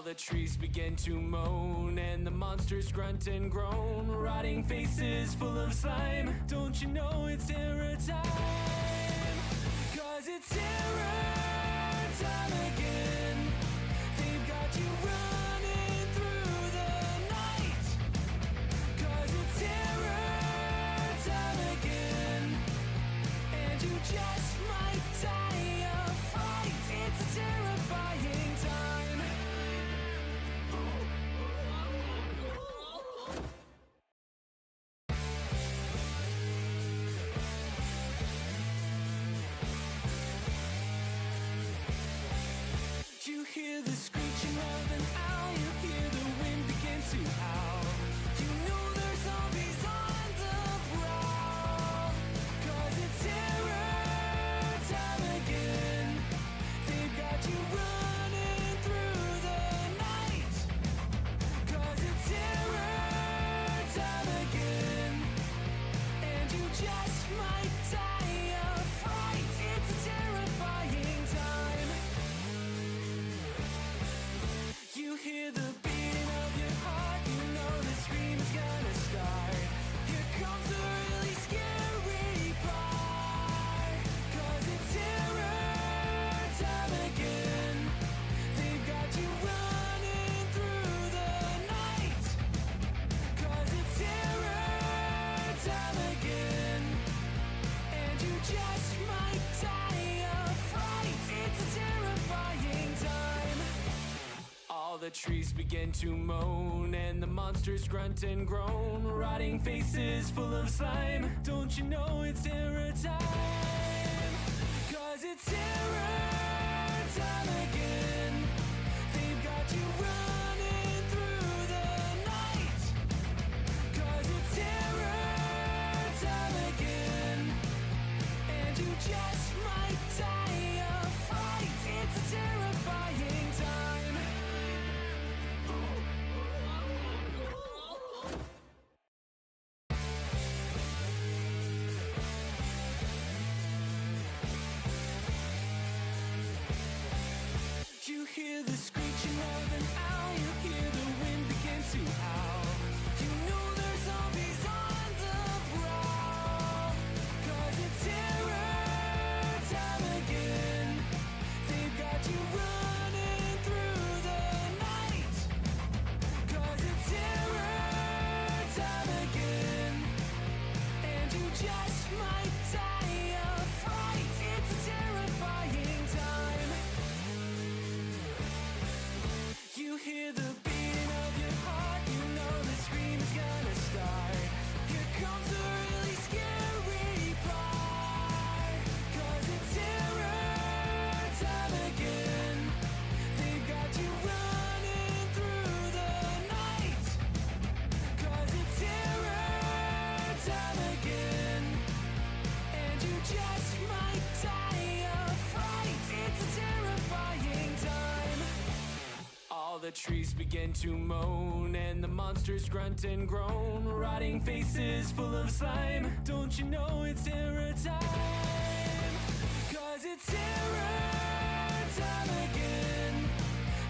the trees begin to moan, and the monsters grunt and groan. Rotting faces full of slime. Don't you know it's terror time? 'Cause it's terror time again. They've got you running through the night. 'Cause it's terror time again, and you just might die of fright. It's a terrifying time. You hear the screeching of an owl, you hear the wind begin to howl. You know there's zombies on the prowl. 'Cause it's terror time again. They've got you running through the night. 'Cause it's terror time again, and you just might die of fright. It's a terrifying time. You hear the beating of your heart, you know the scream's gonna start. Here comes the really scary part. 'Cause it's terror time again. They've got you running through the night. 'Cause it's terror time again, and you just might die of fright. It's a terrifying time. All the trees begin to moan, and the monsters grunt and groan. Rotting faces full of slime. Don't you know it's terror time? 'Cause it's terror time again. They've got you running through the night. 'Cause it's terror time again, and you just might die of fright. It's a terrifying time. You hear the screeching of an owl, you hear the wind begin to howl. You know there's zombies on the prowl. 'Cause it's terror time again. They've got you running through the night. 'Cause it's terror time again, and you just might die of fright. It's a terrifying time. You hear the beating of your heart, you know the scream's gonna start. Here comes the really scary part. 'Cause it's terror time again. They've got you running through the night. 'Cause it's terror time again, and you just might die of fright. It's a terrifying time. All the trees begin to moan, and the monsters grunt and groan. Rotting faces full of slime. Don't you know it's terror time? 'Cause it's terror time again.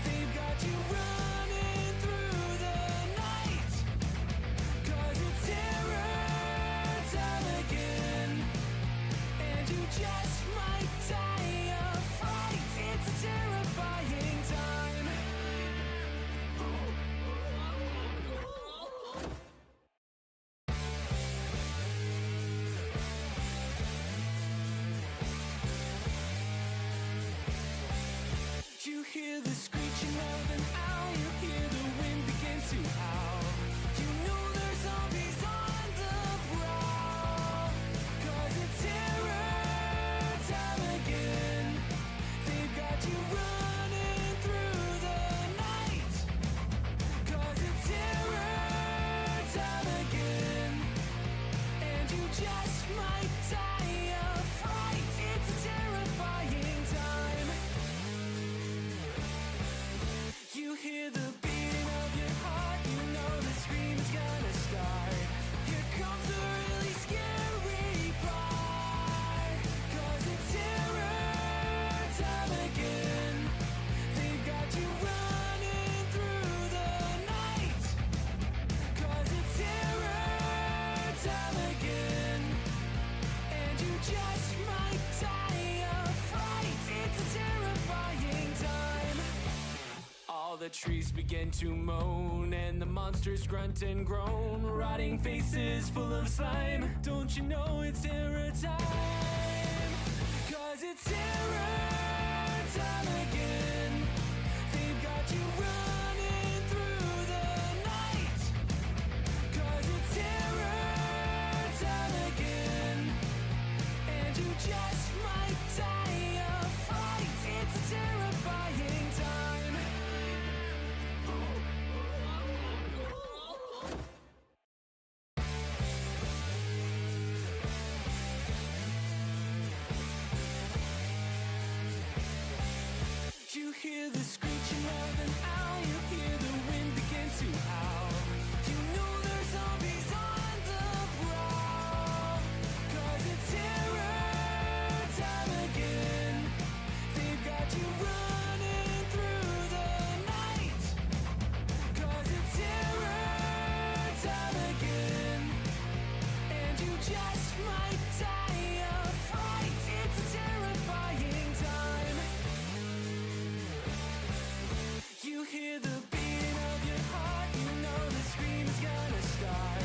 They've got you running through the night. 'Cause it's terror time again, and you just might die of fright. It's a terrifying time. the trees begin to moan, and the monsters grunt and groan, rotting faces full of slime. Don't you know it's terror time? 'Cause it's terror time again. They've got you running through the night. 'Cause it's terror time again, and you just might die a fight. It's a terrifying time. You hear the screeching of an owl, you hear the wind begin to howl. You know there's zombies on the prowl. 'Cause it's terror time again. They've got you running through the night. 'Cause it's terror time again, and you just might die a fight. It's a terrifying time. You hear the beating of your heart, you know the scream is gonna start.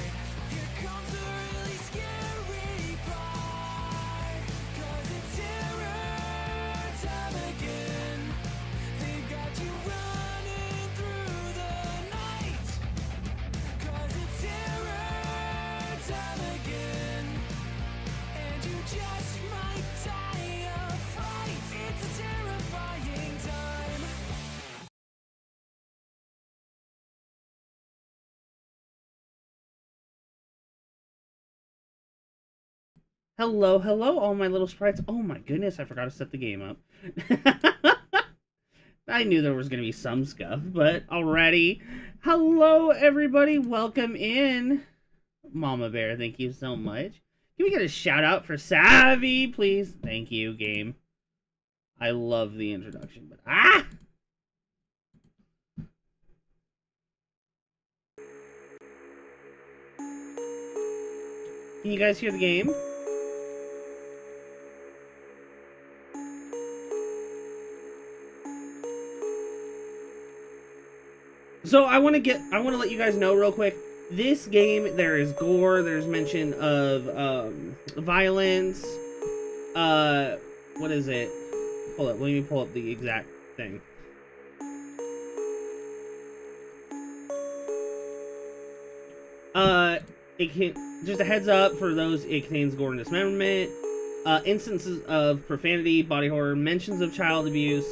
Here comes the really scary part. 'Cause it's terror time again. They've got you running through the night. 'Cause it's terror time again, and you just might die a fight. It's a terrifying time. Hello, hello, all my little sprites. Oh my goodness, I forgot to set the game up. I knew there was going to be some scuff, but alrighty. Hello, everybody. Welcome in. Mama Bear, thank you so much. Can we get a shout out for Savvy, please? Thank you, game. I love the introduction, but Can you guys hear the game? So I want to let you guys know real quick. This game, there is gore. There's mention of violence. What is it? Hold up. Let me pull up the exact thing. It can, just a heads up for those. It contains gore and dismemberment. Instances of profanity, body horror, mentions of child abuse.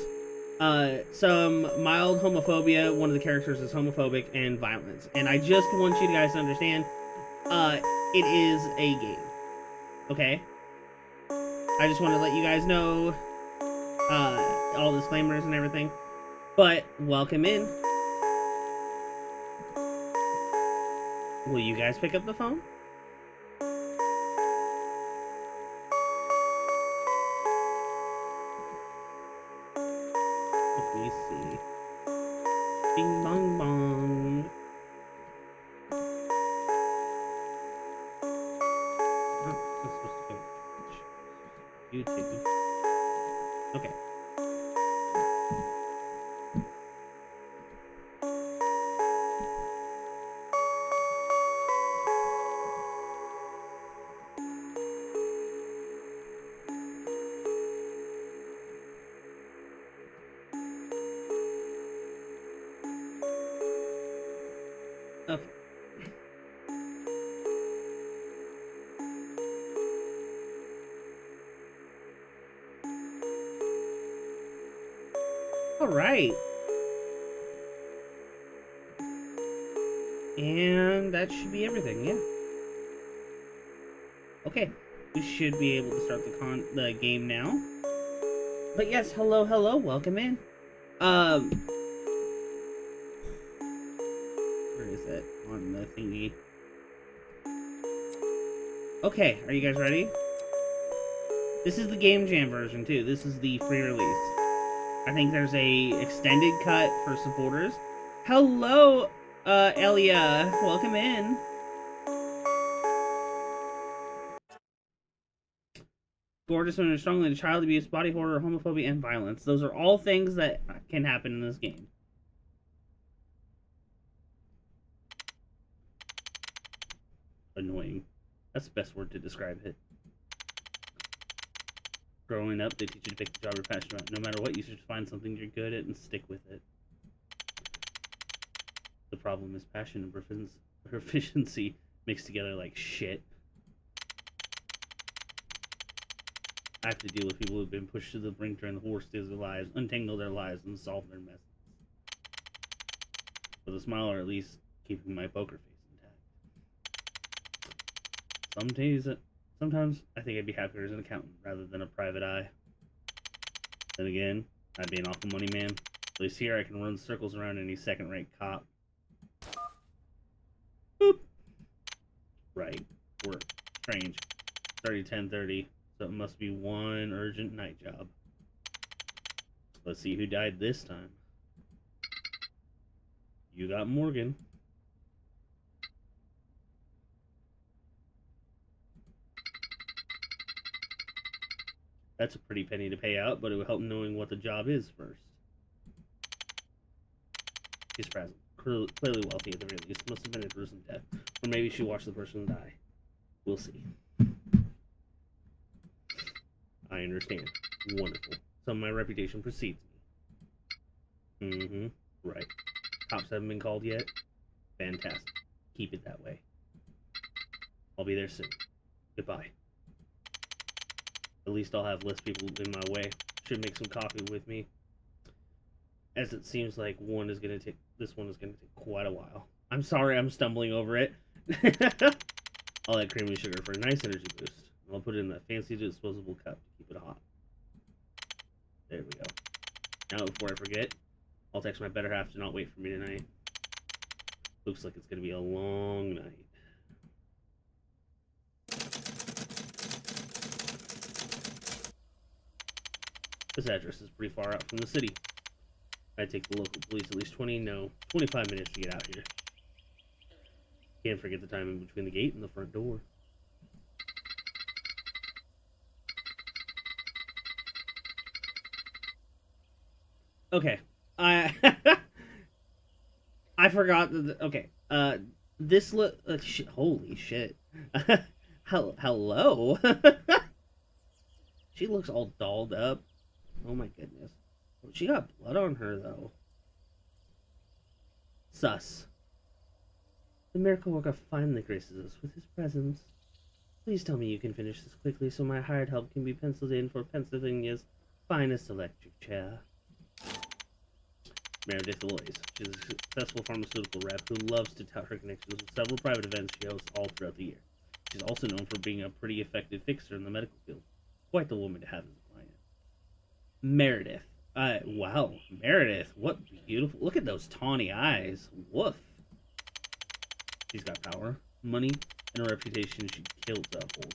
Some mild homophobia. One of the characters is homophobic, and violence. And I just want you guys to understand, it is a game. Okay? I just want to let you guys know, all disclaimers and everything. But, welcome in. Will you guys pick up the phone? Let me see. Bing bong bong. Oh, this is supposed to go YouTube. Okay. Okay. All right. And that should be everything, yeah. Okay, we should be able to start the game now. But yes, hello, welcome in. Where is it on the thingy? Okay, are you guys ready? This is the Game Jam version too. This is the free release. I think there's a extended cut for supporters. Hello, Elia. Welcome in. Gorgeous women are strongly into child abuse, body horror, homophobia, and violence. Those are all things that can happen in this game. Annoying. That's the best word to describe it. Growing up, they teach you to pick the job you're passionate about. No matter what, you should find something you're good at and stick with it. The problem is passion and proficiency mixed together like shit. I have to deal with people who've been pushed to the brink during the worst days of their lives, untangle their lives, and solve their messes. With a smile, or at least keeping my poker face intact. Sometimes I think I'd be happier as an accountant rather than a private eye. Then again, I'd be an awful money man. At least here I can run circles around any second-rate cop. Boop. Right. Work. Strange. Starting 10:30, so it must be one urgent night job. Let's see who died this time. You got Morgan. That's a pretty penny to pay out, but it would help knowing what the job is first. She's present. Clearly wealthy at the very least. Must have been a gruesome death. Or maybe she watched the person die. We'll see. I understand. Wonderful. So my reputation precedes me. Right. Cops haven't been called yet? Fantastic. Keep it that way. I'll be there soon. Goodbye. At least I'll have less people in my way. Should make some coffee with me. As it seems like this one is gonna take quite a while. I'm sorry I'm stumbling over it. I'll add cream and sugar for a nice energy boost. I'll put it in that fancy disposable cup to keep it hot. There we go. Now before I forget, I'll text my better half to not wait for me tonight. Looks like it's gonna be a long night. This address is pretty far out from the city. I'd take the local police at least 25 minutes to get out here. Can't forget the time in between the gate and the front door. Okay. I forgot that. Okay. This holy shit. Hello. She looks all dolled up. Oh my goodness. She got blood on her, though. Sus. The miracle worker finally graces us with his presence. Please tell me you can finish this quickly so my hired help can be penciled in for Pennsylvania's finest electric chair. Meredith Lois. She's a successful pharmaceutical rep who loves to tout her connections with several private events she hosts all throughout the year. She's also known for being a pretty effective fixer in the medical field. Quite the woman to have as a client. Meredith. Wow. Meredith. What beautiful. Look at those tawny eyes. Woof. She's got power, money, and a reputation she kills to uphold.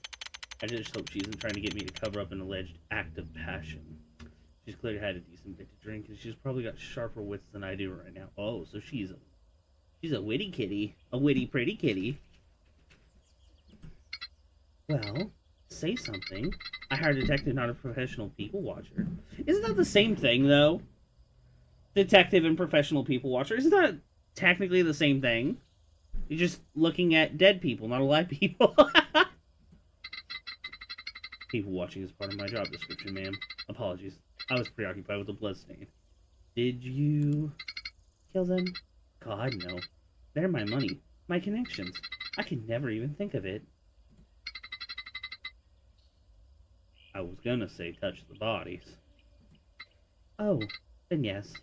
I just hope she isn't trying to get me to cover up an alleged act of passion. She's clearly had a decent bit to drink, and she's probably got sharper wits than I do right now. Oh, so she's a witty kitty. A witty, pretty kitty. Well, say something. I hired a detective, not a professional people watcher. Isn't that the same thing, though? Detective and professional people watcher. Isn't that technically the same thing? You're just looking at dead people, not alive people. People watching is part of my job description, ma'am. Apologies. I was preoccupied with the bloodstain. Did you kill them? God, no. They're my money. My connections. I could never even think of it. I was gonna say touch the bodies. Oh, then yes.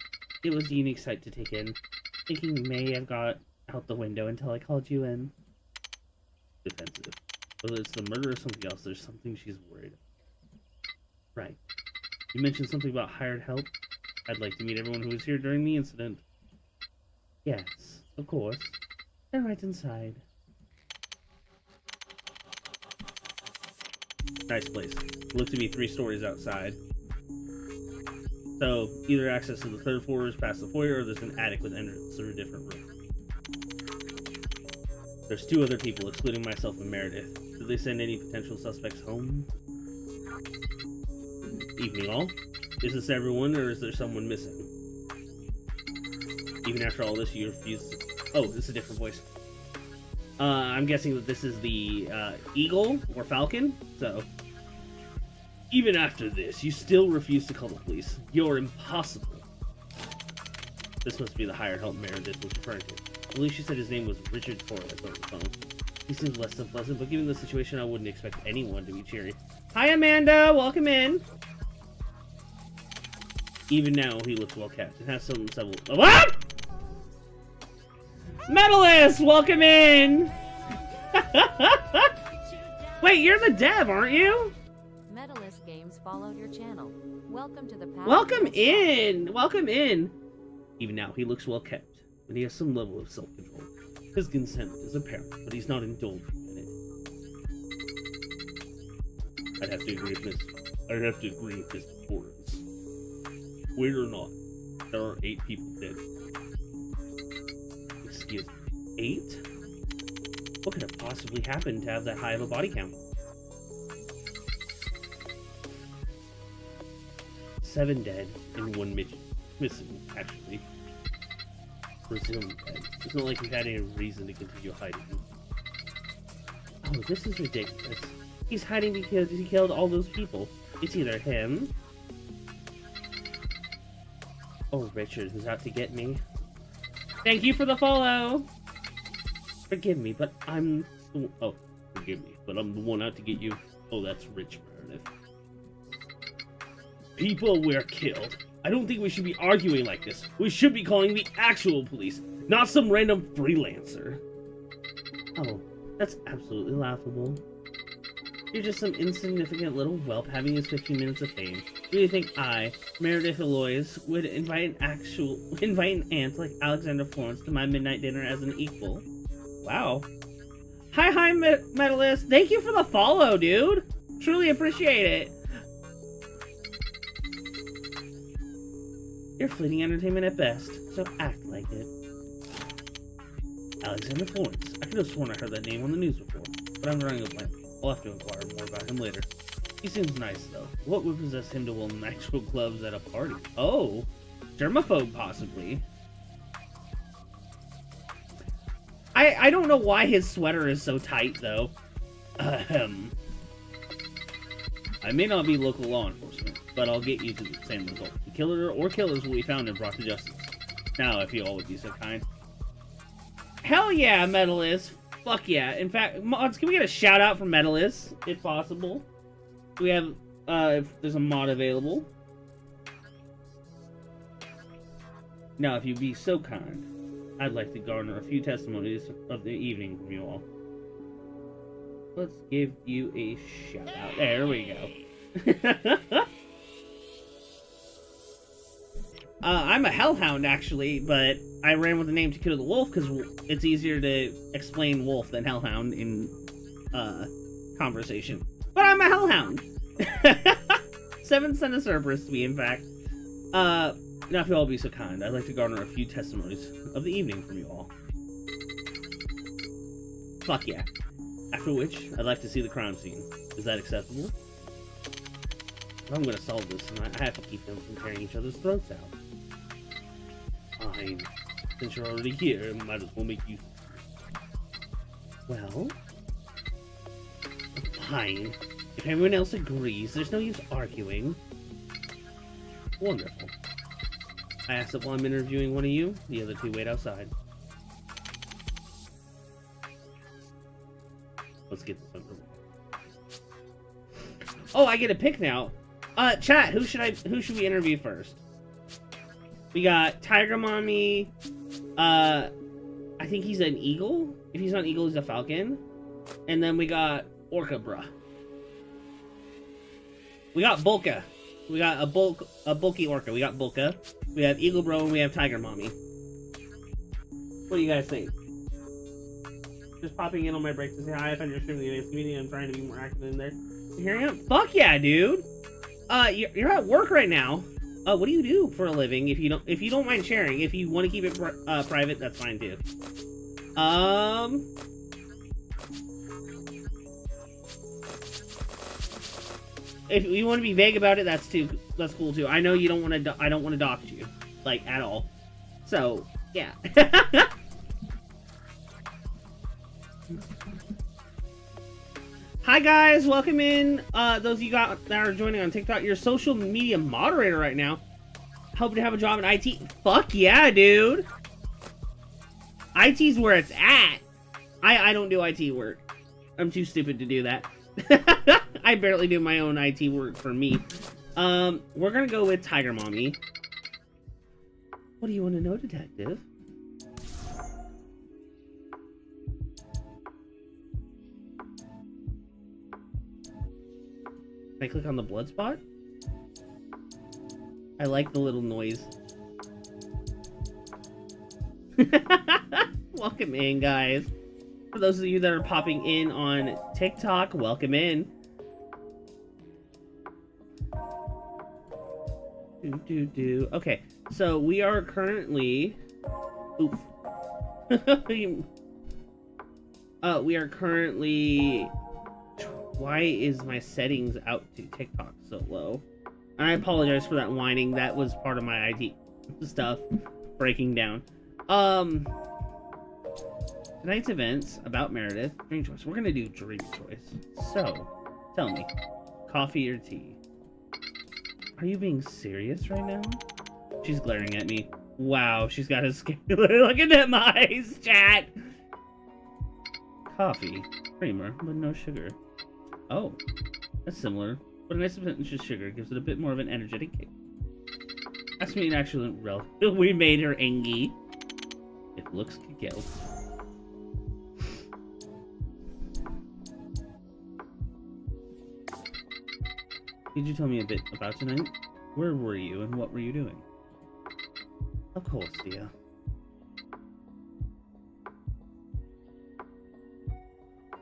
It was a unique sight to take in. Thinking you may have got out the window until I called you in. Defensive. Whether it's the murder or something else, there's something she's worried about. Right. You mentioned something about hired help. I'd like to meet everyone who was here during the incident. Yes, of course. They're right inside. Nice place. Looked to be 3 stories outside. So, either access to the 3rd floor is past the foyer, or there's an attic with entrance through a different room. There's 2 other people, excluding myself and Meredith. Did they send any potential suspects home? Evening all. Is this everyone, or is there someone missing? Even after all this, you refuse to... Oh, this is a different voice. I'm guessing that this is the Eagle or Falcon. So, even after this, you still refuse to call the police. You're impossible. This must be the hired help Meredith was referring to. At least she said his name was Richard Torres on the phone. He seems less than pleasant, but given the situation, I wouldn't expect anyone to be cheery. Hi, Amanda! Welcome in! Even now, he looks well kept and has some several. What? Medalist! Welcome in! Wait, you're the dev, aren't you? Medalist Games followed your channel. Welcome to the past. Welcome in! Welcome in! Even now, he looks well kept, and he has some level of self-control. His consent is apparent, but he's not indulging in it. I'd have to agree with his reports. Weird or not, there are 8 people dead. Excuse me, 8? What could have possibly happened to have that high of a body count? 7 dead and 1 missing, actually. Presumed dead. It's not like we've had any reason to continue hiding. Oh, this is ridiculous. He's hiding because he killed all those people. It's either him or Richard who's out to get me. Thank you for the follow! Forgive me, but I'm... Oh, forgive me, but I'm the one out to get you. Oh, that's Rich Meredith. People were killed. I don't think we should be arguing like this. We should be calling the actual police, not some random freelancer. Oh, that's absolutely laughable. You're just some insignificant little whelp having his 15 minutes of fame. Do you think I, Meredith Eloise, would invite an aunt like Alexander Florence to my midnight dinner as an equal? Wow. Hi, Medalist. Thank you for the follow, dude. Truly appreciate it. You're fleeting entertainment at best, so act like it. Alexander Florence. I could have sworn I heard that name on the news before, but I'm drawing a blank. I'll have to inquire more about him later. He seems nice, though. What would possess him to wear nitro gloves at a party? Oh, germaphobe, possibly. I don't know why his sweater is so tight, though. I may not be local law enforcement, but I'll get you to the same result. The killer or killers will be found and brought to justice. Now, if you all would be so kind. Hell yeah, Medalist. Fuck yeah. In fact, mods, can we get a shout out for Medalist, if possible? Do we have, if there's a mod available? Now, if you'd be so kind, I'd like to garner a few testimonies of the evening from you all. Let's give you a shout out. There we go. I'm a hellhound, actually, but I ran with the name Tequila the Wolf because it's easier to explain wolf than hellhound in conversation. But I'm a hellhound. 7th son of Cerberus to be, in fact. Now, if you all be so kind, I'd like to garner a few testimonies of the evening from you all. Fuck yeah. After which, I'd like to see the crime scene. Is that acceptable? If I'm gonna solve this, and I have to keep them from tearing each other's throats out. Fine. Since you're already here, I might as well make you... Well... Fine. If everyone else agrees, there's no use arguing. Wonderful. I asked that while I'm interviewing one of you, the other 2 wait outside. Let's get this under. Oh, I get a pick now. Chat, who should we interview first? We got Tiger Mommy. I think he's an eagle. If he's not an eagle, he's a falcon. And then we got Orca Bruh. We got Bulka. We got a bulky orca. We got Bulka. We have Eagle Bro, and we have Tiger Mommy. What do you guys think? Just popping in on my break to say hi. I found your stream in the advanced community. I'm trying to be more active in there. You hearing it? Fuck yeah, dude. You're at work right now. What do you do for a living? If you don't mind sharing, if you want to keep it private, that's fine too. If you want to be vague about it, that's cool too. I know you don't want to. I don't want to dox you, like, at all. So yeah. Hi guys, welcome in. Those of you that are joining on TikTok, your social media moderator right now. Hoping to have a job in IT. Fuck yeah, dude. IT's where it's at. I don't do IT work. I'm too stupid to do that. I barely do my own IT work for me. We're gonna go with Tiger Mommy. What do you want to know, detective? Can I click on the blood spot? I like the little noise. Welcome in, guys. For those of you that are popping in on TikTok, welcome in. Okay, so we are currently... Oof. We are currently... Why is my settings out to TikTok so low? And I apologize for that whining. That was part of my IT stuff breaking down. Tonight's events about Meredith. Dream choice. We're gonna do dream choice. So, tell me, coffee or tea? Are you being serious right now? She's glaring at me. Wow, she's got a scale. Look at them eyes, chat. Coffee, creamer, but no sugar. Oh, that's similar, but a nice percentage of sugar gives it a bit more of an energetic kick. That's me an actual relative. We made her Engie. It looks cacao. Could you tell me a bit about tonight? Where were you and what were you doing? Of course, dear.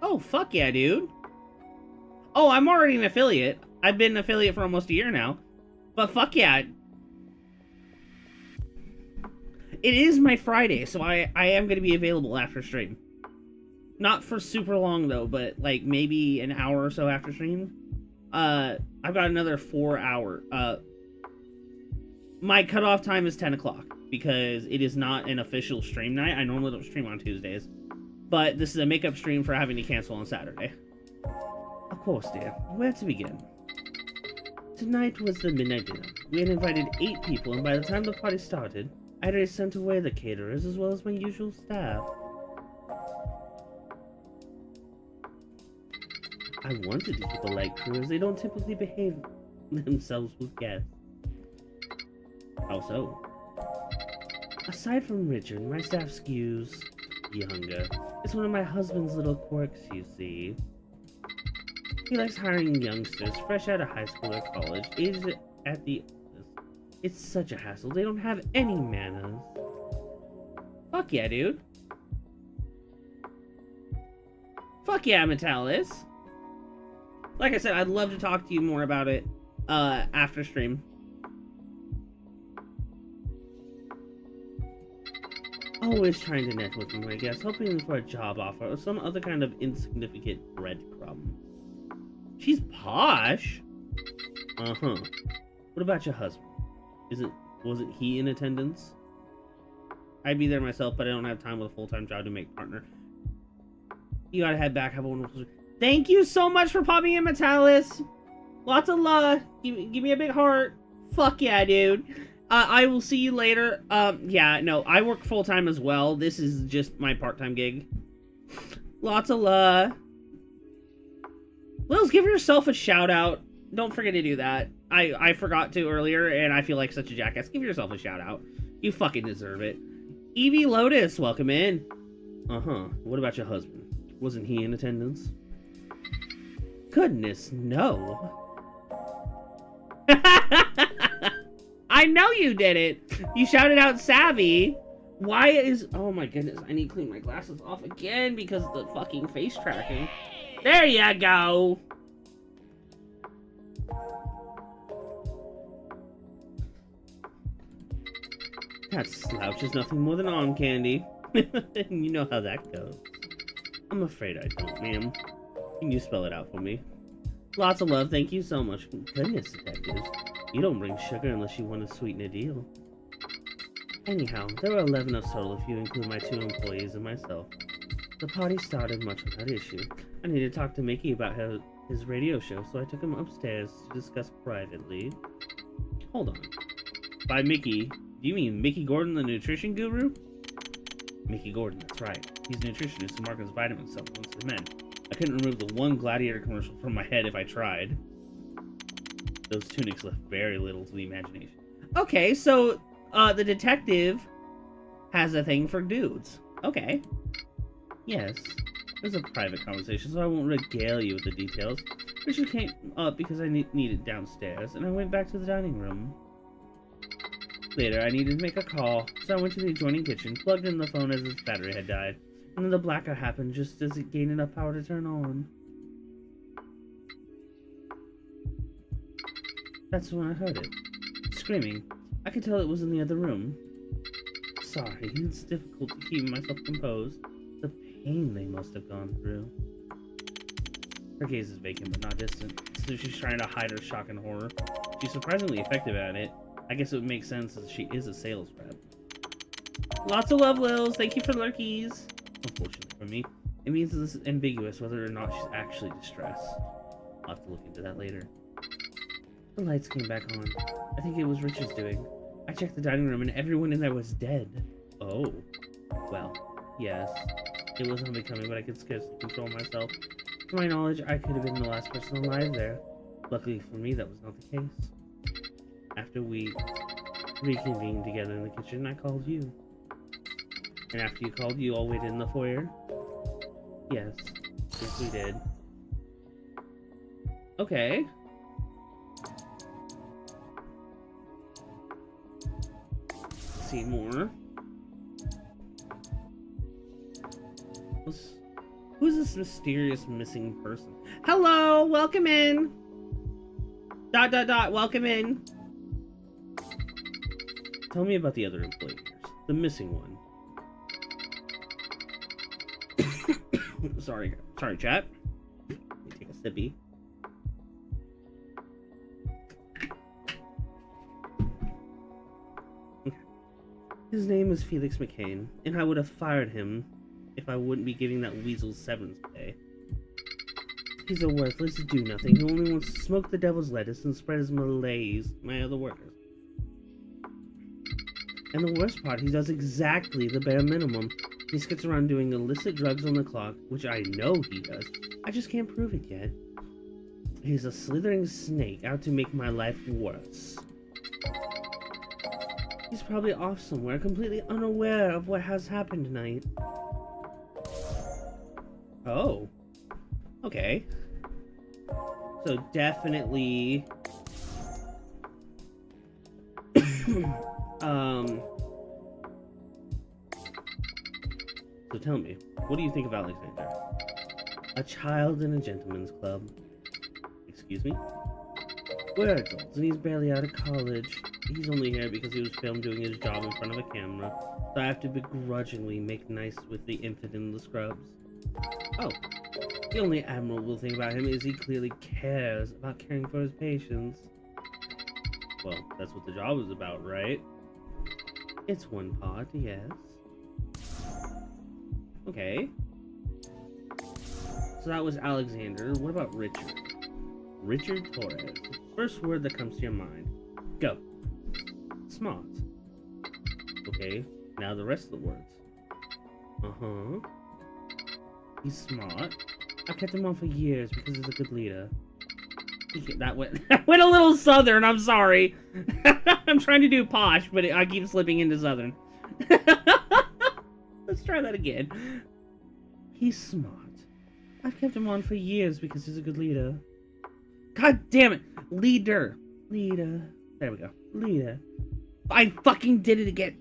Oh, fuck yeah, dude. Oh, I'm already an affiliate. I've been an affiliate for almost a year now. But fuck yeah. It is my Friday, so I am going to be available after stream. Not for super long, though, but like maybe an hour or so after stream. I've got another 4 hour. My cutoff time is 10 o'clock because it is not an official stream night. I normally don't stream on Tuesdays. But this is a makeup stream for having to cancel on Saturday. Of course, dear. Where to begin? Tonight was the midnight dinner. We had invited 8 people, and by the time the party started, I had already sent away the caterers as well as my usual staff. I wanted to keep a light crew as they don't typically behave themselves with guests. How so? Aside from Richard, my staff skews younger. It's one of my husband's little quirks, you see. He likes hiring youngsters fresh out of high school or college, aged at the... It's such a hassle. They don't have any manners. Fuck yeah, dude. Fuck yeah, Metalis. Like I said, I'd love to talk to you more about it after stream. Always trying to network with my guests, hoping for a job offer or some other kind of insignificant breadcrumb. She's posh. Uh-huh. What about your husband? Wasn't he in attendance? I'd be there myself, but I don't have time with a full-time job to make partner. You gotta head back. Have a wonderful... Thank you so much for popping in, Metalis. Lots of love. Give me a big heart. Fuck yeah, dude. I will see you later. Yeah, no, I work full-time as well. This is just my part-time gig. Lots of love. Lils, give yourself a shout-out. Don't forget to do that. I forgot to earlier, and I feel like such a jackass. Give yourself a shout-out. You fucking deserve it. Evie Lotus, welcome in. Uh-huh. What about your husband? Wasn't he in attendance? Goodness, no. I know you did it. You shouted out Savvy. Why is... Oh my goodness, I need to clean my glasses off again because of the fucking face tracking. There you go. That slouch is nothing more than arm candy. You know how that goes. I'm afraid I don't, ma'am. Can you spell it out for me? Lots of love, thank you so much. Goodness, detective. You don't bring sugar unless you want to sweeten a deal. Anyhow, there are 11 of us total if you include my 2 employees and myself. The party started much without issue. I needed to talk to Mickey about his radio show, so I took him upstairs to discuss privately. Hold on. By Mickey, do you mean Mickey Gordon, the nutrition guru? Mickey Gordon, that's right. He's a nutritionist who markets vitamin supplements for men. I couldn't remove the one Gladiator commercial from my head if I tried. Those tunics left very little to the imagination. Okay, so, the detective has a thing for dudes. Okay. Yes. It was a private conversation, so I won't regale you with the details. Richard came up because I needed downstairs, and I went back to the dining room. Later, I needed to make a call, so I went to the adjoining kitchen, plugged in the phone as its battery had died, and then the blackout happened just as it gained enough power to turn on. That's when I heard it. Screaming. I could tell it was in the other room. Sorry, it's difficult to keep myself composed. The pain they must have gone through. Her gaze is vacant but not distant, as if she's trying to hide her shock and horror. She's surprisingly effective at it. I guess it would make sense as she is a sales rep. Lots of love, Lils. Thank you for the lurkies. Unfortunately for me, it means this is ambiguous whether or not she's actually distressed. I'll have to look into that later. The lights came back on. I think it was Richard's doing. I checked the dining room and everyone in there was dead. Oh. Well, yes. It was unbecoming, but I could scarcely control myself. To my knowledge, I could have been the last person alive there. Luckily for me, that was not the case. After we reconvened together in the kitchen, I called you. And after you called, you all waited in the foyer? Yes. Yes, we did. Okay. See more. Who's this mysterious missing person? Hello, welcome in. ... welcome in. Tell me about the other employee here, the missing one. Sorry, chat. Let me take a sippy. His name is Felix McCain, and I would have fired him if I wouldn't be giving that weasel severance pay. He's a worthless do-nothing who only wants to smoke the devil's lettuce and spread his malaise to my other workers. And the worst part, he does exactly the bare minimum. He skips around doing illicit drugs on the clock, which I know he does. I just can't prove it yet. He's a slithering snake out to make my life worse. He's probably off somewhere, completely unaware of what has happened tonight. Oh. Okay. So definitely... So tell me, what do you think of Alexander? A child in a gentleman's club. Excuse me? We're adults, and he's barely out of college. He's only here because he was filmed doing his job in front of a camera, so I have to begrudgingly make nice with the infant in the scrubs. Oh, the only admirable thing about him is he clearly cares about caring for his patients. Well, that's what the job is about, right? It's one part, yes. Okay. So that was Alexander. What about Richard? Richard Torres. First word that comes to your mind. Go. Smart. Okay, now the rest of the words. Uh-huh. He's smart. I've kept him on for years because he's a good leader. That went a little southern, I'm sorry. I'm trying to do posh, but I keep slipping into southern. Let's try that again. He's smart. I've kept him on for years because he's a good leader. God damn it! Leader. Leader. There we go. Leader. I fucking did it again.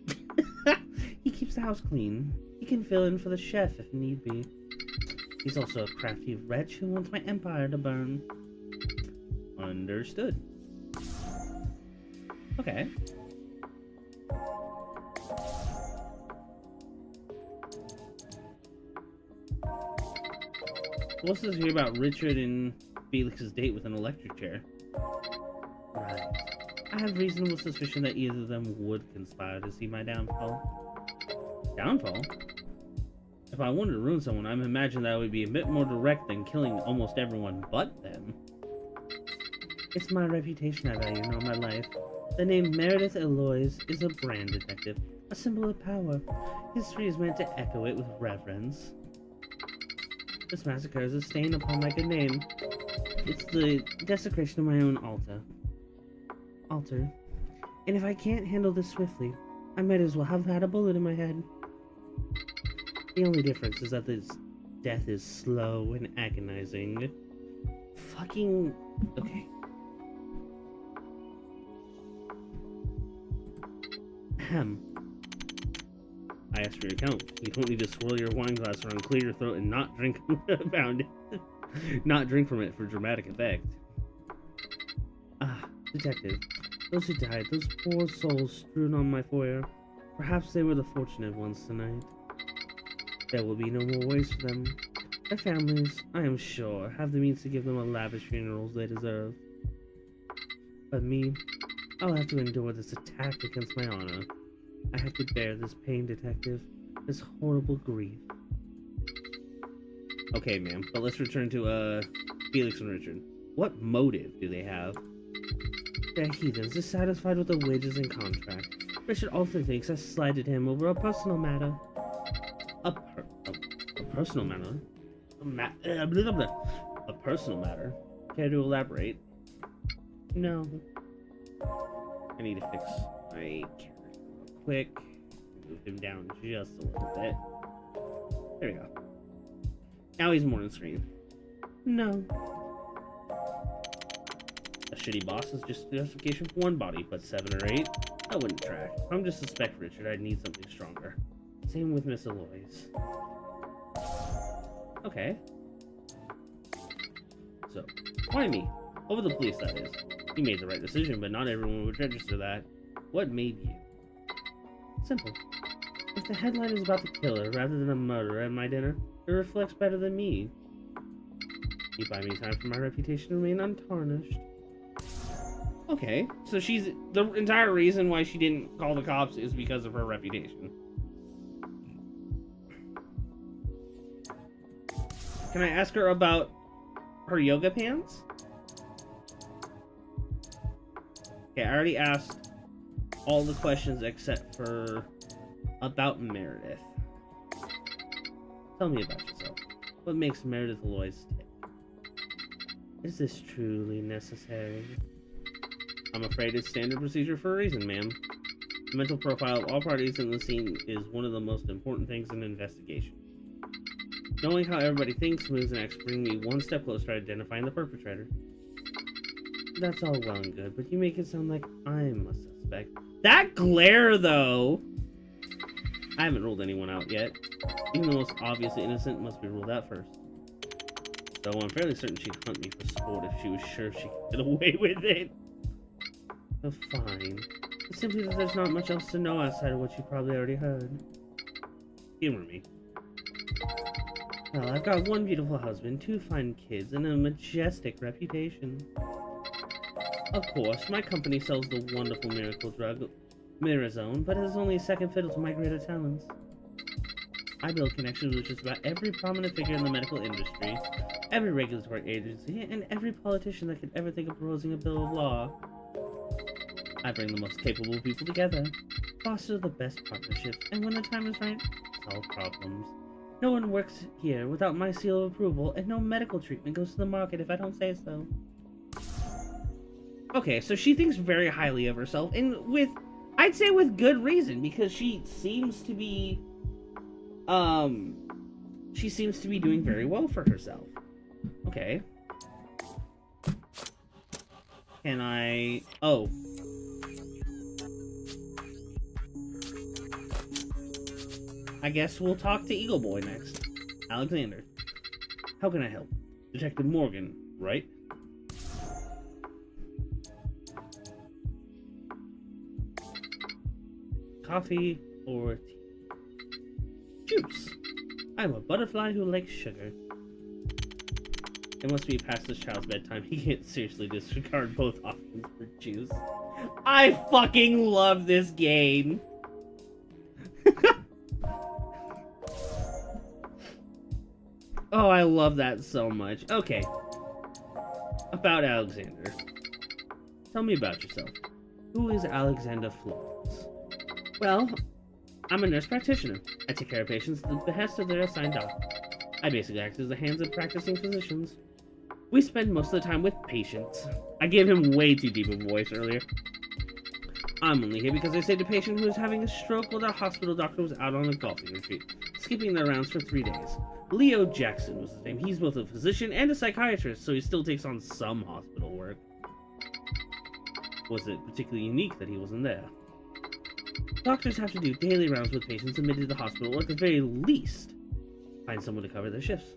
He keeps the house clean. He can fill in for the chef if need be. He's also a crafty wretch who wants my empire to burn. Understood. Okay. What's this here about Richard and Felix's date with an electric chair? Right. I have reasonable suspicion that either of them would conspire to see my downfall. Downfall? If I wanted to ruin someone, I imagine that I would be a bit more direct than killing almost everyone but them. It's my reputation I value, not my life. The name Meredith Eloise is a brand, detective, a symbol of power. History is meant to echo it with reverence. This massacre is a stain upon my good name. It's the desecration of my own altar. And if I can't handle this swiftly, I might as well have had a bullet in my head. The only difference is that this death is slow and agonizing. Fucking... Okay. Ahem. I asked for your account. You don't need to swirl your wine glass around, clear your throat, and not drink not drink from it for dramatic effect. Ah, detective. Those who died, those poor souls strewn on my foyer. Perhaps they were the fortunate ones tonight. There will be no more waste for them. Their families, I am sure, have the means to give them a lavish funerals they deserve. But me, I'll have to endure this attack against my honor. I have to bear this pain, detective. This horrible grief. Okay, ma'am, but let's return to, Felix and Richard. What motive do they have? They're heathens, dissatisfied with the wages and contract. Richard also thinks I slighted him over a personal matter. A personal matter? A personal matter? Care to elaborate? No. I need to fix my character real quick. Move him down just a little bit. There we go. Now he's more on screen. No. A shitty boss is just justification for one body, but 7 or 8? I wouldn't track. If I'm just suspect Richard, I'd need something stronger. Same with Miss Eloise. Okay. So, why me? Over the police, that is. You made the right decision, but not everyone would register that. What made you? Simple. If the headline is about the killer rather than a murderer at my dinner, it reflects better than me. You buy me time for my reputation to remain untarnished. Okay, so she's... The entire reason why she didn't call the cops is because of her reputation. Can I ask her about her yoga pants? Okay, I already asked all the questions except for about Meredith. Tell me about yourself. What makes Meredith Eloise tick? Is this truly necessary? I'm afraid it's standard procedure for a reason, ma'am. The mental profile of all parties in the scene is one of the most important things in an investigation. Knowing how everybody thinks, moves, and acts bring me one step closer to identifying the perpetrator. That's all well and good, but you make it sound like I'm a suspect. That glare, though! I haven't ruled anyone out yet. Even the most obviously innocent must be ruled out first. Though I'm fairly certain she'd hunt me for sport if she was sure she could get away with it. Oh, fine. It's simply that there's not much else to know outside of what you probably already heard. Humor me. Well, I've got one beautiful husband, 2 fine kids, and a majestic reputation. Of course, my company sells the wonderful miracle drug, Mirazone, but it is only a second fiddle to my greater talents. I build connections with just about every prominent figure in the medical industry, every regulatory agency, and every politician that could ever think of proposing a bill of law. I bring the most capable people together, foster the best partnerships, and when the time is right, solve problems. No one works here without my seal of approval, and no medical treatment goes to the market if I don't say so. Okay, so she thinks very highly of herself, and I'd say with good reason, because she seems to be, doing very well for herself. Okay. Can I... Oh. I guess we'll talk to Eagle Boy next. Alexander. How can I help? Detective Morgan, right? Coffee or tea? Juice. I'm a butterfly who likes sugar. It must be past this child's bedtime. He can't seriously disregard both options for juice. I fucking love this game. Oh, I love that so much. Okay. About Alexander. Tell me about yourself. Who is Alexander Florence? Well, I'm a nurse practitioner. I take care of patients at the behest of their assigned doctor. I basically act as the hands of practicing physicians. We spend most of the time with patients. I gave him way too deep a voice earlier. I'm only here because I saved a patient who was having a stroke while the hospital doctor was out on a golfing retreat, skipping their rounds for 3 days. Leo Jackson was his name. He's both a physician and a psychiatrist, so he still takes on some hospital work. Was it particularly unique that he wasn't there? Doctors have to do daily rounds with patients admitted to the hospital, or at the very least, find someone to cover their shifts.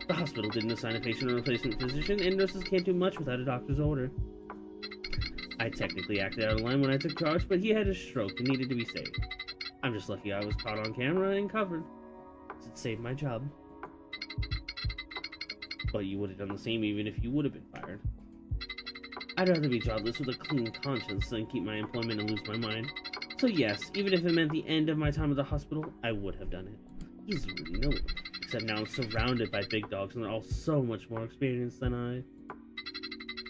The hospital didn't assign a patient or replacement physician, and nurses can't do much without a doctor's order. I technically acted out of line when I took charge, but he had a stroke and needed to be saved. I'm just lucky I was caught on camera and covered. It saved my job. But you would have done the same even if you would have been fired. I'd rather be jobless with a clean conscience than keep my employment and lose my mind. So yes, even if it meant the end of my time at the hospital, I would have done it. He's really no one. Except now I'm surrounded by big dogs and they're all so much more experienced than I.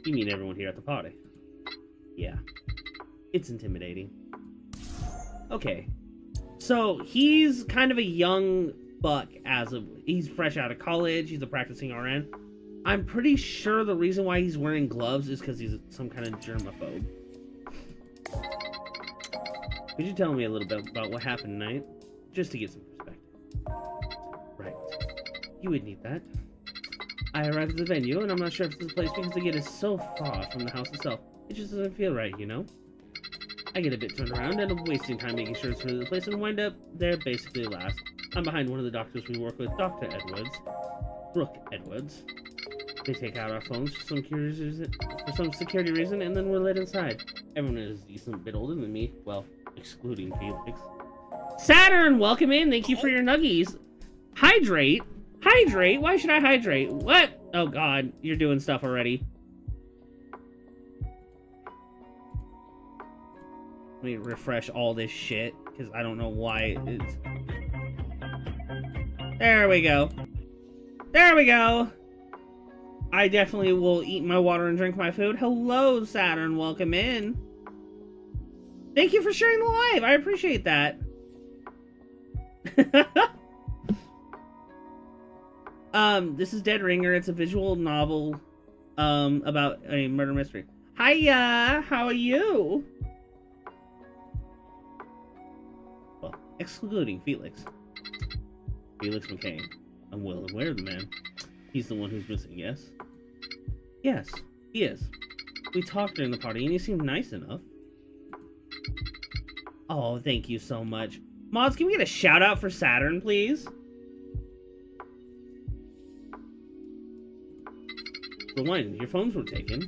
You mean everyone here at the party? Yeah. It's intimidating. Okay. So, he's kind of a young buck he's fresh out of college, he's a practicing RN. I'm pretty sure the reason why he's wearing gloves is because he's some kind of germaphobe. Could you tell me a little bit about what happened tonight? Just to get some perspective. Right. You would need that. I arrived at the venue, and I'm not sure if this is the place because the gate is so far from the house itself. It just doesn't feel right, you know? I get a bit turned around, and I'm wasting time making sure it's really the place, and wind up there basically last. I'm behind one of the doctors we work with, Dr. Edwards. Brooke Edwards. They take out our phones for some security reason, and then we're let inside. Everyone is a decent bit older than me. Well, excluding Felix. Saturn, welcome in. Thank you for your nuggies. Hydrate? Hydrate? Why should I hydrate? What? Oh god, you're doing stuff already. Let me refresh all this shit, because I don't know why it's... There we go. There we go! I definitely will eat my water and drink my food. Hello, Saturn. Welcome in. Thank you for sharing the live. I appreciate that. This is Dead Ringer. It's a visual novel about a murder mystery. Hiya! How are you? Well, excluding Felix. Felix McCain. I'm well aware of the man. He's the one who's missing, yes? Yes, he is. We talked during the party and he seemed nice enough. Oh, thank you so much. Mods, can we get a shout out for Saturn, please? Rewind, your phones were taken.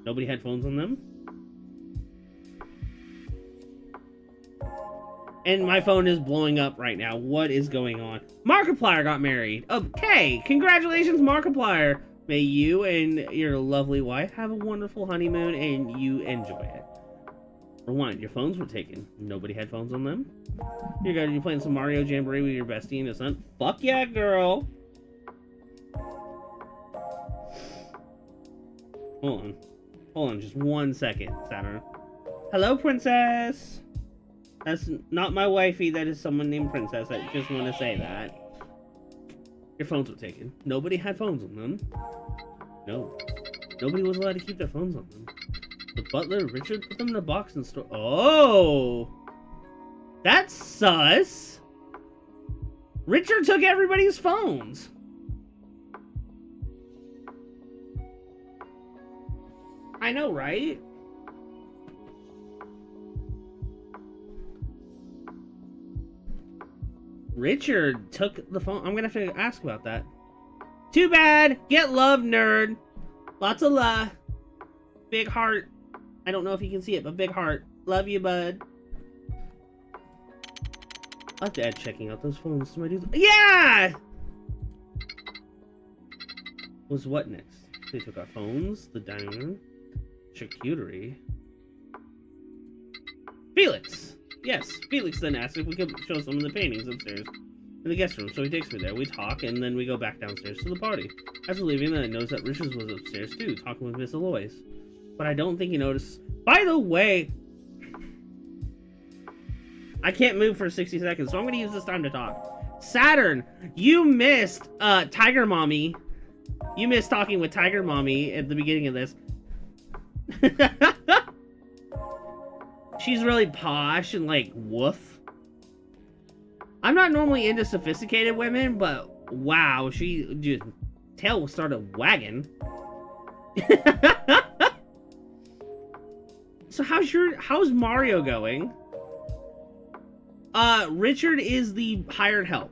Nobody had phones on them? And my phone is blowing up right now. What is going on? Markiplier got married. Okay, congratulations, Markiplier. May you and your lovely wife have a wonderful honeymoon and you enjoy it. Rewind, your phones were taken. Nobody had phones on them? You're playing some Mario Jamboree with your bestie and his son? Fuck yeah, girl! Hold on just 1 second, Saturn. Hello, princess! That's not my wifey, that is someone named Princess. I just want to say that. Your phones were taken. Nobody had phones on them. No. Nobody was allowed to keep their phones on them. The butler, Richard, put them in a box and store. Oh! That's sus! Richard took everybody's phones! I know, right? Richard took the phone. I'm gonna have to ask about that. Too bad. Get love, nerd. Lots of love. Big heart. I don't know if you can see it, but big heart. Love you, bud. I'll have to add checking out those phones to my dudes. Yeah! Was what next? They took our phones, the dining room, charcuterie. Felix! Yes, Felix then asked if we could show some of the paintings upstairs. in the guest room, so he takes me there. We talk, and then we go back downstairs to the party. As we're leaving, then I notice that Richards was upstairs too, talking with Miss Alois. But I don't think he noticed. By the way, I can't move for 60 seconds, so I'm gonna use this time to talk. Saturn, you missed Tiger Mommy. You missed talking with Tiger Mommy at the beginning of this. She's really posh and like woof. I'm not normally into sophisticated women, but wow, she just tail started wagging. So how's Mario going? Richard is the hired help.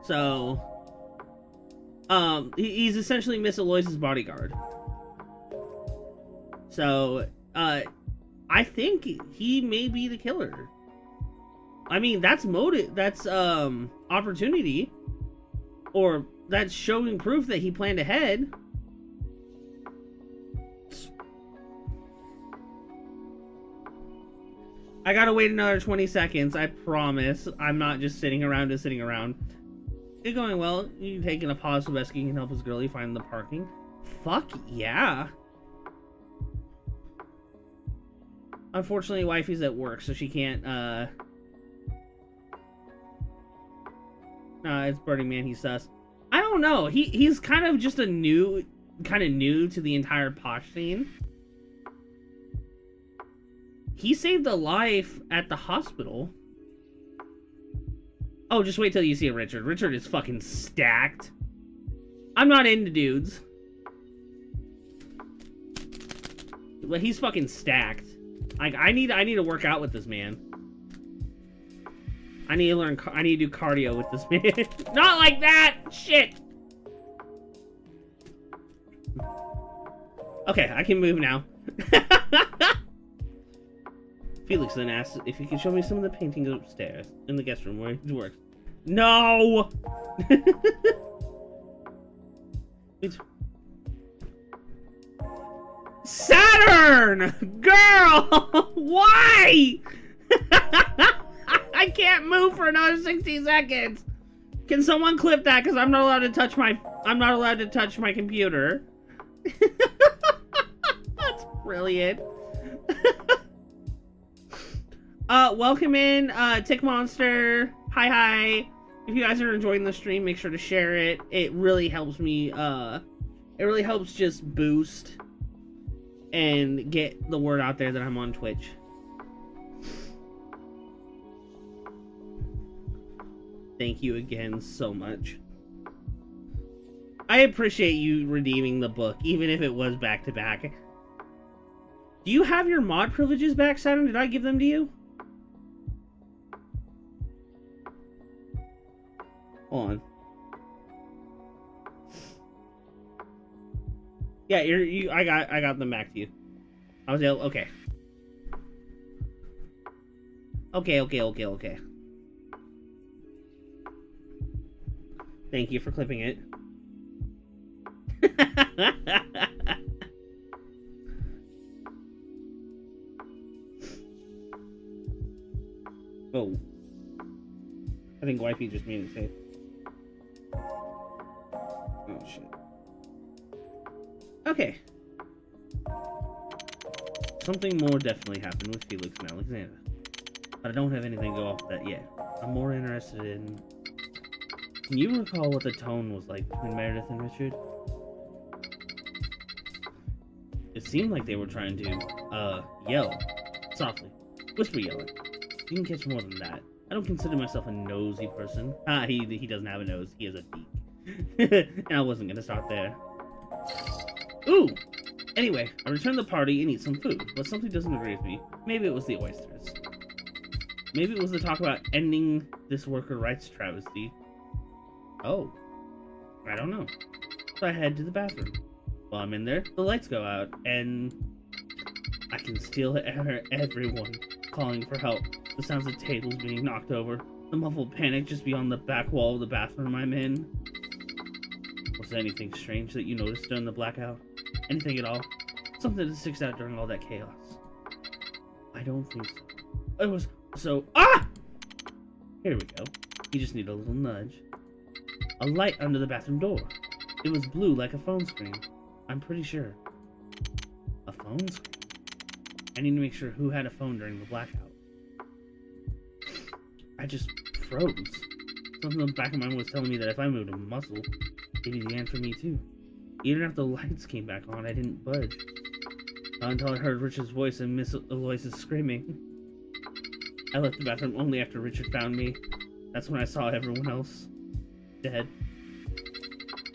So he's essentially Miss Alois's bodyguard. So I think he may be the killer. I mean, that's motive, that's opportunity, or that's showing proof that he planned ahead. I gotta wait another 20 seconds, I promise. I'm not just sitting around just sitting around. It's going well. You taking a pause so Besky can help his girlie find the parking? Fuck yeah. Unfortunately, wifey's at work, so she can't, it's Burning Man, he's sus. I don't know, he's kind of just new to the entire posh scene. He saved a life at the hospital. Oh, just wait till you see Richard. Richard is fucking stacked. I'm not into dudes. But he's fucking stacked. Like, I need to work out with this man. I need to do cardio with this man. Not like that! Shit! Okay, I can move now. Felix then asked if he could show me some of the paintings upstairs in the guest room where he works. No! Saturn! Girl! Why? I can't move for another 60 seconds. Can someone clip that? Because I'm not allowed to touch my computer. That's brilliant. Welcome in, Tick Monster. Hi. If you guys are enjoying the stream, make sure to share it. It really helps me, it really helps just boost and get the word out there that I'm on Twitch. Thank you again so much. I appreciate you redeeming the book, even if it was back to back. Do you have your mod privileges back, Saturn? Did I give them to you? Hold on. Yeah, I got them back to you. I was able, okay. Okay. Thank you for clipping it. Oh. I think wifey just made it safe. Oh shit. Okay. Something more definitely happened with Felix and Alexander. But I don't have anything to go off that yet. I'm more interested in... Can you recall what the tone was like between Meredith and Richard? It seemed like they were trying to, yell. Softly. Whisper yelling. You can catch more than that. I don't consider myself a nosy person. He doesn't have a nose. He has a beak. And I wasn't gonna start there. Ooh! Anyway, I returned to the party and eat some food, but something doesn't agree with me. Maybe it was the oysters. Maybe it was the talk about ending this worker rights travesty. Oh. I don't know. So I head to the bathroom. While I'm in there, the lights go out, and I can still hear everyone calling for help. The sounds of tables being knocked over. The muffled panic just beyond the back wall of the bathroom I'm in. Was there anything strange that you noticed during the blackout? Anything at all? Something that sticks out during all that chaos? I don't think so. It was so... Ah! Here we go. He just needed a little nudge. A light under the bathroom door. It was blue like a phone screen. I'm pretty sure. A phone screen? I need to make sure who had a phone during the blackout. I just froze. Something in the back of my mind was telling me that if I moved a muscle, it'd be the end for me too. Even after the lights came back on, I didn't budge. Not until I heard Richard's voice and Miss Aloysius screaming. I left the bathroom only after Richard found me. That's when I saw everyone else dead.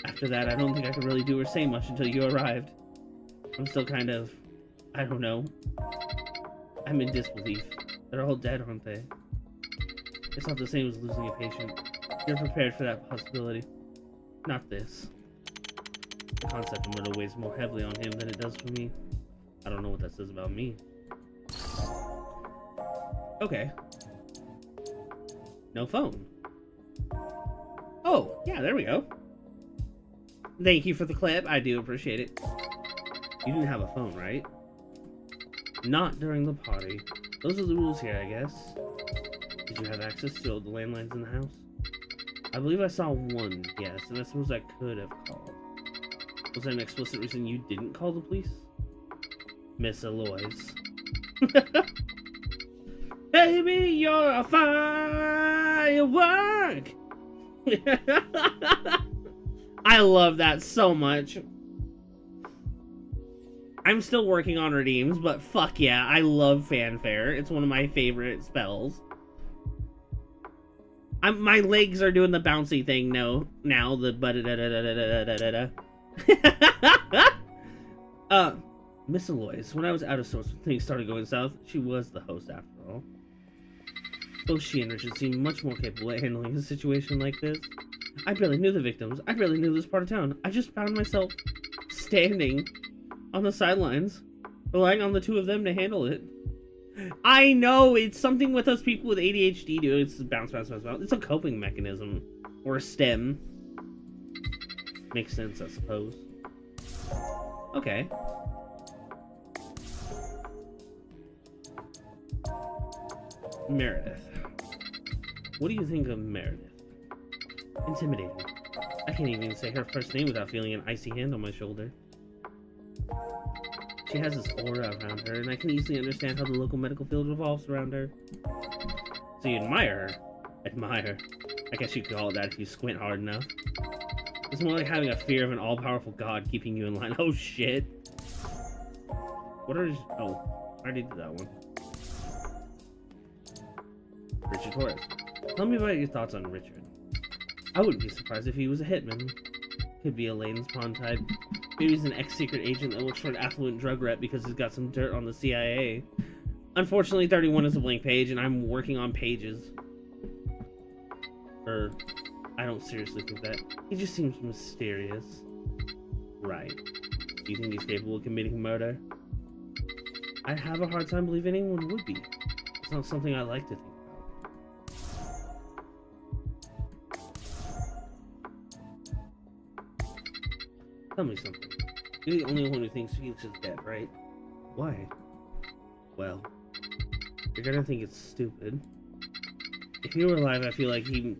After that, I don't think I could really do or say much until you arrived. I'm still kind of... I don't know. I'm in disbelief. They're all dead, aren't they? It's not the same as losing a patient. You're prepared for that possibility. Not this. The concept of murder weighs more heavily on him than it does for me. I don't know what that says about me. Okay. No phone. Oh, yeah, there we go. Thank you for the clip. I do appreciate it. You didn't have a phone, right? Not during the party. Those are the rules here, I guess. Did you have access to all the landlines in the house? I believe I saw one, yes, and I suppose I could have called. Was there an explicit reason you didn't call the police? Miss Aloys. Baby, you're a firework! I love that so much. I'm still working on redeems, but fuck yeah, I love fanfare. It's one of my favorite spells. My legs are doing the bouncy thing now. The Miss Aloys, when I was out of sorts when things started going south, she was the host after all. Both she and Richard seemed much more capable at handling a situation like this. I barely knew the victims. I barely knew this part of town. I just found myself standing on the sidelines, relying on the two of them to handle it. I know, it's something with us people with ADHD do. It's bounce, bounce, bounce, bounce. It's a coping mechanism. Or a stem. Makes sense, I suppose. Okay. Meredith. What do you think of Meredith? Intimidating. I can't even say her first name without feeling an icy hand on my shoulder. She has this aura around her, and I can easily understand how the local medical field revolves around her. So you admire her? Admire. I guess you could call it that if you squint hard enough. It's more like having a fear of an all-powerful god keeping you in line. Oh shit. What are... Oh, I already did that one. Richard Torres. Tell me about your thoughts on Richard. I wouldn't be surprised if he was a hitman. Could be a Layton's Pond type. Maybe he's an ex-secret agent that works for an affluent drug rep because he's got some dirt on the CIA. Unfortunately, 31 is a blank page, and I'm working on pages. I don't seriously think that. He just seems mysterious. Right. Do you think he's capable of committing murder? I have a hard time believing anyone would be. It's not something I like to think about. Tell me something. You're the only one who thinks Felix is dead, right? Why? Well, you're gonna think it's stupid. If he were alive, I feel like he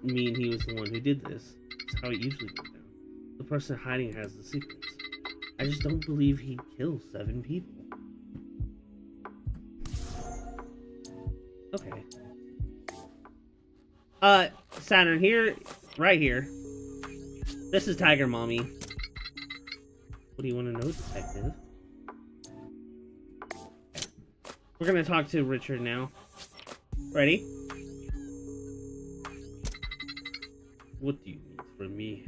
was the one who did this. It's how it usually goes down. The person hiding has the secrets. I just don't believe he'd kill 7 people. Okay. Saturn here, right here. This is Tiger Mommy. What do you want to know, detective? We're gonna talk to Richard now. Ready? What do you need from me?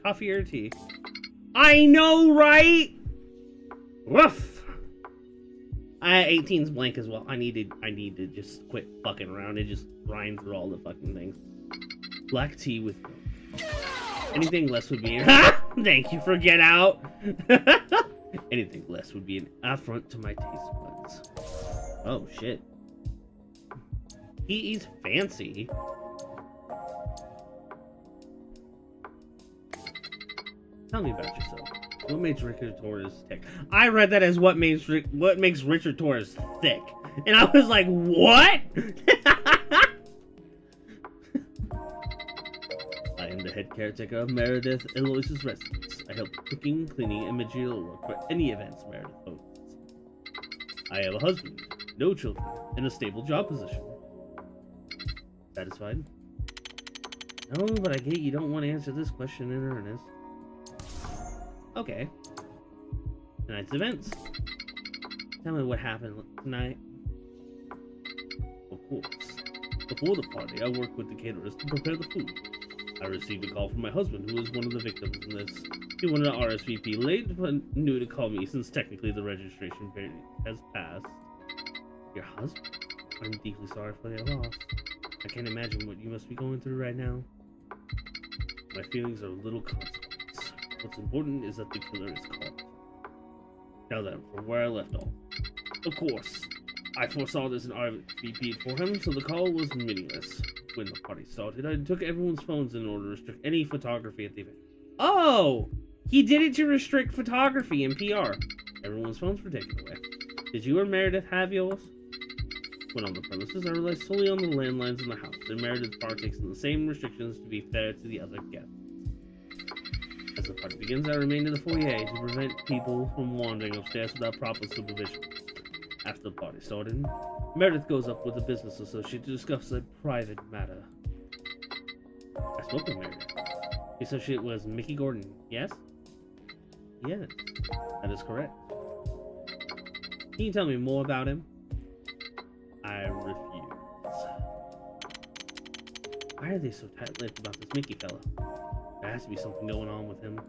Coffee or tea? I know, right? Woof! 18's blank as well. I need to just quit fucking around and just grind through all the fucking things. Black tea with milk. Anything less would be an thank you for Get Out. Anything less would be an affront to my taste buds. Oh shit. He eats fancy. Tell me about yourself. What makes Richard Torres thick? I read that as what makes Richard Torres thick, and I was like, what? I am the head caretaker of Meredith Eloise's residence. I help cooking, cleaning, and material work for any events Meredith hosts. I have a husband, no children, and a stable job position. Satisfied? No, but I get you don't want to answer this question in earnest. Okay. Tonight's events. Tell me what happened tonight. Of course. Before the party, I worked with the caterers to prepare the food. I received a call from my husband, who was one of the victims in this. He wanted to RSVP late, but knew to call me since technically the registration period has passed. Your husband? I'm deeply sorry for your loss. I can't imagine what you must be going through right now. My feelings are a little consequence. What's important is that the killer is caught. Now then, from where I left off. Of course, I foresaw this and RSVP'd for him, so the call was meaningless. When the party started, I took everyone's phones in order to restrict any photography at the event. Oh! He did it to restrict photography and PR. Everyone's phones were taken away. Did you or Meredith have yours? When on the premises, I relied solely on the landlines in the house, and Meredith partakes in the same restrictions to be fair to the other guests. As the party begins, I remain in the foyer to prevent people from wandering upstairs without proper supervision. After the party started, Meredith goes up with a business associate to discuss a private matter. I spoke with Meredith. The associate was Mickey Gordon, yes? Yes, that is correct. Can you tell me more about him? I refuse. Why are they so tight-lipped about this Mickey fella? There has to be something going on with him.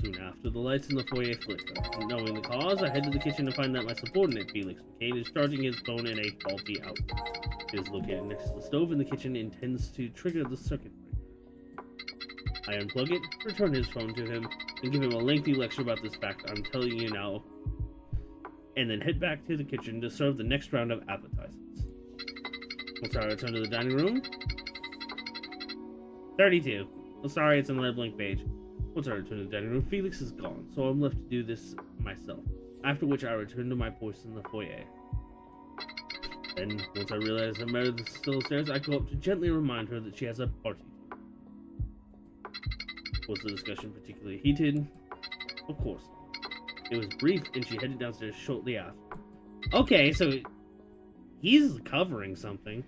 Soon after, the lights in the foyer flicker. Knowing the cause, I head to the kitchen to find that my subordinate, Felix McCain, is charging his phone in a faulty output. It is located next to the stove in the kitchen and intends to trigger the circuit breaker. I unplug it, return his phone to him, and give him a lengthy lecture about this fact I'm telling you now, and then head back to the kitchen to serve the next round of appetizers. Once I return to the dining room... 32. Oh, sorry, it's another blank page. Once I return to the dining room, Felix is gone, so I'm left to do this myself. After which I return to my post in the foyer. Then, once I realize that Meredith is still upstairs, I go up to gently remind her that she has a party. Was the discussion particularly heated? Of course. It was brief, and she headed downstairs shortly after. Okay, so he's covering something.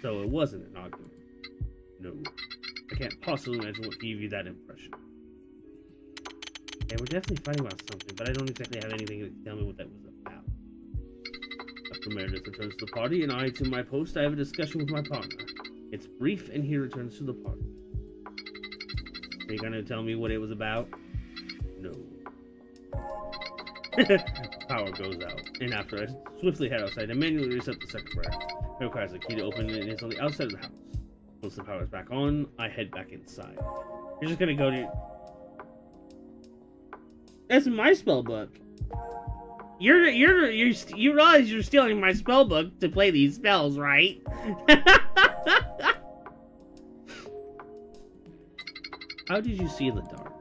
So it wasn't an argument. No. I can't possibly imagine what gave you that impression. Yeah, we're definitely fighting about something, but I don't exactly have anything to tell me what that was about. After Meredith returns to the party, and I to my post, I have a discussion with my partner. It's brief, and he returns to the party. Are you gonna tell me what it was about? No. Power goes out, and after I swiftly head outside and manually reset the circuit breaker, it requires a key to open it, and it's on the outside of the house. Once the power is back on, I head back inside. You're just gonna go to... That's my spell book. You realize you're stealing my spell book to play these spells, right? How did you see in the dark?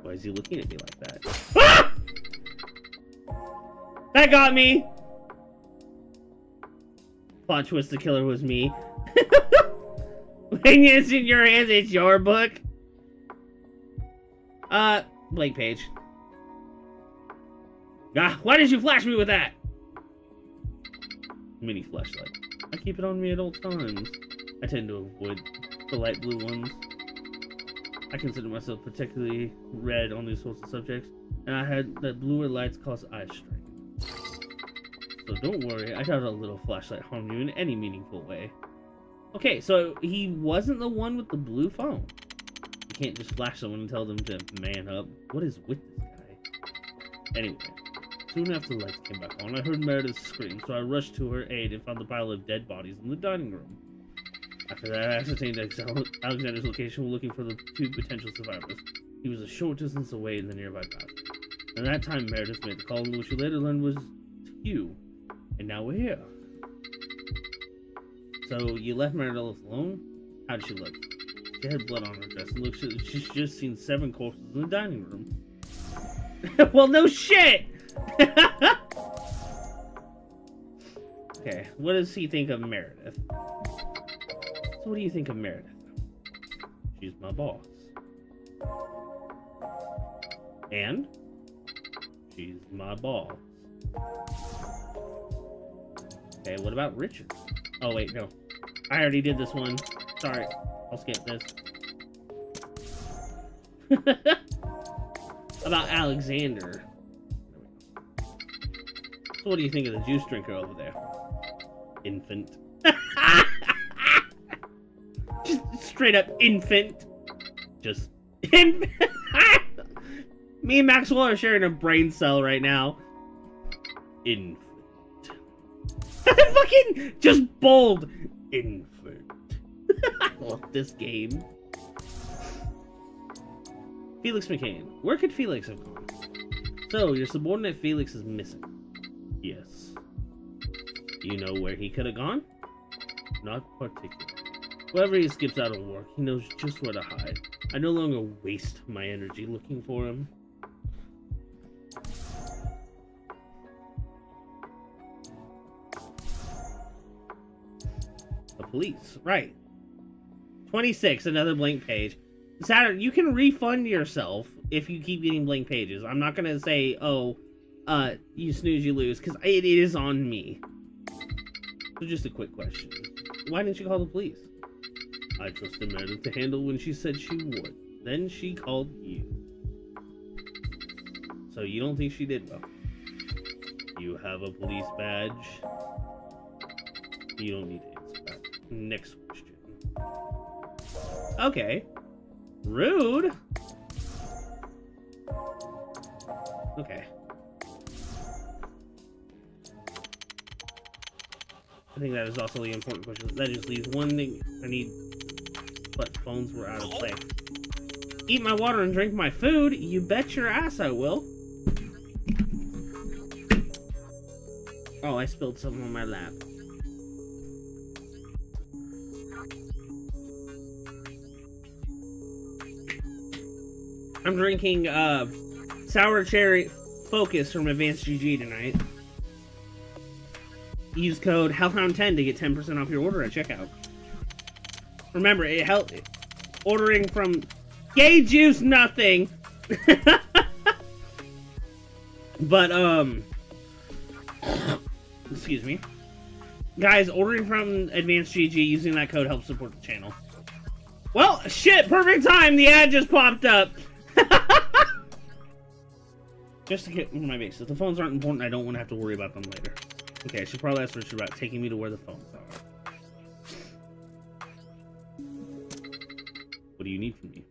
Why is he looking at me like that? Ah! That got me! Plot twist, the killer was me. When it's in your hands, it's your book. Blank page. Ah, why did you flash me with that? Mini flashlight. I keep it on me at all times. I tend to avoid the light blue ones. I consider myself particularly red on these sorts of subjects, and I had that bluer lights cause eye strain. So don't worry, I doubt a little flashlight harm you in any meaningful way. Okay, so he wasn't the one with the blue phone. You can't just flash someone and tell them to man up. What is with this guy? Anyway, soon after the lights came back on, I heard Meredith scream, so I rushed to her aid and found the pile of dead bodies in the dining room. After that, I ascertained Alexander's location while looking for the two potential survivors. He was a short distance away in the nearby path. And at that time, Meredith made the call, which we later learned was to you. And now we're here. So, you left Meredith alone? How did she look? She had blood on her dress and looks like she's just seen 7 corpses in the dining room. Well, no shit! Okay, what does he think of Meredith? So what do you think of Meredith? She's my boss. And? She's my boss. Okay, what about Richard? Oh, wait, no. I already did this one. Sorry. I'll skip this. About Alexander. So what do you think of the juice drinker over there? Infant. Just straight up infant. Just infant. Me and Maxwell are sharing a brain cell right now. Infant. Fucking just bold. Infant. I love this game. Felix McCain. Where could Felix have gone? So, your subordinate Felix is missing. Yes. You know where he could have gone? Not particularly. Wherever he skips out of work, he knows just where to hide. I no longer waste my energy looking for him. The police. Right. 26, another blank page. Saturn, you can refund yourself if you keep getting blank pages. I'm not gonna say, oh, you snooze, you lose, because it is on me. So just a quick question. Why didn't you call the police? I trusted Meredith to handle when she said she would. Then she called you. So you don't think she did well? You have a police badge? You don't need to answer that. Next question. Okay. Rude. Okay. I think that is also the important question. That just leaves one thing I need. But phones were out of play. Eat my water and drink my food? You bet your ass I will. Oh, I spilled some on my lap. I'm drinking Sour Cherry Focus from Advanced GG tonight. Use code Hellhound10 to get 10% off your order at checkout. Remember, it helped. Ordering from Gay Juice nothing. But excuse me. Guys, ordering from Advanced GG using that code helps support the channel. Well, shit, perfect time. The ad just popped up. Just to get my base. If the phones aren't important, I don't want to have to worry about them later. Okay, I should probably ask Richard about taking me to where the phones are. What do you need from me?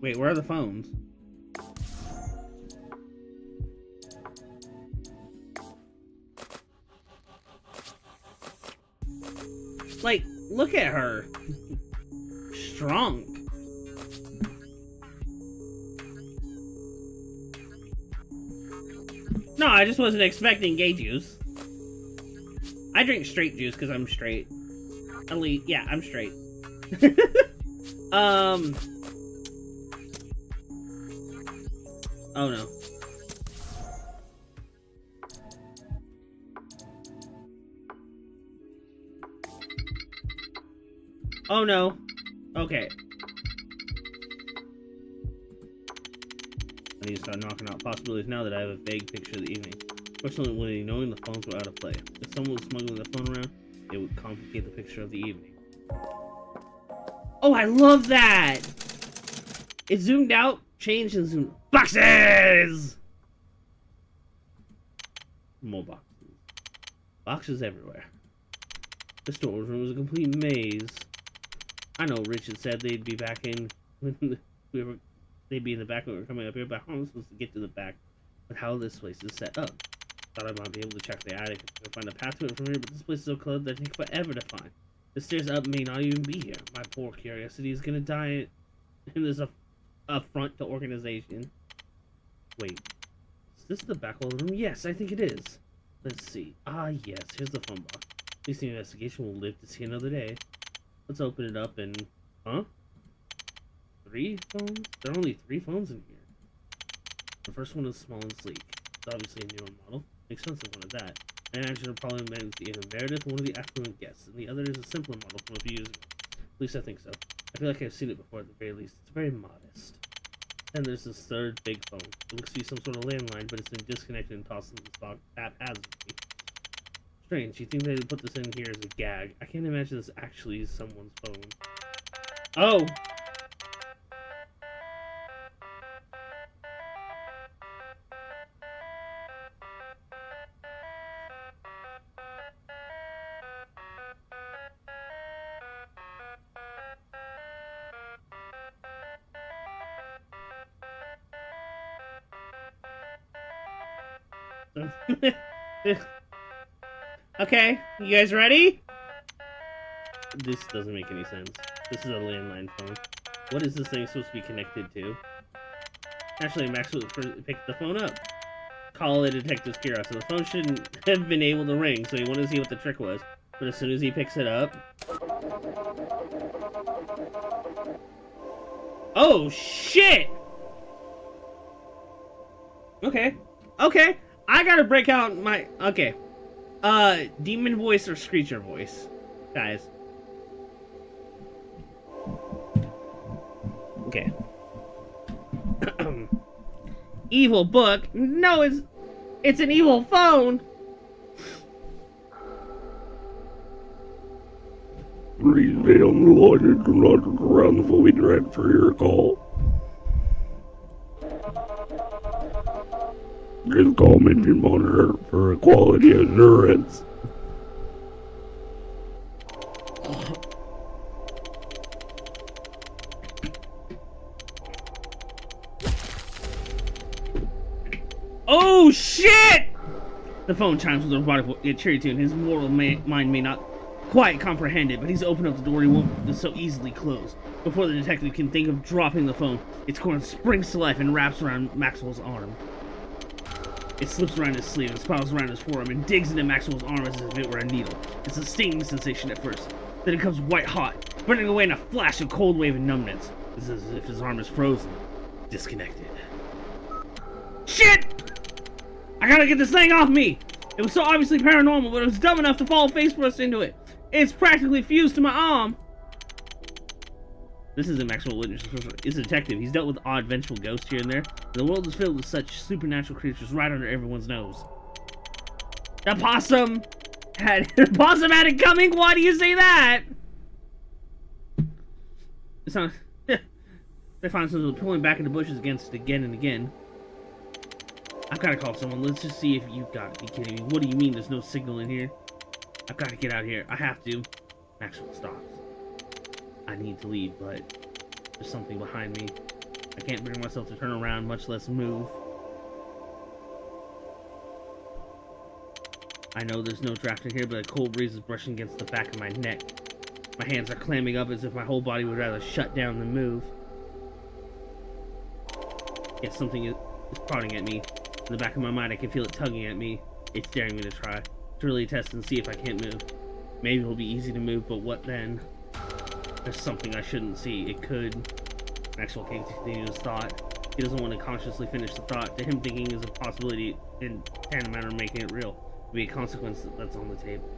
Wait, where are the phones? Like, look at her. Strong. No, I just wasn't expecting gay juice. I drink straight juice because I'm straight. At least, yeah, I'm straight. Oh no. Oh no. Okay. I need to start knocking out possibilities now that I have a vague picture of the evening. Personally, knowing the phones were out of play. If someone was smuggling the phone around, it would complicate the picture of the evening. Oh, I love that! It zoomed out, changed, and zoomed. Boxes! More boxes. Boxes everywhere. The storage room was a complete maze. I know Richard said they'd be back in when they'd be in the back when we were coming up here, but how am I supposed to get to the back with how this place is set up? Thought I might be able to check the attic and find a path to it from here, but this place is so closed that it takes forever to find. The stairs up may not even be here. My poor curiosity is gonna die in this affront to organization. Wait, is this the back wall of the room? Yes, I think it is. Let's see. Ah, yes, here's the phone box. At least the investigation will live to see another day. Let's open it up and... Huh? 3 phones? There are only 3 phones in here. The first one is small and sleek. It's obviously a newer model. Expensive one at that. I imagine it'll probably meant either Meredith or one of the affluent guests, and the other is a simpler model from a few years ago. At least I think so. I feel like I've seen it before at the very least. It's very modest. And there's this third big phone. It looks to be some sort of landline, but it's been disconnected and tossed into the stock haphazardly. Strange, you think they'd put this in here as a gag. I can't imagine this actually is someone's phone. Oh! Okay, you guys ready? This doesn't make any sense. This is a landline phone. What is this thing supposed to be connected to? Actually, Max picked the phone up. Call it Detective's curiosity. The phone shouldn't have been able to ring, so he wanted to see what the trick was. But as soon as he picks it up... Oh, shit! Okay. Okay. I gotta break out my... Okay. Demon voice or Screecher voice? Guys. Okay. Evil book? No, it's an evil phone! Please stay on the line and do not look around the phone to answer your call. This call may be monitored for quality assurance. Oh shit! The phone chimes with a robotic cheery tune. His mortal mind may not quite comprehend it, but he's opened up the door he won't so easily close. Before the detective can think of dropping the phone, its cord springs to life and wraps around Maxwell's arm. It slips around his sleeve and spirals around his forearm and digs into Maxwell's arm as if it were a needle. It's a stinging sensation at first, then it becomes white hot, burning away in a flash of cold wave and numbness. It's as if his arm is frozen, disconnected. Shit! I gotta get this thing off me! It was so obviously paranormal, but it was dumb enough to fall face first into it. It's practically fused to my arm. This isn't Maxwell Witness. It's a detective. He's dealt with odd, vengeful ghosts here and there. The world is filled with such supernatural creatures right under everyone's nose. The possum had it coming. Why do you say that? It's not. They find themselves pulling back in the bushes against it again and again. I've got to call someone. Let's just see if you've got to be kidding me. What do you mean there's no signal in here? I've got to get out of here. I have to. Maxwell stops. I need to leave, but there's something behind me. I can't bring myself to turn around, much less move. I know there's no draft in here, but a cold breeze is brushing against the back of my neck. My hands are clamming up as if my whole body would rather shut down than move. Yes, something is prodding at me. In the back of my mind, I can feel it tugging at me. It's daring me to try. To really test and see if I can't move. Maybe it'll be easy to move, but what then? There's something I shouldn't see. It could. Maxwell can't continue his thought. He doesn't want to consciously finish the thought. To him, thinking is a possibility in tantamount to making it real. It will be a consequence that's on the table.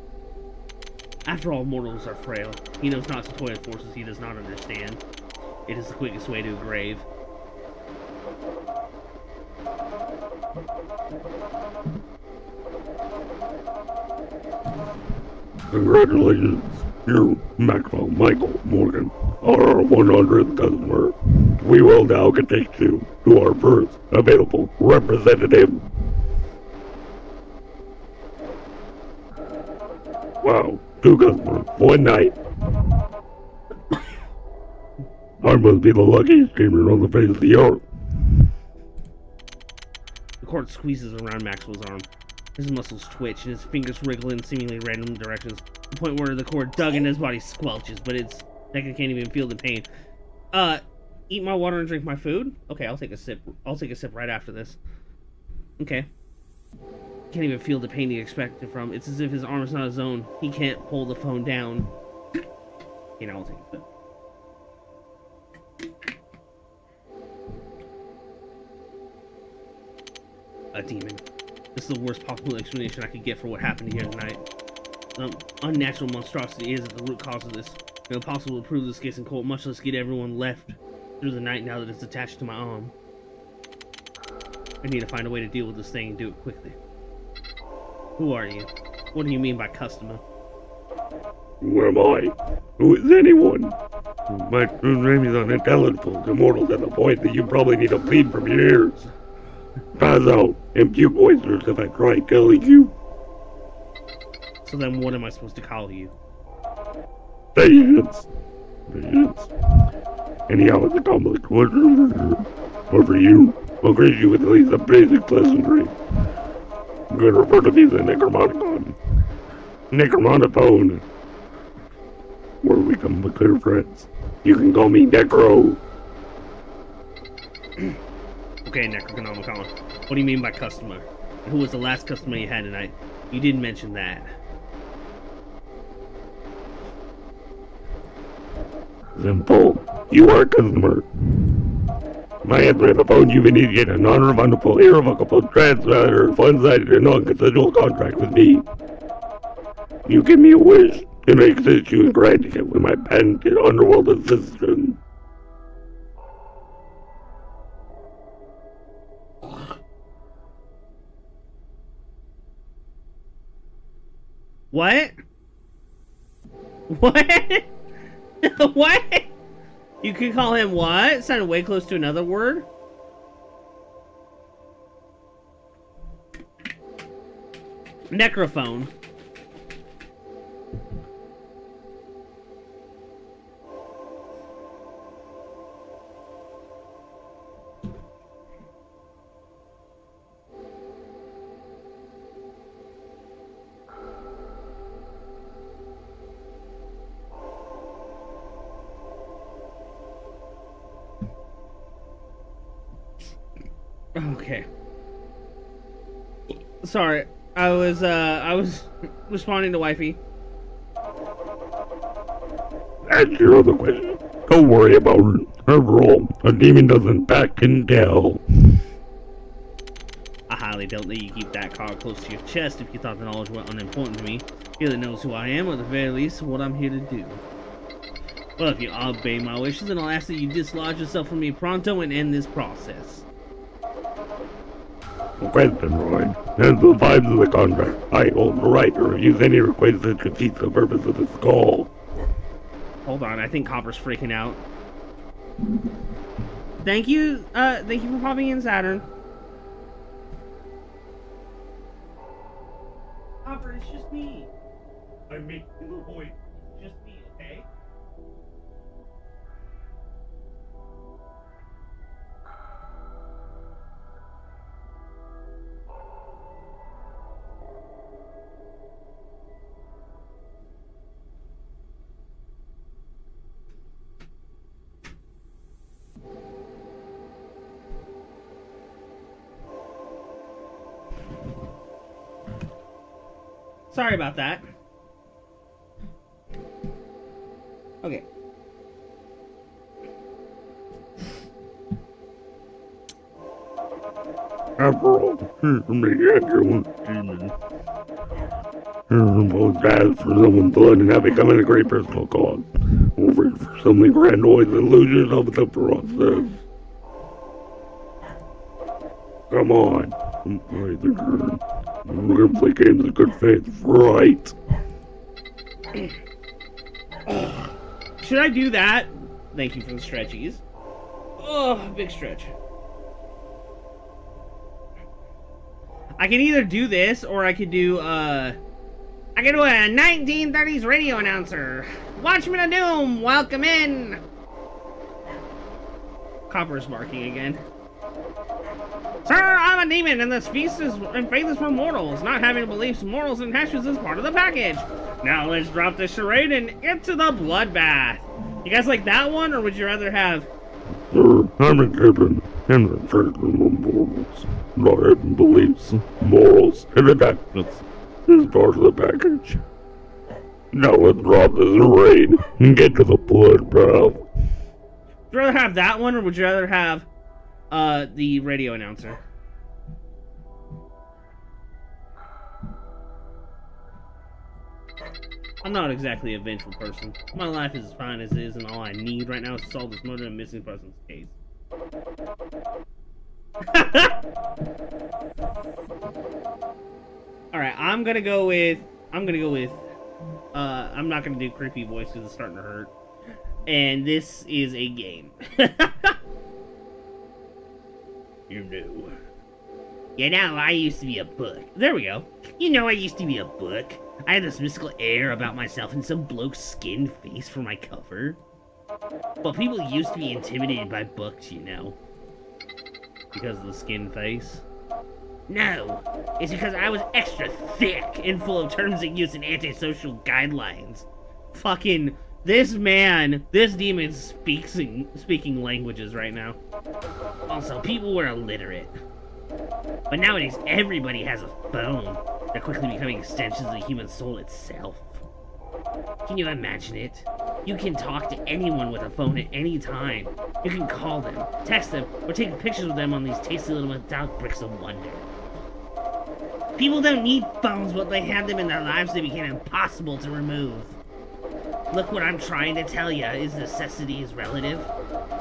After all, mortals are frail. He knows not to toy with forces he does not understand. It is the quickest way to a grave. Congratulations, you're Maxwell Michael Morgan, our 100th customer. We will now take you to our first available representative. Wow, 2 customers, 1 night. I must be the luckiest gamer on the face of the earth. The cord squeezes around Maxwell's arm. His muscles twitch and his fingers wriggle in seemingly random directions. The point where the cord dug in his body squelches, but it's like I can't even feel the pain. Eat my water and drink my food? Okay, I'll take a sip. I'll take a sip right after this. Okay. Can't even feel the pain he expected from. It's as if his arm's not his own. He can't pull the phone down. You know, I'll take it. A demon. This is the worst possible explanation I could get for what happened here tonight. Unnatural monstrosity is at the root cause of this. It's impossible to prove this case in court, much less get everyone left through the night now that it's attached to my arm. I need to find a way to deal with this thing and do it quickly. Who are you? What do you mean by customer? Who am I? Who is anyone? My true name is unintelligible to mortals at the point that you probably need to bleed from your ears. Pass out and puke oysters if I try killing you. So then what am I supposed to call you? Patience. Patience. Anyhow, it's accomplished. But for you, I'll grace you with at least a basic pleasantry. I'm going to refer to me as a Necromonicon. Necromonopone. Where we become clear friends. You can call me Necro. Okay, Necronomicon. What do you mean by customer? And who was the last customer you had tonight? You didn't mention that. Simple. You are a customer. My answer to the phone, you've initiated a non-refundable, irrevocable, transfer, one-sided, and non-consensual contract with me. You give me a wish, and I assist you in granting it with my patented underworld assistant. What? What? What? You could call him what? It sounded way close to another word. Necrophone. Okay. Sorry, I was responding to wifey. That's your other question. Don't worry about it. After all, a demon doesn't back and tell. I highly doubt that you keep that card close to your chest if you thought the knowledge were unimportant to me. He that knows who I am, or at the very least, what I'm here to do. Well, if you obey my wishes, then I'll ask that you dislodge yourself from me pronto and end this process. Question, Roy. As the vibes of the contract, I hold the right to refuse any request that defeats the purpose of this call. Hold on, I think Copper's freaking out. Thank you for popping in, Saturn. Copper, it's just me. I make the voice. Just me, okay? Sorry about that. Okay. After all, here's me and your one demon. You're supposed to ask for someone's blood and have it come at a great personal cost. Over for something grandiose and lose yourself in the process. Come on. Play the game. We're gonna play games of good faith, right? Should I do that? Thank you for the stretchies. Oh, big stretch. I can either do this or I could do I can do a 1930s radio announcer. Watchmen of Doom, welcome in. Copper's barking again. Sir, I'm a demon, and this feast and faith is for mortals. Not having beliefs, mortals and hashes is part of the package. Now let's drop the charade and get to the bloodbath. You guys like that one, or would you rather have... Sir, I'm a Gibbon, and the morals, not beliefs, morals, and attachments is part of the package. Now let's drop this raid and get to the blood bath. Would you rather have that one, or would you rather have the radio announcer? I'm not exactly a vengeful person. My life is as fine as it is, and all I need right now is to solve this murder and missing persons case. Alright, I'm gonna go with... I'm not gonna do creepy voice because it's starting to hurt. And this is a game. You know. You know, I used to be a book. There we go. You know, I used to be a book. I had this mystical air about myself and some bloke's skin face for my cover. But people used to be intimidated by books, you know. Because of the skin face. No, it's because I was extra thick and full of terms of use and antisocial guidelines. Fucking, this demon's speaking languages right now. Also, people were illiterate. But nowadays, everybody has a phone. They're quickly becoming extensions of the human soul itself. Can you imagine it? You can talk to anyone with a phone at any time. You can call them, text them, or take pictures of them on these tasty little metallic bricks of wonder. People don't need phones, but they had them in their lives, they became impossible to remove. Look, what I'm trying to tell you is necessity is relative.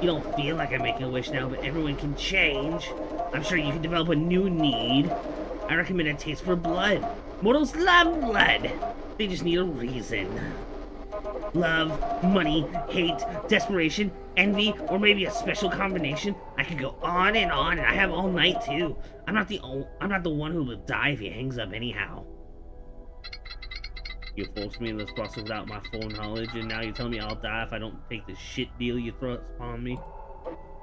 You don't feel like I'm making a wish now, but everyone can change. I'm sure you can develop a new need. I recommend a taste for blood. Mortals love blood. They just need a reason. Love, money, hate, desperation, envy, or maybe a special combination. I could go on, and I have all night too. I'm not the one who will die if he hangs up anyhow. You forced me in this process without my full knowledge, and now you tell me I'll die if I don't take the shit deal you thrust upon me?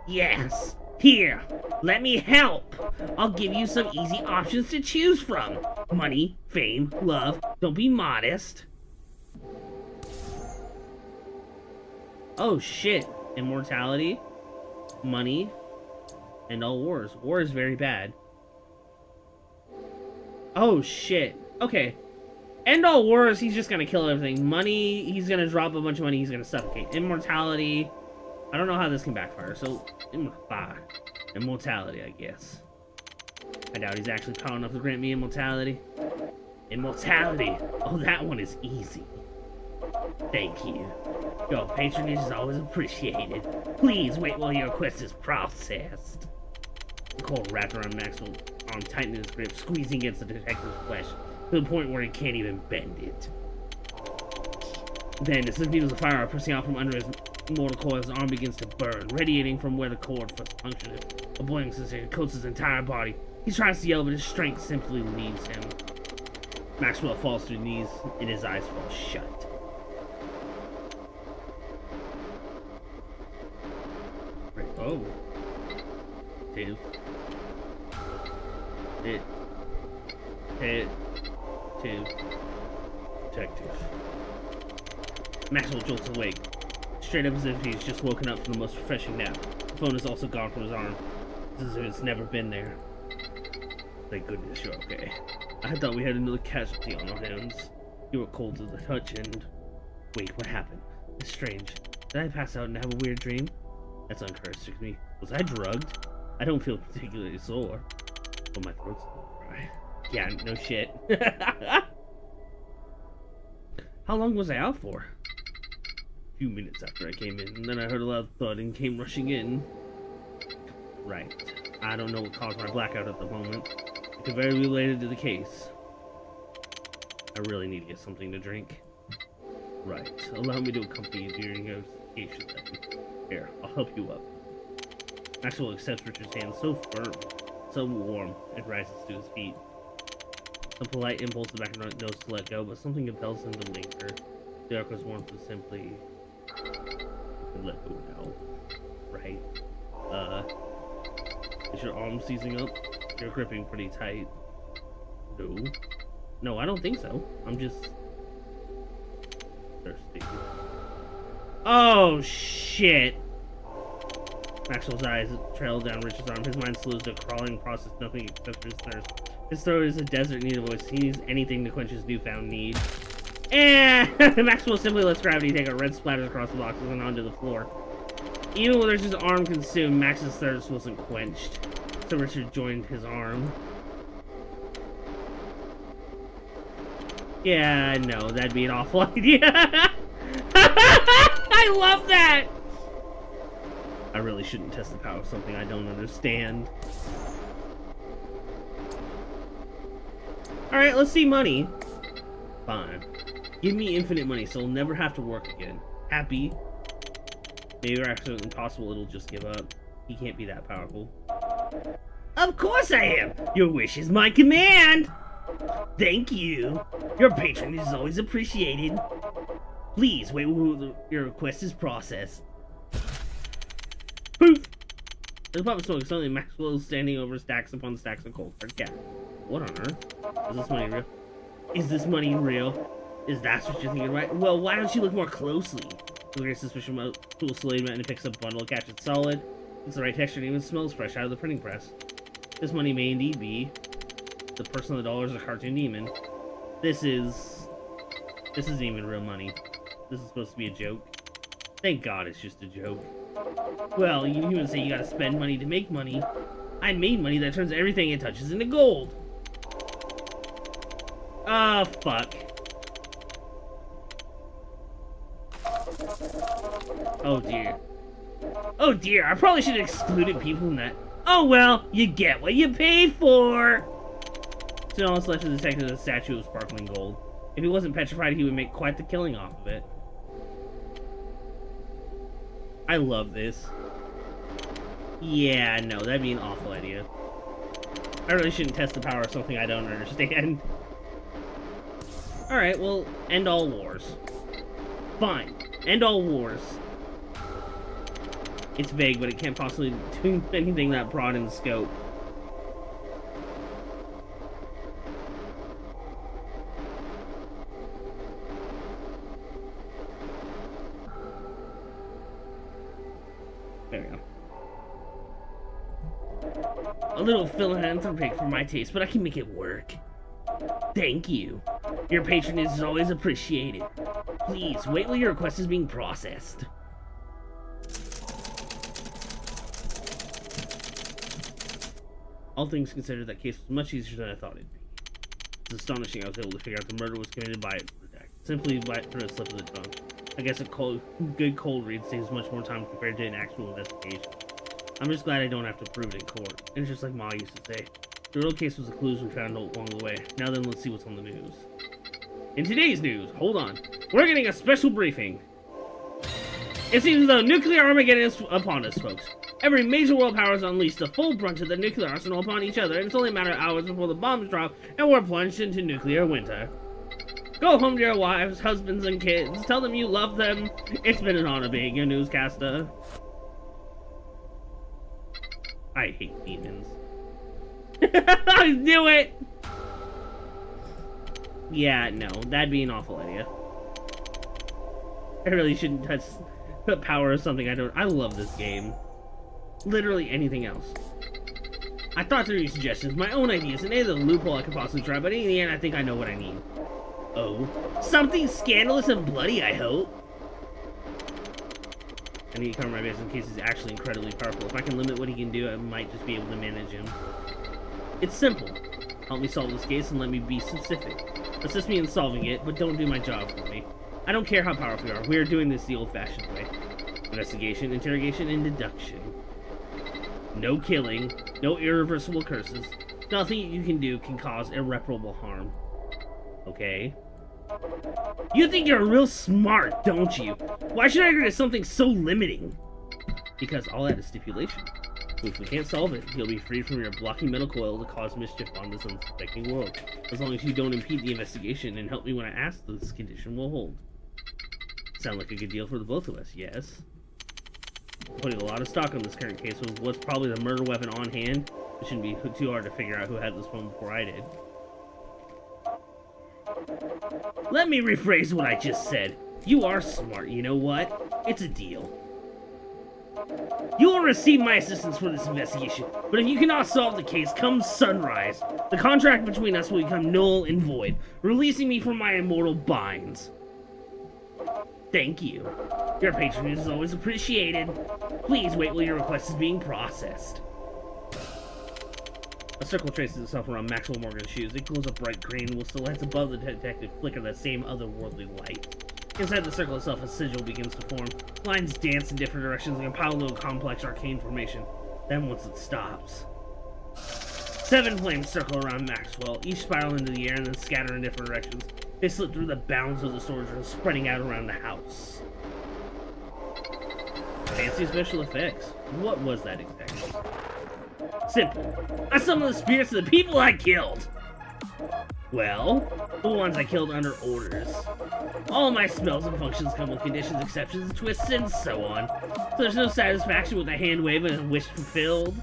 Yes! Here! Let me help! I'll give you some easy options to choose from. Money, fame, love. Don't be modest. Oh shit. Immortality, money, and all wars. War is very bad. Oh shit. Okay. End all wars, he's just gonna kill everything. Money, he's gonna drop a bunch of money, he's gonna suffocate. Immortality, I don't know how this can backfire, so immortality, I guess. I doubt he's actually powerful enough to grant me immortality. Immortality! Oh, that one is easy. Thank you. Your patronage is always appreciated. Please wait while your quest is processed. The cold wrapped around Maxwell's arm, tightening his grip, squeezing against the detective's flesh, to the point where he can't even bend it. Then, as if needles of fire are pressing out from under his mortal coil, his arm begins to burn, radiating from where the cord first punctured. A boiling sensation coats his entire body. He tries to yell, but his strength simply leaves him. Maxwell falls to his knees, and his eyes fall shut. Oh. Two. Hit. Two. Detective. Maxwell jolts awake, straight up as if he's just woken up from the most refreshing nap. The phone is also gone from his arm, as if it's never been there. Thank goodness you're okay. I thought we had another casualty on our hands. You were cold to the touch and... Wait, what happened? It's strange. Did I pass out and have a weird dream? That's uncharacteristic of me. Was I drugged? I don't feel particularly sore. But my throat's dry. Yeah, no shit. How long was I out for? A few minutes after I came in, and then I heard a loud thud and came rushing in. Right. I don't know what caused my blackout at the moment. It could very be related to the case. I really need to get something to drink. Right. Allow me to accompany you during your investigation then. Here, I'll help you up. Maxwell accepts Richard's hand so firm, so warm, and rises to his feet. A polite impulse the back of his nose to let go, but something compels him to linger. The Arco's warmth is simply... let go now. Right. Is your arm seizing up? You're gripping pretty tight. No. No, I don't think so. I'm just... thirsty. Oh, shit. Maxwell's eyes trail down Richard's arm. His mind slows to a crawling process, nothing except for his thirst. His throat is a desert need of voice. He needs anything to quench his newfound need. And Maxwell simply lets gravity take a red splatter across the boxes and onto the floor. Even with Richard's arm consumed, Max's thirst wasn't quenched. So Richard joined his arm. Yeah, no, that'd be an awful idea. I love that! I really shouldn't test the power of something I don't understand. Alright, let's see money. Fine. Give me infinite money so I'll never have to work again. Happy? Maybe we're actually impossible, it'll just give up. He can't be that powerful. Of course I am! Your wish is my command! Thank you! Your patronage is always appreciated. Please wait while your request is processed. Poof! There's a puff of smoke. Suddenly Maxwell is standing over stacks upon stacks of coal. Yeah. What on earth? Is this money real? Is this money real? Is that what you're thinking, right? Well, why don't you look more closely? With great suspicion, Maxwell slowly and picks up a bundle, catches it solid. It's the right texture and even smells fresh out of the printing press. This money may indeed be the person of the dollars, a cartoon demon. This isn't even real money. This is supposed to be a joke. Thank God it's just a joke. Well, you humans say you gotta spend money to make money. I made money that turns everything it touches into gold. Ah, fuck. Oh dear. Oh dear, I probably should have excluded people from that. Oh well, you get what you pay for! So all that's left of the detective is a statue of sparkling gold. If he wasn't petrified, he would make quite the killing off of it. I love this. Yeah, no, that'd be an awful idea. I really shouldn't test the power of something I don't understand. Alright, well, end all wars. Fine. End all wars. It's vague, but it can't possibly do anything that broad in scope. There we go. A little philanthropic for my taste, but I can make it work. Thank you. Your patronage is always appreciated. Please, wait while your request is being processed. All things considered, that case was much easier than I thought it'd be. It's astonishing I was able to figure out the murder was committed by simply through a slip of the tongue. I guess a good cold read saves much more time compared to an actual investigation. I'm just glad I don't have to prove it in court. And it's just like Ma used to say. The real case was the clues we found along the way. Now then, let's see what's on the news. In today's news, hold on. We're getting a special briefing. It seems as though nuclear Armageddon is upon us, folks. Every major world power has unleashed the full brunt of the nuclear arsenal upon each other, and it's only a matter of hours before the bombs drop and we're plunged into nuclear winter. Go home to your wives, husbands, and kids. Tell them you love them. It's been an honor being your newscaster. I hate demons. I knew it! Yeah, no, that'd be an awful idea. I really shouldn't touch the power of something I don't. I love this game. Literally anything else. I thought through your suggestions, my own ideas, and any other loophole I could possibly try, but in the end, I think I know what I need. Oh, something scandalous and bloody, I hope. I need to cover my base in case he's actually incredibly powerful. If I can limit what he can do, I might just be able to manage him. It's simple. Help me solve this case and let me be specific. Assist me in solving it, but don't do my job for me. I don't care how powerful we are. We are doing this the old-fashioned way. Investigation, interrogation, and deduction. No killing, no irreversible curses. Nothing you can do can cause irreparable harm. Okay? You think you're real smart, don't you? Why should I agree to something so limiting? Because all that is stipulation. If we can't solve it, you'll be freed from your blocky metal coil to cause mischief on this unsuspecting world. As long as you don't impede the investigation and help me when I ask, this condition will hold. Sound like a good deal for the both of us, yes? I'm putting a lot of stock on this current case with what's probably the murder weapon on hand. It shouldn't be too hard to figure out who had this one before I did. Let me rephrase what I just said. You are smart, you know what? It's a deal. You will receive my assistance for this investigation, but if you cannot solve the case come sunrise, the contract between us will become null and void, releasing me from my immortal binds. Thank you. Your patronage is always appreciated. Please wait while your request is being processed. A circle traces itself around Maxwell Morgan's shoes. It glows a bright green, while the lights above the detective flicker that same otherworldly light. Inside the circle itself, a sigil begins to form. Lines dance in different directions and compile into a complex arcane formation. Then once it stops, 7 flames circle around Maxwell, each spiral into the air and then scatter in different directions. They slip through the bounds of the storage room, spreading out around the house. Fancy special effects. What was that exactly? Simple. I summoned the spirits of the people I killed! Well, the ones I killed under orders. All my spells and functions come with conditions, exceptions, twists, and so on. So there's no satisfaction with a hand wave and a wish fulfilled.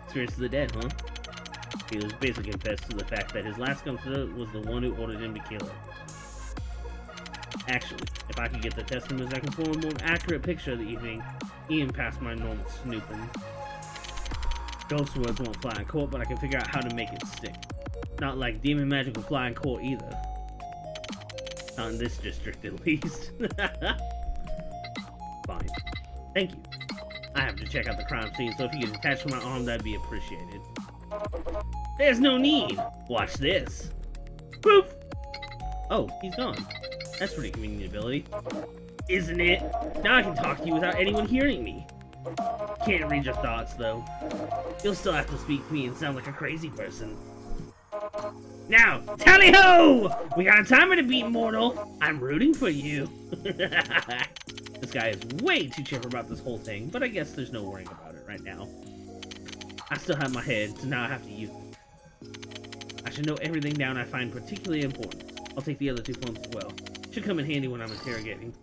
Spirits of the dead, huh? He was basically confessed to the fact that his last confidant was the one who ordered him to kill her. Actually, if I could get the testaments, I can form a more accurate picture of the evening, even past my normal snooping. Ghost words won't fly in court, but I can figure out how to make it stick. Not like demon magic will fly in court either. Not in this district, at least. Fine. Thank you. I have to check out the crime scene, so if you could attach to my arm, that'd be appreciated. There's no need! Watch this. Poof! Oh, he's gone. That's pretty convenient ability. Isn't it? Now I can talk to you without anyone hearing me. Can't read your thoughts, though. You'll still have to speak to me and sound like a crazy person. Now, tally-ho! We got a timer to beat, mortal. I'm rooting for you. This guy is way too chipper about this whole thing, but I guess there's no worrying about it right now. I still have my head, so now I have to use it. I should note everything down I find particularly important. I'll take the other 2 phones as well. Should come in handy when I'm interrogating.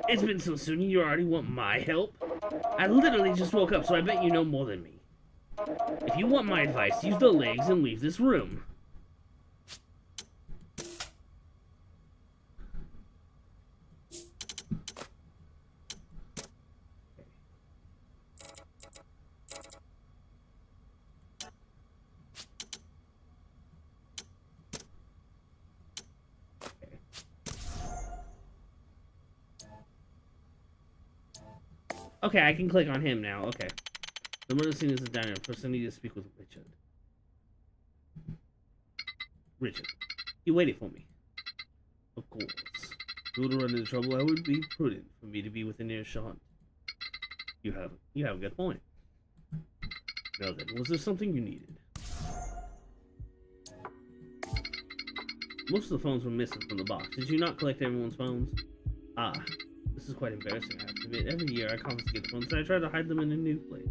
It's been so soon, you already want my help? I literally just woke up, so I bet you know more than me. If you want my advice, use the legs and leave this room. Okay, I can click on him now. Okay. The murder scene is a diner. First, I need to speak with Richard. Richard, you waited for me. Of course. If you were to run into trouble, I would be prudent for me to be within earshot. You have a good point. Now then, was there something you needed? Most of the phones were missing from the box. Did you not collect everyone's phones? Ah, this is quite embarrassing, I have to admit. Every year I confiscate the phones and I try to hide them in a new place.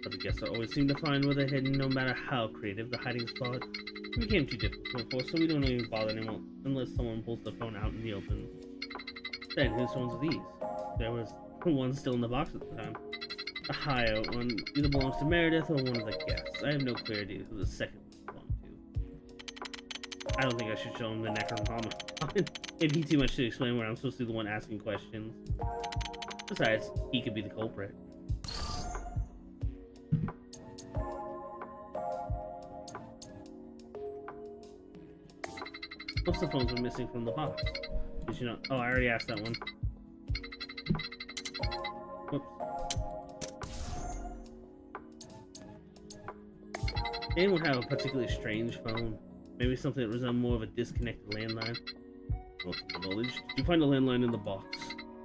But the guests always seem to find where they're hidden, no matter how creative the hiding spot. It became too difficult for us, so we don't even bother anymore unless someone pulls the phone out in the open. Then, whose phones are these? There was one still in the box at the time. A higher one either belongs to Meredith or one of the guests. I have no clear idea who the second one belonged to. I don't think I should show him the Necronomicon. It'd be too much to explain where I'm supposed to be the one asking questions. Besides, he could be the culprit. Most of the phones were missing from the box. Did you know? Oh, I already asked that one. Whoops. Anyone have a particularly strange phone? Maybe something that resembled more of a disconnected landline? Well, to my knowledge, did you find a landline in the box?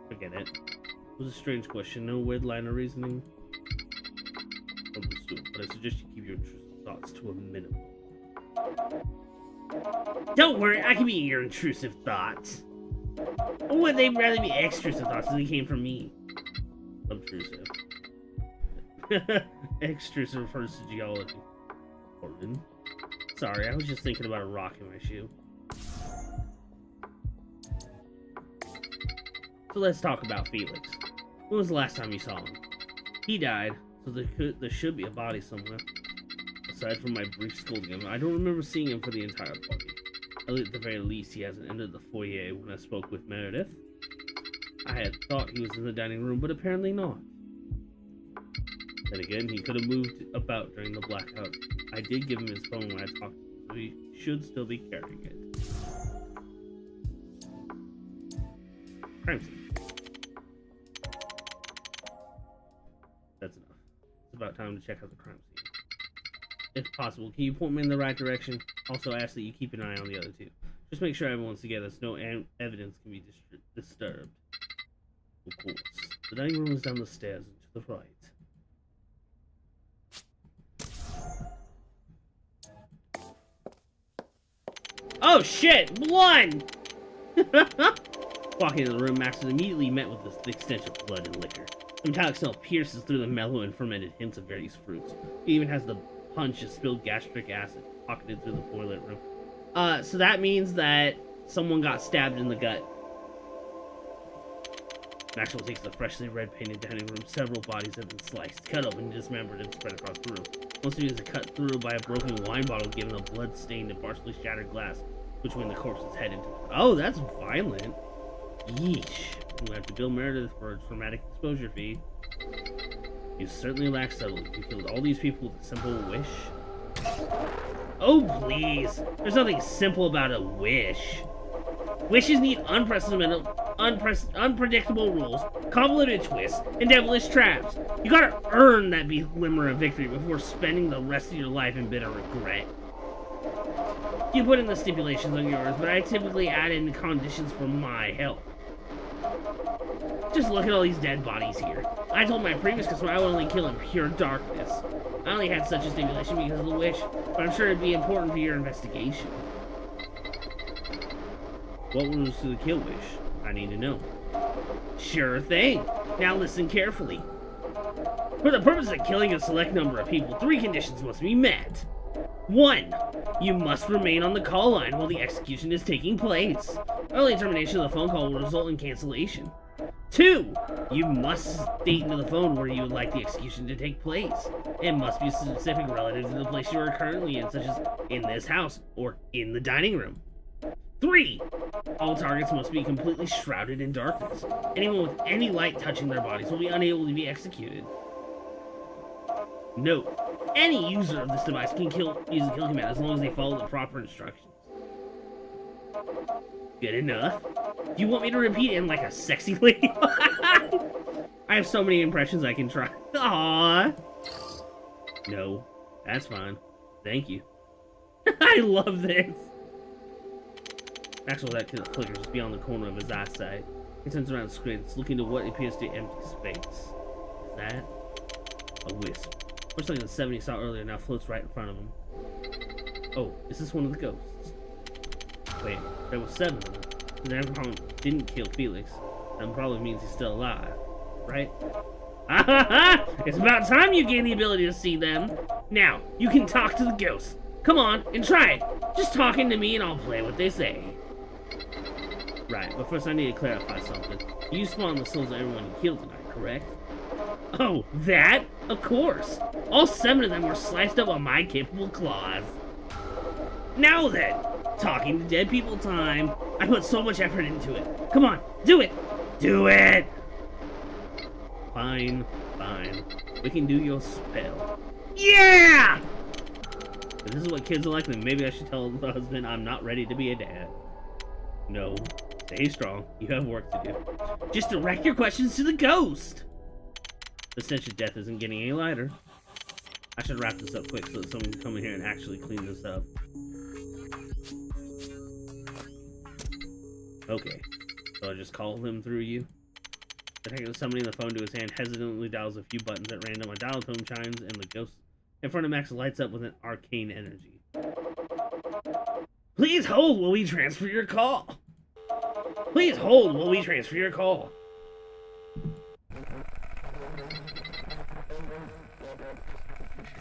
Forget it. It was a strange question. No weird line of reasoning. Understood, but I suggest you keep your intrusive thoughts to a minimum. Don't worry, I can be your intrusive thoughts. Or would they rather be extrusive thoughts if they came from me? Obtrusive. Extrusive refers to geology. Pardon? Sorry, I was just thinking about a rock in my shoe. So let's talk about Felix. When was the last time you saw him? He died, so there should be a body somewhere. Aside from my brief scolding him, I don't remember seeing him for the entire party. At the very least, he hasn't entered the foyer when I spoke with Meredith. I had thought he was in the dining room, but apparently not. Then again, he could have moved about during the blackout. I did give him his phone when I talked to him, so he should still be carrying it. Crime scene. That's enough. It's about time to check out the crime scene. If possible, can you point me in the right direction? Also ask that you keep an eye on the other two. Just make sure everyone's together so no evidence can be disturbed. Of course. The dining room is down the stairs and to the right. Oh shit! Blood! Walking into the room, Max is immediately met with this thick stench of blood and liquor. The metallic smell pierces through the mellow and fermented hints of various fruits. He even has the punch of spilled gastric acid pocketed through the toilet room. So that means that someone got stabbed in the gut. Maxwell takes the freshly red-painted dining room. Several bodies have been sliced, cut open, dismembered, and spread across the room. Most of these are cut through by a broken wine bottle given a blood-stained and partially shattered glass, between the corpse's head into. Oh, that's violent. Yeesh. I'm gonna have to bill Meredith for a traumatic exposure fee. You certainly lack subtlety. You killed all these people with a simple wish. Oh, please. There's nothing simple about a wish. Wishes need unpredictable rules, convoluted twists, and devilish traps. You gotta earn that glimmer of victory before spending the rest of your life in bitter regret. You put in the stipulations on yours, but I typically add in conditions for my help. Just look at all these dead bodies here. I told my previous customer I would only kill in pure darkness. I only had such a stipulation because of the wish, but I'm sure it'd be important for your investigation. What was the kill wish? I need to know. Sure thing. Now listen carefully. For the purpose of killing a select number of people, 3 conditions must be met. 1. You must remain on the call line while the execution is taking place. Early termination of the phone call will result in cancellation. 2. You must state into the phone where you would like the execution to take place. It must be specific relative to the place you are currently in, such as in this house or in the dining room. 3. All targets must be completely shrouded in darkness. Anyone with any light touching their bodies will be unable to be executed. Note: any user of this device can use the kill command as long as they follow the proper instructions. Good enough? Do you want me to repeat it in like a sexy lady? I have so many impressions I can try. Aww. No, that's fine. Thank you. I love this. Maxwell, that clicker just beyond the corner of his eyesight. He turns around the screen, looking to what appears to be empty space. Is that a wisp? Much like the 70 he saw earlier, now floats right in front of him. Oh, is this one of the ghosts? Wait, there were 7 of them. The Necrophone didn't kill Felix. That probably means he's still alive, right? Ah ha ha! It's about time you gain the ability to see them. Now, you can talk to the ghosts. Come on, and try it. Just talking to me and I'll play what they say. Right, but first I need to clarify something. You spawned the souls of everyone you killed tonight, correct? Oh, that? Of course. All 7 of them were sliced up on my capable claws. Now then, talking to dead people time. I put so much effort into it. Come on, do it! Do it! Fine, fine. We can do your spell. Yeah! If this is what kids are like, then maybe I should tell the husband I'm not ready to be a dad. No. Stay strong. You have work to do. Just direct your questions to the ghost! The stench of death isn't getting any lighter. I should wrap this up quick so that someone can come in here and actually clean this up. Okay. So I just call him through you. The detective summoning the phone to his hand hesitantly dials a few buttons at random. A dial tone chimes and the ghost in front of Max lights up with an arcane energy. Please hold while we transfer your call. Please hold while we transfer your call.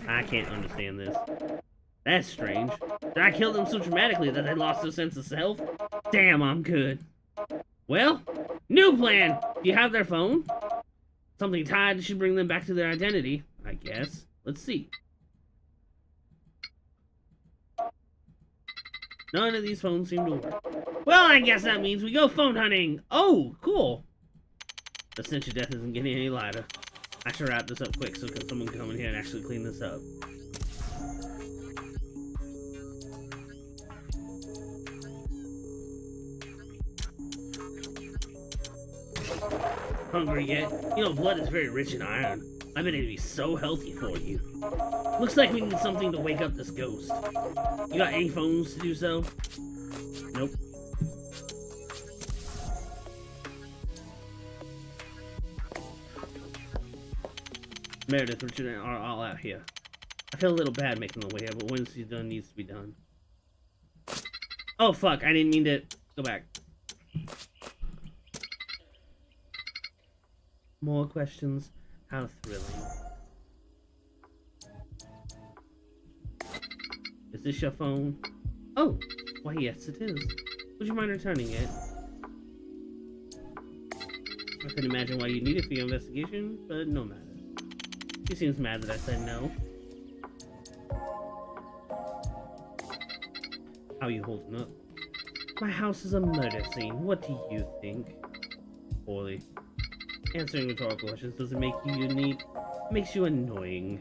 I can't understand this. That's strange. I killed them so dramatically that they lost their sense of self? Damn, I'm good. Well, new plan! Do you have their phone? Something tied should bring them back to their identity, I guess. Let's see. None of these phones seem to work. Well, I guess that means we go phone hunting. Oh, cool. The stench of death isn't getting any lighter. I should wrap this up quick so can someone come in here and actually clean this up. Hungry yet? You know, blood is very rich in iron. I bet it'd be so healthy for you. Looks like we need something to wake up this ghost. You got any phones to do so? Nope. Meredith, Richard, and are all out here. I feel a little bad making the way here, but once he's done, needs to be done. Oh fuck! I didn't mean to go back. More questions? How thrilling. Is this your phone? Oh! Why, yes it is. Would you mind returning it? I couldn't imagine why you need it for your investigation, but no matter. He seems mad that I said no. How are you holding up? My house is a murder scene. What do you think? Poorly. Answering rhetorical questions doesn't make you unique. It makes you annoying.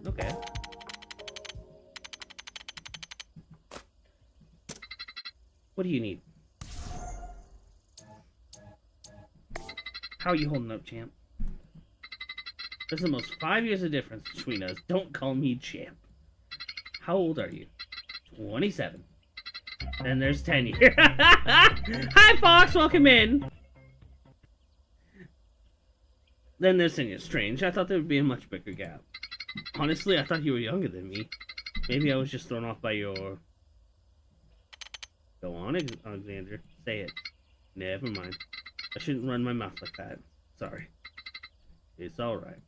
Okay. What do you need? How are you holding up, champ? There's almost 5 years of difference between us. Don't call me champ. How old are you? 27. And there's 10 years. Hi, Fox. Welcome in. Then there's 10 years. Strange. I thought there would be a much bigger gap. Honestly, I thought you were younger than me. Maybe I was just thrown off by your... Go on, Alexander. Say it. Never mind. I shouldn't run my mouth like that. Sorry. It's alright.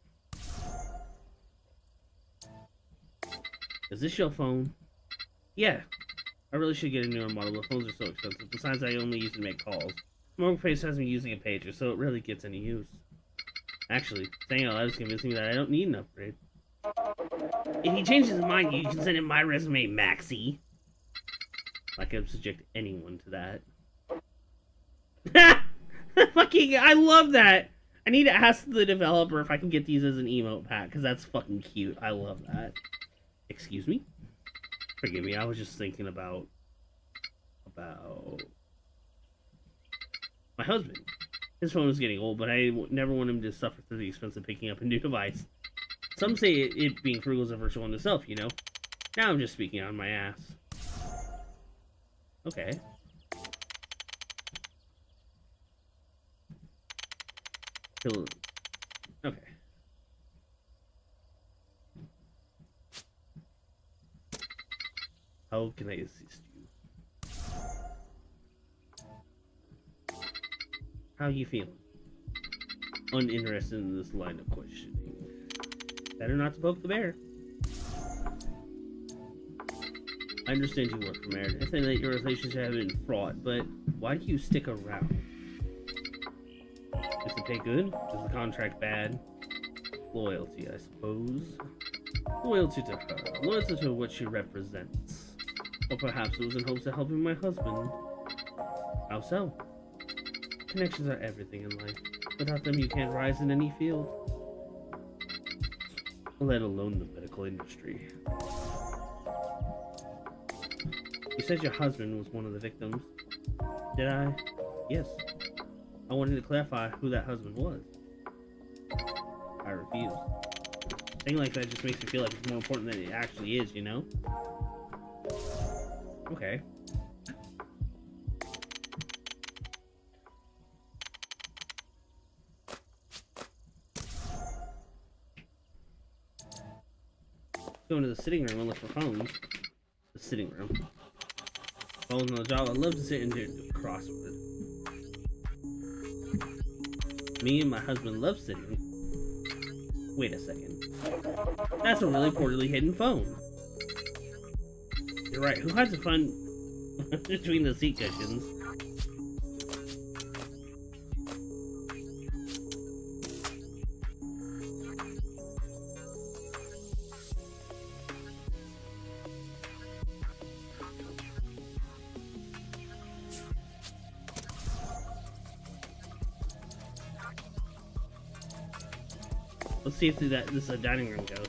Is this your phone? Yeah. I really should get a newer model, but phones are so expensive. Besides, I only use it to make calls. Mortgage has me using a pager, so it really gets any use. Actually, saying out loud is convincing me that I don't need an upgrade. If he changes his mind, you can send him my resume, Maxie. Like I would subject anyone to that. Fucking, I love that. I need to ask the developer if I can get these as an emote pack, because that's fucking cute. I love that. Excuse me? Forgive me, I was just thinking about my husband. His phone is getting old, but I never want him to suffer through the expense of picking up a new device. Some say it being frugal is a virtue in itself, you know? Now I'm just speaking on my ass. Okay. Okay. How can I assist you? How you feeling? Uninterested in this line of questioning. Better not to poke the bear. I understand you work for Meredith. I think that your relationship has been fraught, but why do you stick around? Is the pay good? Is the contract bad? Loyalty, I suppose. Loyalty to her. Loyalty to what she represents. Or perhaps it was in hopes of helping my husband. How so? Connections are everything in life. Without them, you can't rise in any field. Let alone the medical industry. You said your husband was one of the victims. Did I? Yes. I wanted to clarify who that husband was. I refuse. Saying like that just makes me feel like it's more important than it actually is, you know? Okay. Go into the sitting room and look for phones. The sitting room. If I was on the job, I'd love to sit in there and do a crossword. Me and my husband love sitting. Wait a second. That's a really poorly hidden phone. You're right, who hides a phone between the seat cushions? Let's see if this dining room goes.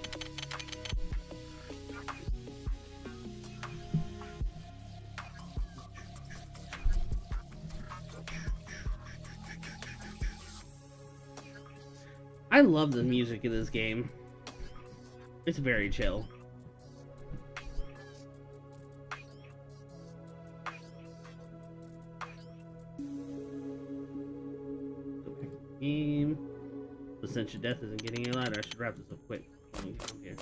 I love the music of this game. It's very chill. Game. The stench of death isn't getting any louder. I should wrap this up quick. Here.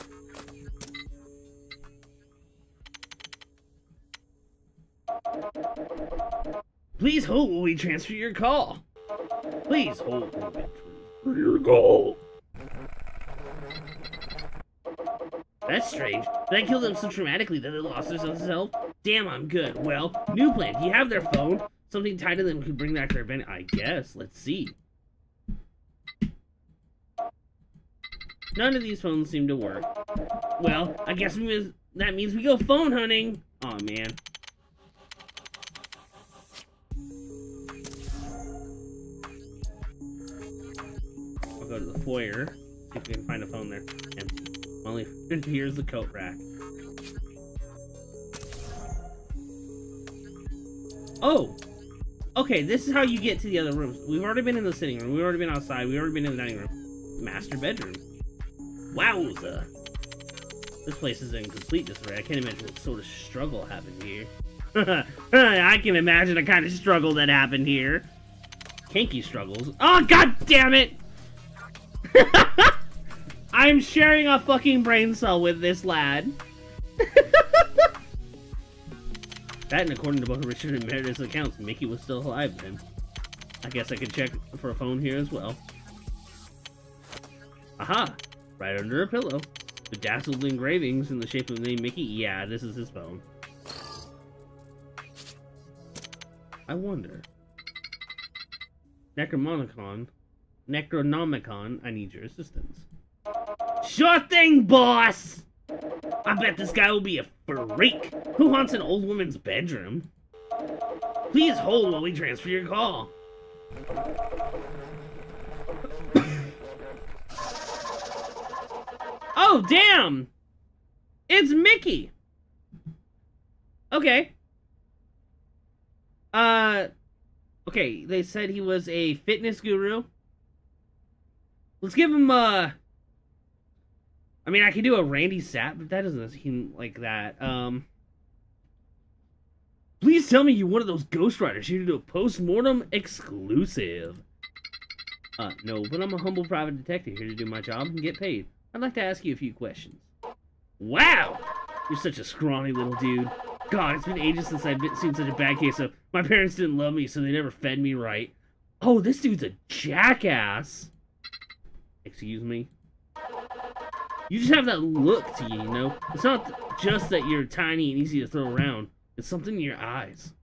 Please hold while we transfer your call. Please hold while we transfer your call. That's strange. That killed them so traumatically that they lost their sense of self. Damn, I'm good. Well, new plan. Do you have their phone? Something tied to them could bring back their event. I guess. Let's see. None of these phones seem to work. Well, I guess that means we go phone hunting. Aw, man. I'll go to the foyer. See if we can find a phone there. Empty. Only here's the coat rack. Oh! Okay, this is how you get to the other rooms. We've already been in the sitting room. We've already been outside. We've already been in the dining room. Master bedroom. Wowza! This place is in complete disarray. I can't imagine what sort of struggle happened here. I can imagine a kind of struggle that happened here. Kinky struggles. Oh, god damn it! I'm sharing a fucking brain cell with this lad. That, and according to both Richard and Meredith's accounts, Mickey was still alive then. I guess I could check for a phone here as well. Aha! Right under a pillow. Bedazzled engravings in the shape of the name Mickey. Yeah, this is his phone. I wonder. Necronomicon, I need your assistance. Sure thing, boss! I bet this guy will be a freak. Who wants an old woman's bedroom? Please hold while we transfer your call. Oh, damn! It's Mickey! Okay. Okay, they said he was a fitness guru. Let's give him, I mean, I could do a Randy Sapp, but that doesn't seem like that. Please tell me you're one of those ghostwriters here to do a post-mortem exclusive. No, but I'm a humble private detective here to do my job and get paid. I'd like to ask you a few questions. Wow! You're such a scrawny little dude. God, it's been ages since I've seen such a bad case of my parents didn't love me, so they never fed me right. Oh, this dude's a jackass. Excuse me? You just have that look to you, you know? It's not just that you're tiny and easy to throw around. It's something in your eyes.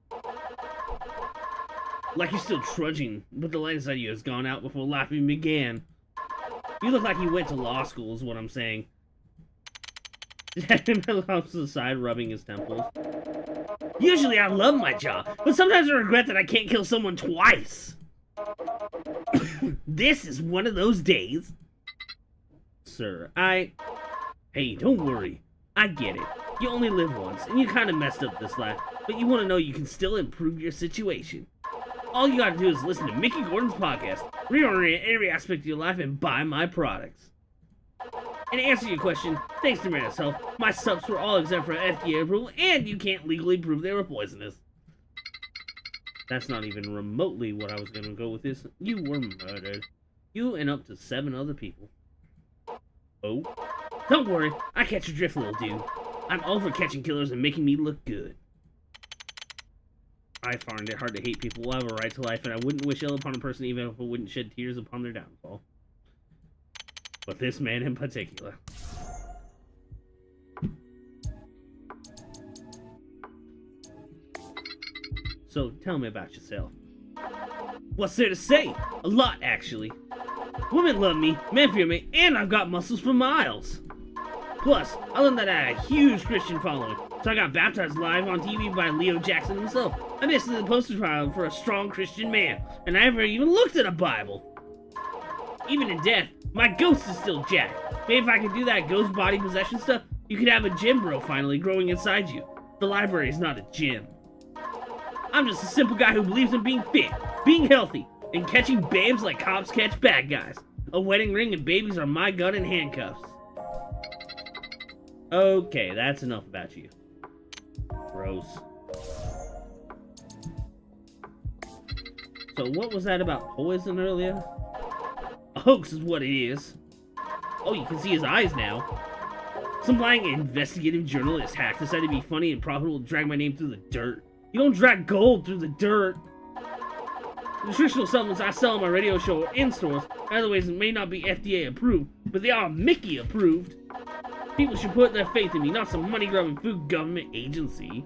Like you're still trudging, but the light inside you has gone out before life even began. You look like you went to law school is what I'm saying. Him off to the side, rubbing his temples. Usually I love my job, but sometimes I regret that I can't kill someone twice. This is one of those days. Sir, Hey, don't worry. I get it. You only live once, and you kind of messed up this life, but you want to know you can still improve your situation. All you gotta do is listen to Mickey Gordon's podcast, reorient every aspect of your life, and buy my products. And to answer your question, thanks to Meredith's Health, my subs were all exempt from FDA approval, and you can't legally prove they were poisonous. That's not even remotely what I was gonna go with this. You were murdered. You and up to 7 other people. Oh? Don't worry, I catch your drift, little dude. I'm all for catching killers and making me look good. I find it hard to hate people who have a right to life, and I wouldn't wish ill upon a person even if it wouldn't shed tears upon their downfall. But this man in particular. So, tell me about yourself. What's there to say? A lot, actually. Women love me, men fear me, and I've got muscles for miles. Plus, I learned that I had a huge Christian following, so I got baptized live on TV by Leo Jackson himself. I'm basically the poster child for a strong Christian man, and I never even looked at a Bible. even in death, my ghost is still Jack. Maybe if I could do that ghost body possession stuff, you could have a gym bro finally growing inside you. The library is not a gym. I'm just a simple guy who believes in being fit, being healthy, and catching babes like cops catch bad guys. A wedding ring and babies are my gun and handcuffs. Okay, that's enough about you. Gross. So what was that about poison earlier? A hoax is what it is. Oh, you can see his eyes now. Some lying investigative journalist hack decided to be funny and profitable to drag my name through the dirt. You don't drag gold through the dirt. Nutritional supplements I sell on my radio show or in stores, in other ways, may not be FDA approved, but they are Mickey approved. People should put their faith in me, not some money-grubbing food government agency.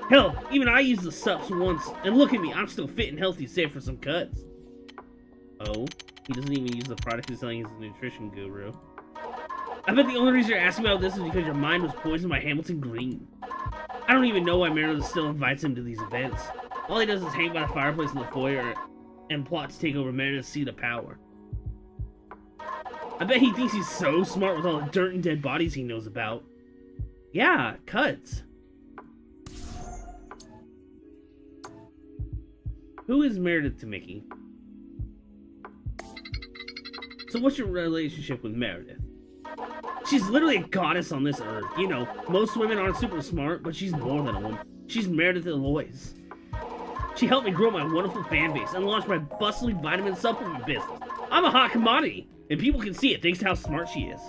Hell, even I used the sups once, and look at me, I'm still fit and healthy save for some cuts. Oh, he doesn't even use the product he's selling as a nutrition guru. I bet the only reason you're asking about this is because your mind was poisoned by Hamilton Green. I don't even know why Meredith still invites him to these events. All he does is hang by the fireplace in the foyer and plot to take over Meredith's seat of power. I bet he thinks he's so smart with all the dirt and dead bodies he knows about. Yeah, cuts. Who is Meredith to Mickey? So what's your relationship with Meredith? She's literally a goddess on this earth. You know, most women aren't super smart, but she's more than a woman. She's Meredith Eloise. She helped me grow my wonderful fan base and launch my bustling vitamin supplement business. I'm a hot commodity, and people can see it thanks to how smart she is.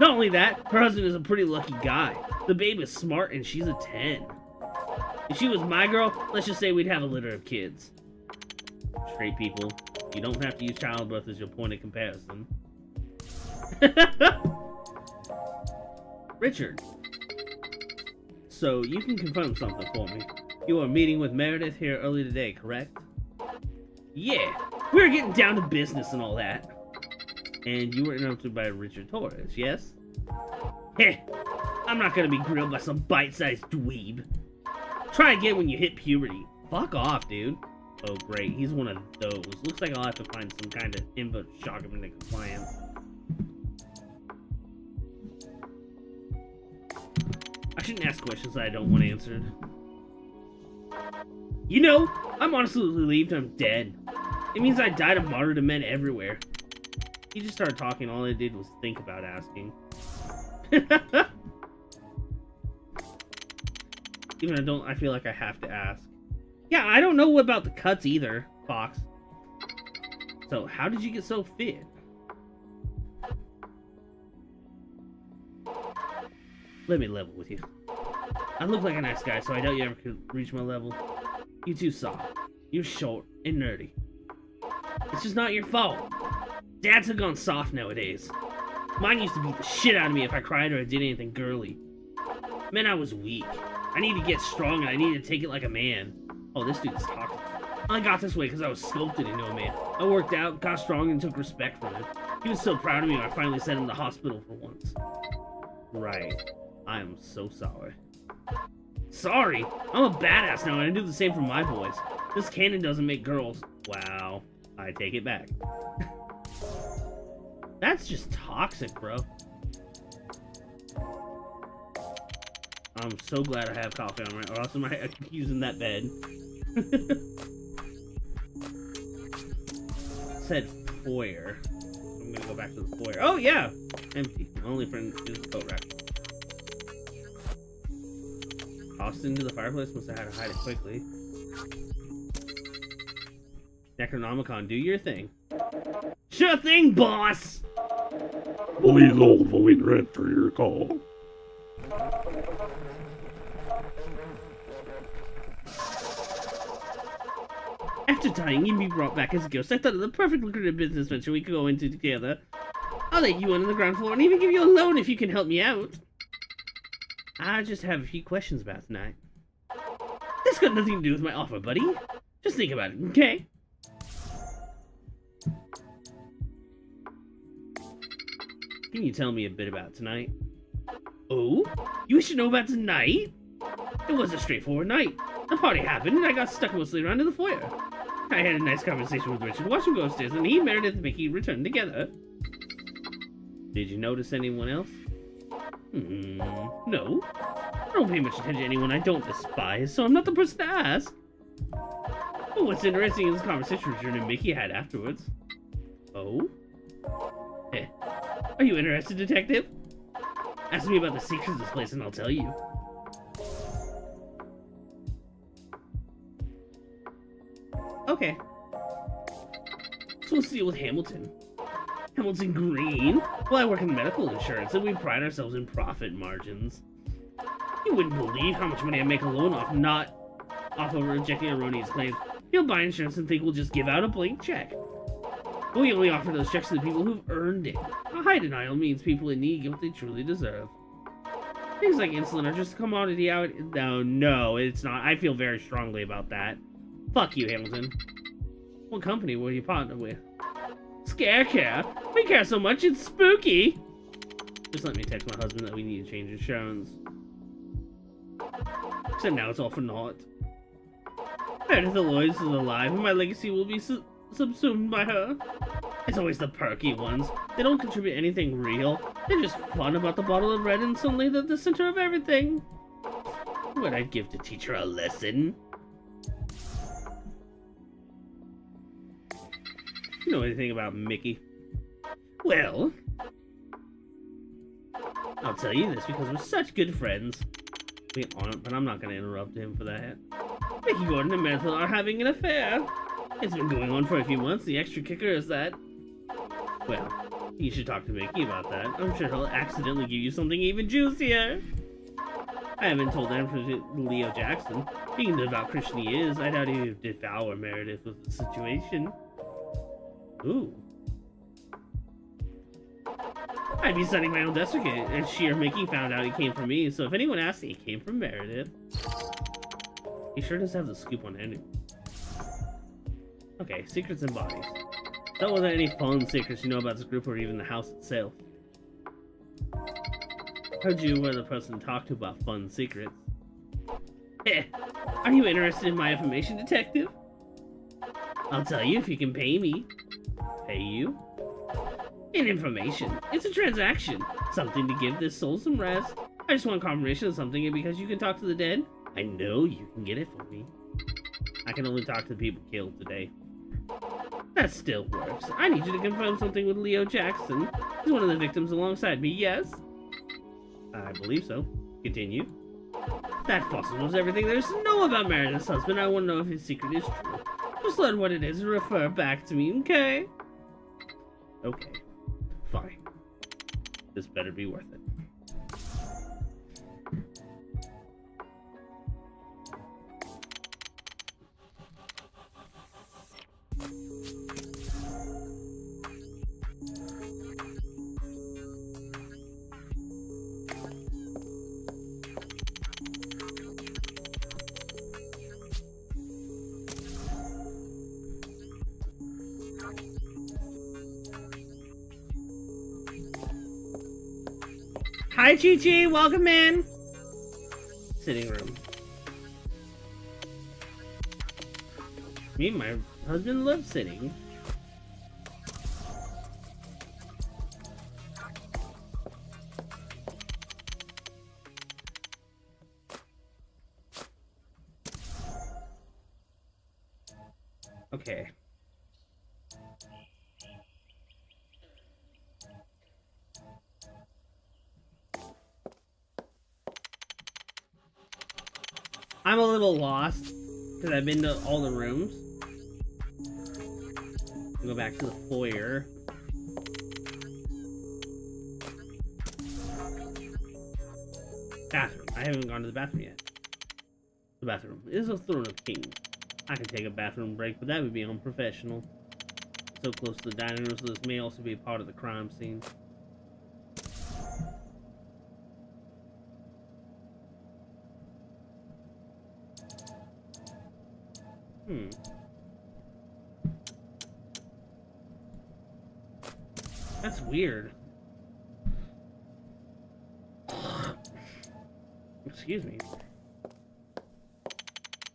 Not only that, her husband is a pretty lucky guy. The babe is smart and she's a 10. If she was my girl, let's just say we'd have a litter of kids. Straight people, you don't have to use childbirth as your point of comparison. Richard. So, you can confirm something for me. You were meeting with Meredith here early today, correct? Yeah, we were getting down to business and all that. And you were interrupted by Richard Torres, yes? Heh, I'm not gonna be grilled by some bite-sized dweeb. Try again when you hit puberty. Fuck off, dude. Oh, great, he's one of those. Looks like I'll have to find some kind of info to shock him into compliance. I shouldn't ask questions that I don't want answered. You know, I'm honestly relieved I'm dead. It means I died a martyr to men everywhere. He just started talking, all I did was think about asking. Even I feel like I have to ask. Yeah, I don't know about the cuts either, Fox. So, how did you get so fit? Let me level with you. I look like a nice guy, so I doubt you ever could reach my level. You too soft. You're short and nerdy. It's just not your fault. Dads have gone soft nowadays. Mine used to beat the shit out of me if I cried or I did anything girly. Man, I was weak. I needed to get strong and I needed to take it like a man. Oh, this dude's talking. I got this way because I was sculpted into a man. I worked out, got strong, and took respect from him. He was so proud of me when I finally sent him to the hospital for once. Right. I am so sorry. Sorry? I'm a badass now and I do the same for my boys. This canon doesn't make girls. Wow. I take it back. That's just toxic, bro. I'm so glad I have coffee on right, or else I might keep using that bed. Said foyer. I'm gonna go back to the foyer. Oh yeah! Empty. My only friend is the coat rack. Tossed into the fireplace, must have had to hide it quickly. Necronomicon, do your thing. Sure thing, boss! Please hold while we transfer your call. After dying, you'd be brought back as a ghost. I thought of the perfect lucrative business venture we could go into together. I'll let you in on the ground floor and even give you a loan if you can help me out. I just have a few questions about tonight. This got nothing to do with my offer, buddy. Just think about it, okay? Can you tell me a bit about tonight? Oh? You wish to know about tonight? It was a straightforward night. The party happened and I got stuck mostly around in the foyer. I had a nice conversation with Richard. Watched him go upstairs, and he, Meredith, and Mickey returned together. Did you notice anyone else? No. I don't pay much attention to anyone I don't despise, so I'm not the person to ask. But what's interesting is this conversation Richard and Mickey had afterwards. Oh? Are you interested, detective? Ask me about the secrets of this place and I'll tell you. Okay. So what's the deal with Hamilton? Hamilton Green? Well, I work in medical insurance and we pride ourselves in profit margins. You wouldn't believe how much money I make alone off of rejecting erroneous claims. You'll buy insurance and think we'll just give out a blank check. But we only offer those checks to the people who've earned it. A high denial means people in need get what they truly deserve. Things like insulin are just a commodity out. No, it's not. I feel very strongly about that. Fuck you, Hamilton. What company were you partnered with? Scare Care? We care so much, it's spooky! Just let me text my husband that we need to change insurance. Except now it's all for naught. Meredith Lloyd is alive, and my legacy will be subsumed by her. It's always the perky ones. They don't contribute anything real. They're just fun about the bottle of red, and suddenly they're the center of everything. What I'd give to teach her a lesson. You know anything about Mickey? Well, I'll tell you this because we're such good friends. But I'm not going to interrupt him for that. Mickey Gordon and Meredith are having an affair. It's been going on for a few months. The extra kicker is that... Well, you should talk to Mickey about that. I'm sure he'll accidentally give you something even juicier. I haven't told them for Leo Jackson. Being the devout Christian he is, I doubt he would devour Meredith with the situation. Ooh. I'd be setting my own death certificate, and she or Mickey found out he came from me, so if anyone asks, he came from Meredith. He sure does have the scoop on anyone. Okay, secrets and bodies. That wasn't any fun secrets you know about this group or even the house itself. Heard you were the person to talk to about fun secrets. Are you interested in my information, detective? I'll tell you if you can pay me. Pay you? In information. It's a transaction. Something to give this soul some rest. I just want confirmation of something, and because you can talk to the dead, I know you can get it for me. I can only talk to the people killed today. That still works. I need you to confirm something with Leo Jackson. He's one of the victims alongside me, yes? I believe so. Continue. That fossil knows everything there is to know about Meredith's husband. I want to know if his secret is true. Just learn what it is and refer back to me, okay? Okay. Fine. This better be worth it. Hi, Chi-Chi! Welcome in! Sitting room. Me and my husband love sitting. Okay. I'm a little lost because I've been to all the rooms. Go back to the foyer. Bathroom. I haven't gone to the bathroom yet. The bathroom is a throne of kings. I can take a bathroom break, but that would be unprofessional. So close to the dining room, so this may also be a part of the crime scene. That's weird. Excuse me.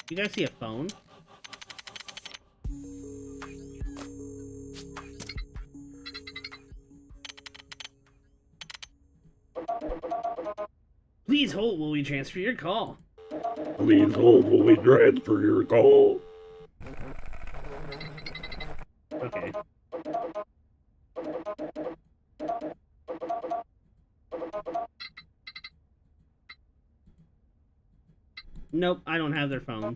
You guys see a phone? Please hold while we transfer your call. Please hold while we transfer your call. Okay. Nope, I don't have their phone.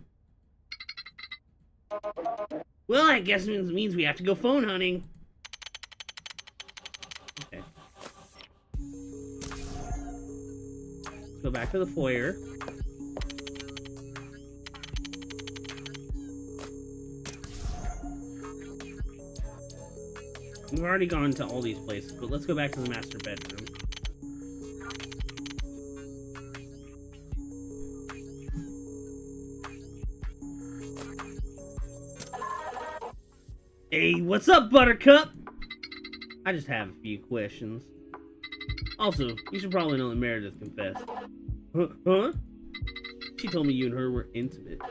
Well, I guess it means we have to go phone hunting. Okay. Let's go back to the foyer. We've already gone to all these places, but let's go back to the master bedroom. Hey, what's up, Buttercup? I just have a few questions. Also, you should probably know that Meredith confessed. Huh? She told me you and her were intimate.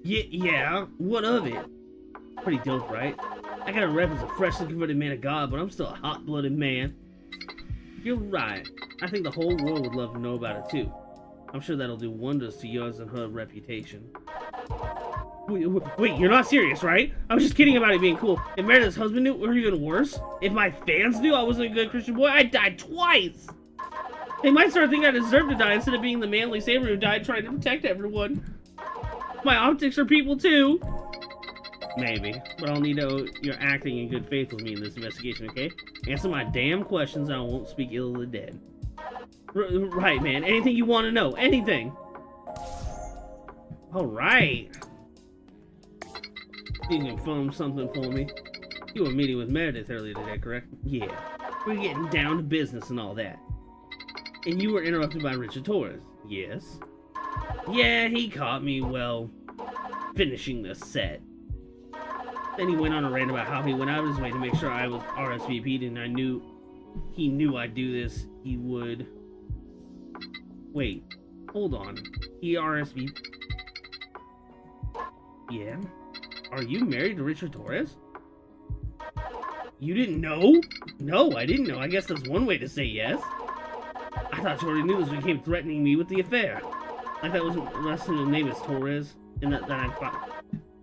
Yeah, what of it? Pretty dope, right? I got a rep as a freshly converted man of God, but I'm still a hot-blooded man. You're right. I think the whole world would love to know about it, too. I'm sure that'll do wonders to yours and her reputation. Wait, you're not serious, right? I was just kidding about it being cool. If Meredith's husband knew, or even worse, if my fans knew I wasn't a good Christian boy, I died twice! They might start thinking I deserve to die instead of being the manly savior who died trying to protect everyone. My optics are people, too. Maybe, but I'll need to know you're acting in good faith with me in this investigation, okay? Answer my damn questions and I won't speak ill of the dead. Right, man. Anything you want to know. Anything. Alright. You can film something for me. You were meeting with Meredith earlier today, correct? Yeah. We're getting down to business and all that. And you were interrupted by Richard Torres. Yes. Yeah, he caught me, well, finishing the set. Then he went on a rant about how he went out of his way to make sure I was RSVP'd, and he knew I'd do this. He would... Wait, hold on. He RSVP'd... Yeah? Are you married to Richard Torres? You didn't know? No, I didn't know. I guess that's one way to say yes. I thought you already knew this when you came threatening me with the affair. Like that wasn't less than the name is Torres, and that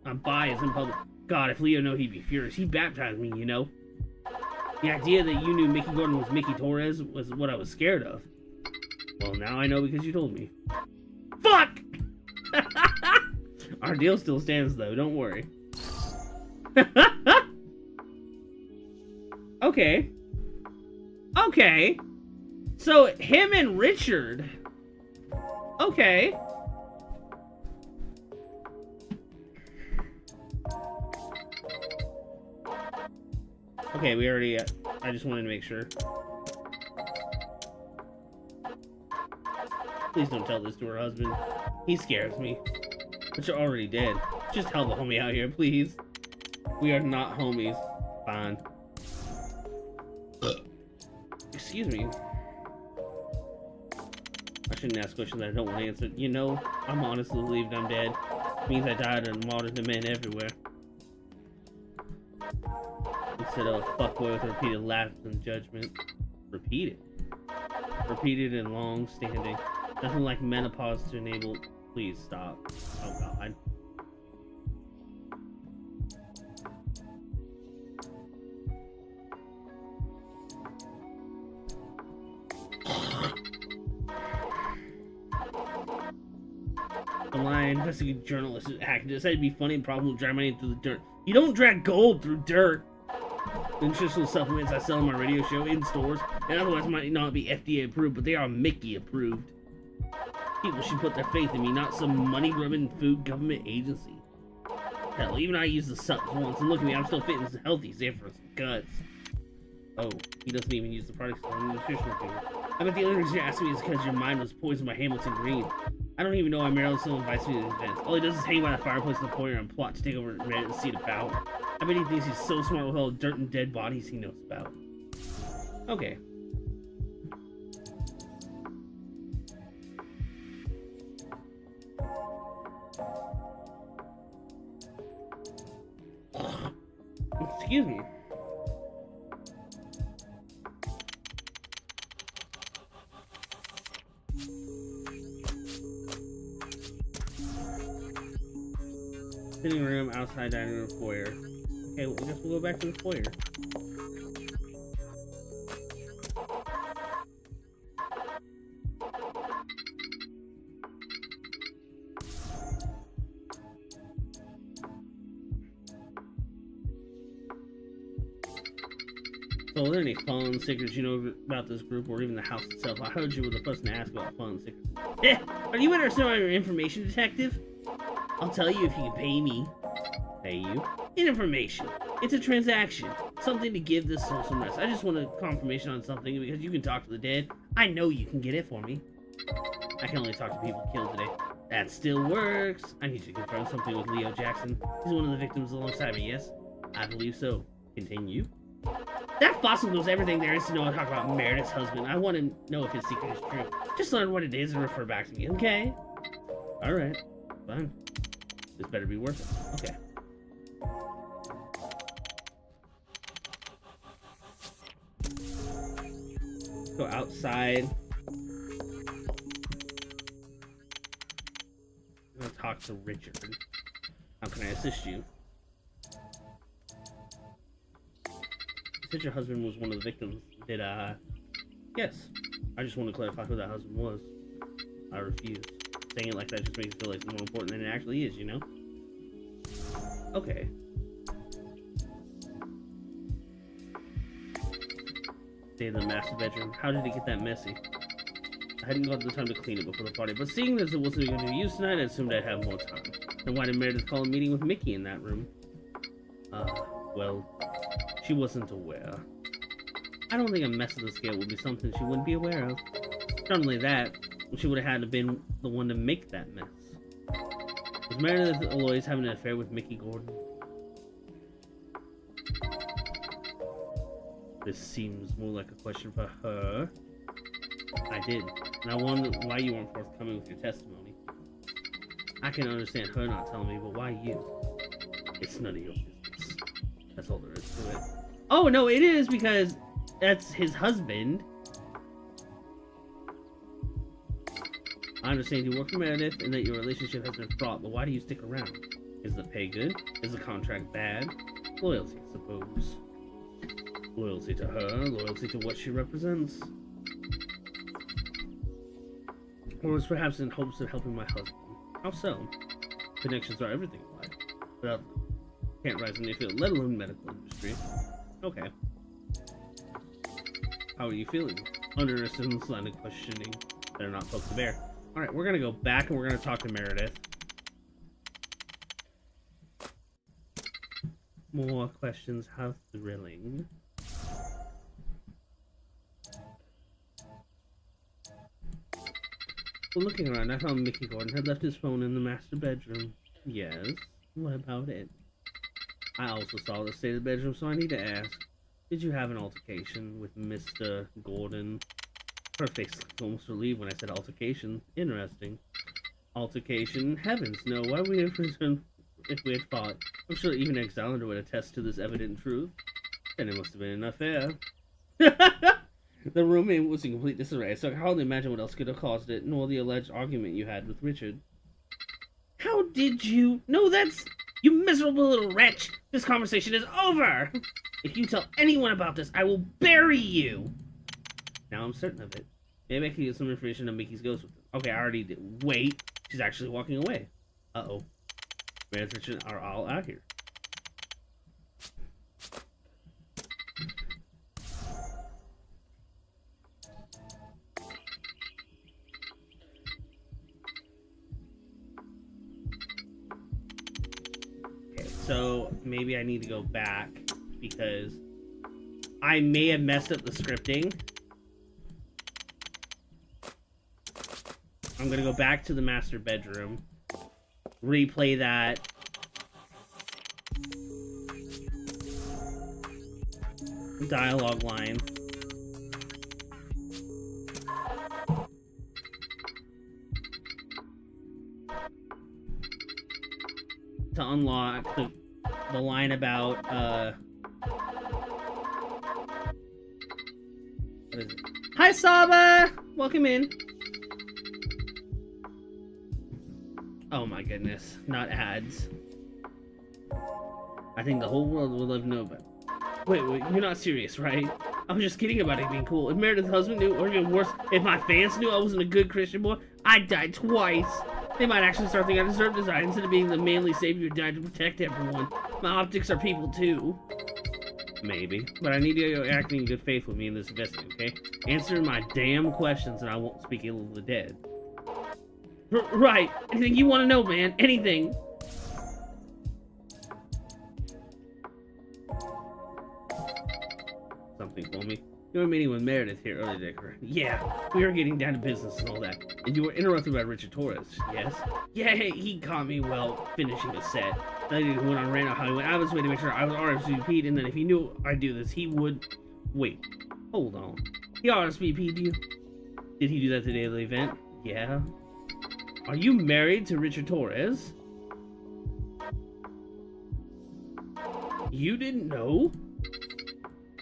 I'm biased in public. God, if Leo knew, he'd be furious. He baptized me, you know. The idea that you knew Mickey Gordon was Mickey Torres was what I was scared of. Well, now I know because you told me. Fuck! Our deal still stands, though. Don't worry. Okay. Okay. So, him and Richard. Okay. Okay, we already... I just wanted to make sure. Please don't tell this to her husband. He scares me. But you're already dead. Just help a homie out here, please. We are not homies. Fine. Excuse me. I shouldn't ask questions that I don't want answered. You know, I'm honestly relieved I'm dead. It means I died and martyred to men everywhere. Instead of a fuckboy with repeated lapse and judgment. Repeated and long-standing. Nothing like menopause to enable... Please stop. Oh god. A lion investigative journalist decided to be funny and probably drag my name through the dirt. You don't drag gold through dirt! The nutritional supplements I sell on my radio show in stores, and otherwise might not be FDA approved, but they are Mickey approved. People should put their faith in me, not some money-grubbing food government agency. Hell, even I used the subs once, and look at me, I'm still fit and healthy, save for some guts. Oh, he doesn't even use the products on the nutritional food. I bet the only reason you're asking me is because your mind was poisoned by Hamilton Green. I don't even know why Maryland still invites me to these events. All he does is hang by the fireplace in the corner and plot to take over Meredith's seat of power. I bet he thinks he's so smart with all the dirt and dead bodies he knows about. Okay. Excuse me. bedroom, outside dining room, foyer. Okay, well, I guess we'll go back to the foyer. So, are there any fun secrets you know about this group or even the house itself? I heard you were the person to ask about fun secrets. Eh, are you interested in your information, detective? I'll tell you if you can pay me. Pay you? In information. It's a transaction. Something to give this soul some rest. I just want a confirmation on something because you can talk to the dead. I know you can get it for me. I can only talk to people killed today. That still works. I need you to confirm something with Leo Jackson. He's one of the victims alongside me, yes? I believe so. Continue. That fossil knows everything there is to know and talk about Meredith's husband. I want to know if his secret is true. Just learn what it is and refer back to me, okay? Alright. Fine. This better be worth it. Okay. Go outside. I'm gonna talk to Richard. How can I assist you? You said your husband was one of the victims. Did yes. I just want to clarify who that husband was. I refuse. Saying it like that just makes it feel like it's more important than it actually is, you know? Okay. Stay in the master bedroom. How did it get that messy? I hadn't got the time to clean it before the party, but seeing as it wasn't going to be used tonight, I assumed I'd have more time. Then why did Meredith call a meeting with Mickey in that room? Well, she wasn't aware. I don't think a mess of the scale would be something she wouldn't be aware of. Not only that, she would have had to been the one to make that mess. Was Meredith always having an affair with Mickey Gordon? This seems more like a question for her. I did, and I wonder why you weren't forthcoming with your testimony. I can understand her not telling me, but why you? It's none of your business. That's all there is to it. Oh, no, it is because that's his husband. I understand you work for Meredith and that your relationship has been fraught, but why do you stick around? Is the pay good? Is the contract bad? Loyalty, I suppose. Loyalty to her, loyalty to what she represents. Or was perhaps in hopes of helping my husband. How so? Connections are everything in life. Without them, can't rise in your field, let alone medical industry. Okay. How are you feeling? Under a sudden line of questioning. Better not poke the bear. Alright, we're gonna go back and we're gonna talk to Meredith. More questions, how thrilling. Well, looking around, I found Mickey Gordon had left his phone in the master bedroom. Yes, what about it? I also saw the state of the bedroom, so I need to ask. Did you have an altercation with Mr. Gordon? Her face looked almost relieved when I said altercation. Interesting. Altercation? Heavens, no. Why would we have returned if we had fought? I'm sure even Alexander would attest to this evident truth. Then it must have been an affair. The room was in complete disarray, so I can hardly imagine what else could have caused it, nor the alleged argument you had with Richard. How did you... No, that's... You miserable little wretch! This conversation is over! If you tell anyone about this, I will bury you! Now I'm certain of it. Maybe I can get some information on Mickey's ghost with it. Okay, I already did. Wait! She's actually walking away. Uh-oh. Meredith and Richard are all out here. So maybe I need to go back because I may have messed up the scripting. I'm gonna go back to the master bedroom, replay that. Dialogue line. To unlock the line about, what is it? Hi, Saba! Welcome in. Oh my goodness, not ads. I think the whole world would love to know about it. Wait, you're not serious, right? I was just kidding about it being cool. If Meredith's husband knew, or even worse, if my fans knew I wasn't a good Christian boy, I died twice. They might actually start thinking I deserve to die instead of being the manly savior who died to protect everyone. My optics are people too. Maybe. But I need you acting in good faith with me in this investigation, okay? Answer my damn questions and I won't speak ill of the dead. Right. Anything you want to know, man. Anything. Something for me. You were meeting with Meredith here earlier today, correct? Yeah, we were getting down to business and all that. And you were interrupted by Richard Torres, yes? Yeah, he caught me while finishing a set. Then he went on Randall Hollywood. I was waiting to make sure I was RSVP'd, and then if he knew I'd do this, he would... Wait, hold on. He RSVP'd you? Did he do that the day of the event? Yeah. Are you married to Richard Torres? You didn't know?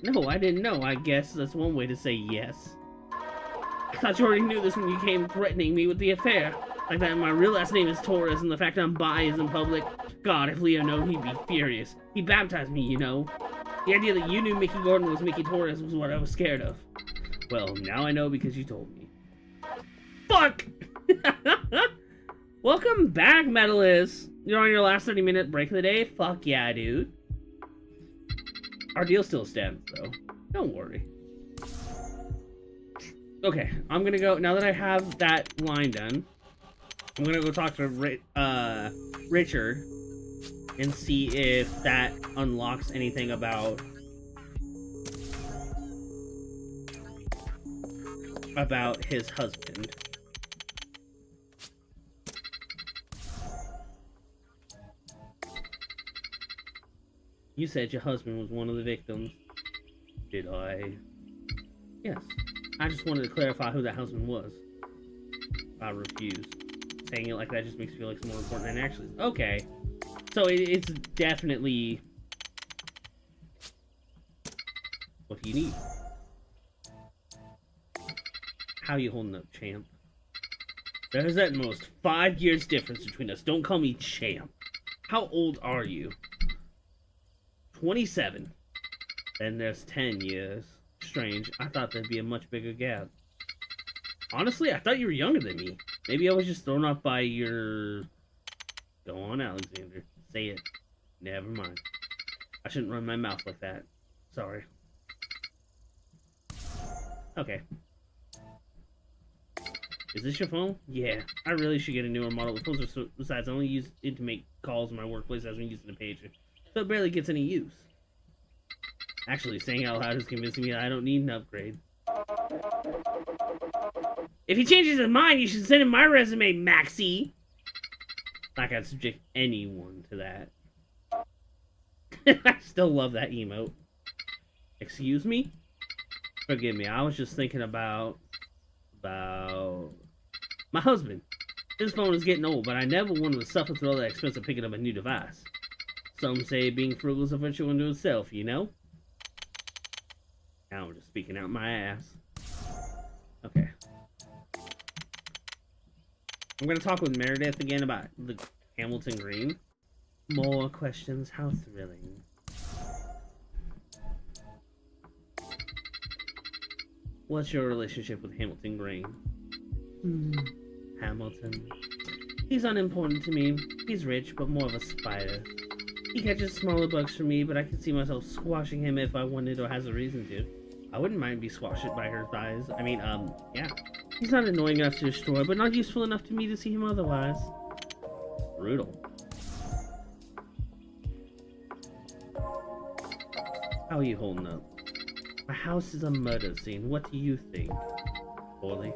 No, I didn't know. I guess that's one way to say yes. I thought you already knew this when you came threatening me with the affair. Like that my real last name is Torres and the fact I'm bi is in public. God, if Leo knew, he'd be furious. He baptized me, you know. The idea that you knew Mickey Gordon was Mickey Torres was what I was scared of. Well, now I know because you told me. Fuck! Welcome back, Medalist. You're on your last 30-minute break of the day? Fuck yeah, dude. Our deal still stands, though. Don't worry. Okay, I'm gonna go, now that I have that line done, I'm gonna go talk to Richard and see if that unlocks anything about his husband. You said your husband was one of the victims. Did I? Yes. I just wanted to clarify who that husband was. I refuse. Saying it like that just makes me feel like it's more important than it actually is. Okay. So it's definitely... What do you need? How you holding up, champ? There's at most 5 years difference between us. Don't call me champ. How old are you? 27. Then there's 10 years. Strange. I thought there'd be a much bigger gap. Honestly, I thought you were younger than me. Maybe I was just thrown off by your... Go on, Alexander. Say it. Never mind. I shouldn't run my mouth like that. Sorry. Okay. Is this your phone? Yeah. I really should get a newer model. The phones are so... Besides, I only use it to make calls in my workplace as I'm using a pager. So it barely gets any use. Actually, saying out loud is convincing me that I don't need an upgrade. If he changes his mind, you should send him my resume, Maxie! Like I'd subject anyone to that. I still love that emote. Excuse me? Forgive me, I was just thinking about my husband. His phone is getting old, but I never wanted to suffer through all that expense of picking up a new device. Some say being frugal is a virtue unto itself, you know? Now I'm just speaking out my ass. Okay. I'm gonna talk with Meredith again about the Hamilton Green. More questions, how thrilling. What's your relationship with Hamilton Green? Hamilton. He's unimportant to me. He's rich, but more of a spider. He catches smaller bugs for me, but I can see myself squashing him if I wanted or has a reason to. I wouldn't mind being squashed by her thighs. I mean, yeah. He's not annoying enough to destroy, but not useful enough to me to see him otherwise. Brutal. How are you holding up? My house is a murder scene. What do you think? Poorly.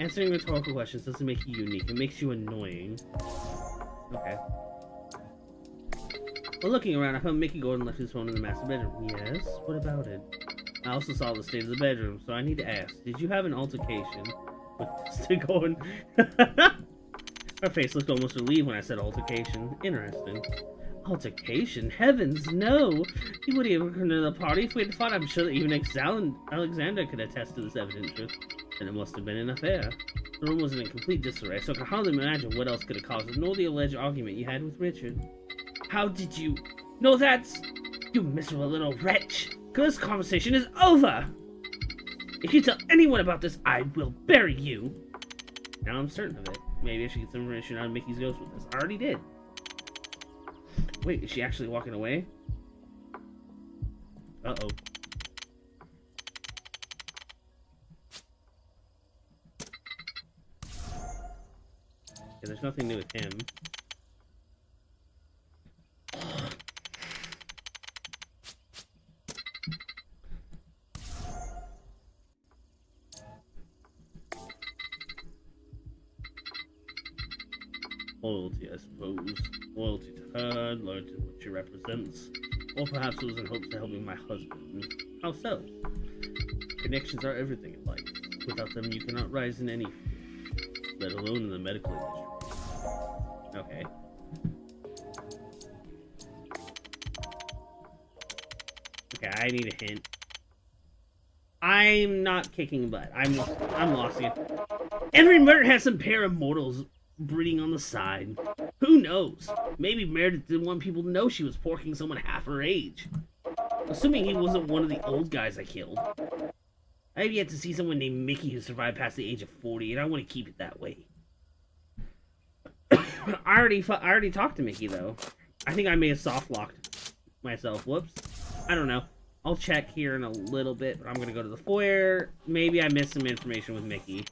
Answering rhetorical questions doesn't make you unique. It makes you annoying. Okay. Well, looking around, I found Mickey Gordon left his phone in the master bedroom. Yes? What about it? I also saw the state of the bedroom, so I need to ask, did you have an altercation with Mr. Gordon? Her face looked almost relieved when I said altercation. Interesting. Altercation? Heavens, no! He would have come to the party if we had fought. I'm sure that even Alexander could attest to this evident truth. And it must have been an affair. The room was in complete disarray, so I can hardly imagine what else could have caused it, nor the alleged argument you had with Richard. How did you... No, that's... You miserable little wretch. This conversation is over. If you tell anyone about this, I will bury you. Now I'm certain of it. Maybe I should get some information out of Mickey's ghost with this. I already did. Wait, is she actually walking away? Uh-oh. Yeah, there's nothing new with him. Loyalty, I suppose. Loyalty to her, loyalty to what she represents. Or perhaps it was in hopes of helping my husband. How so? Connections are everything in life. Without them, you cannot rise in any field, let alone in the medical industry. Okay. Okay, I need a hint. I'm not kicking butt. I'm lost again. Every murder has some pair of mortals breeding on the side. Who knows? Maybe Meredith didn't want people to know she was porking someone half her age. Assuming he wasn't one of the old guys I killed. I have yet to see someone named Mickey who survived past the age of 40, and I want to keep it that way. I already talked to Mickey, though. I think I may have soft-locked myself. Whoops. I don't know. I'll check here in a little bit, but I'm going to go to the foyer. Maybe I missed some information with Mickey.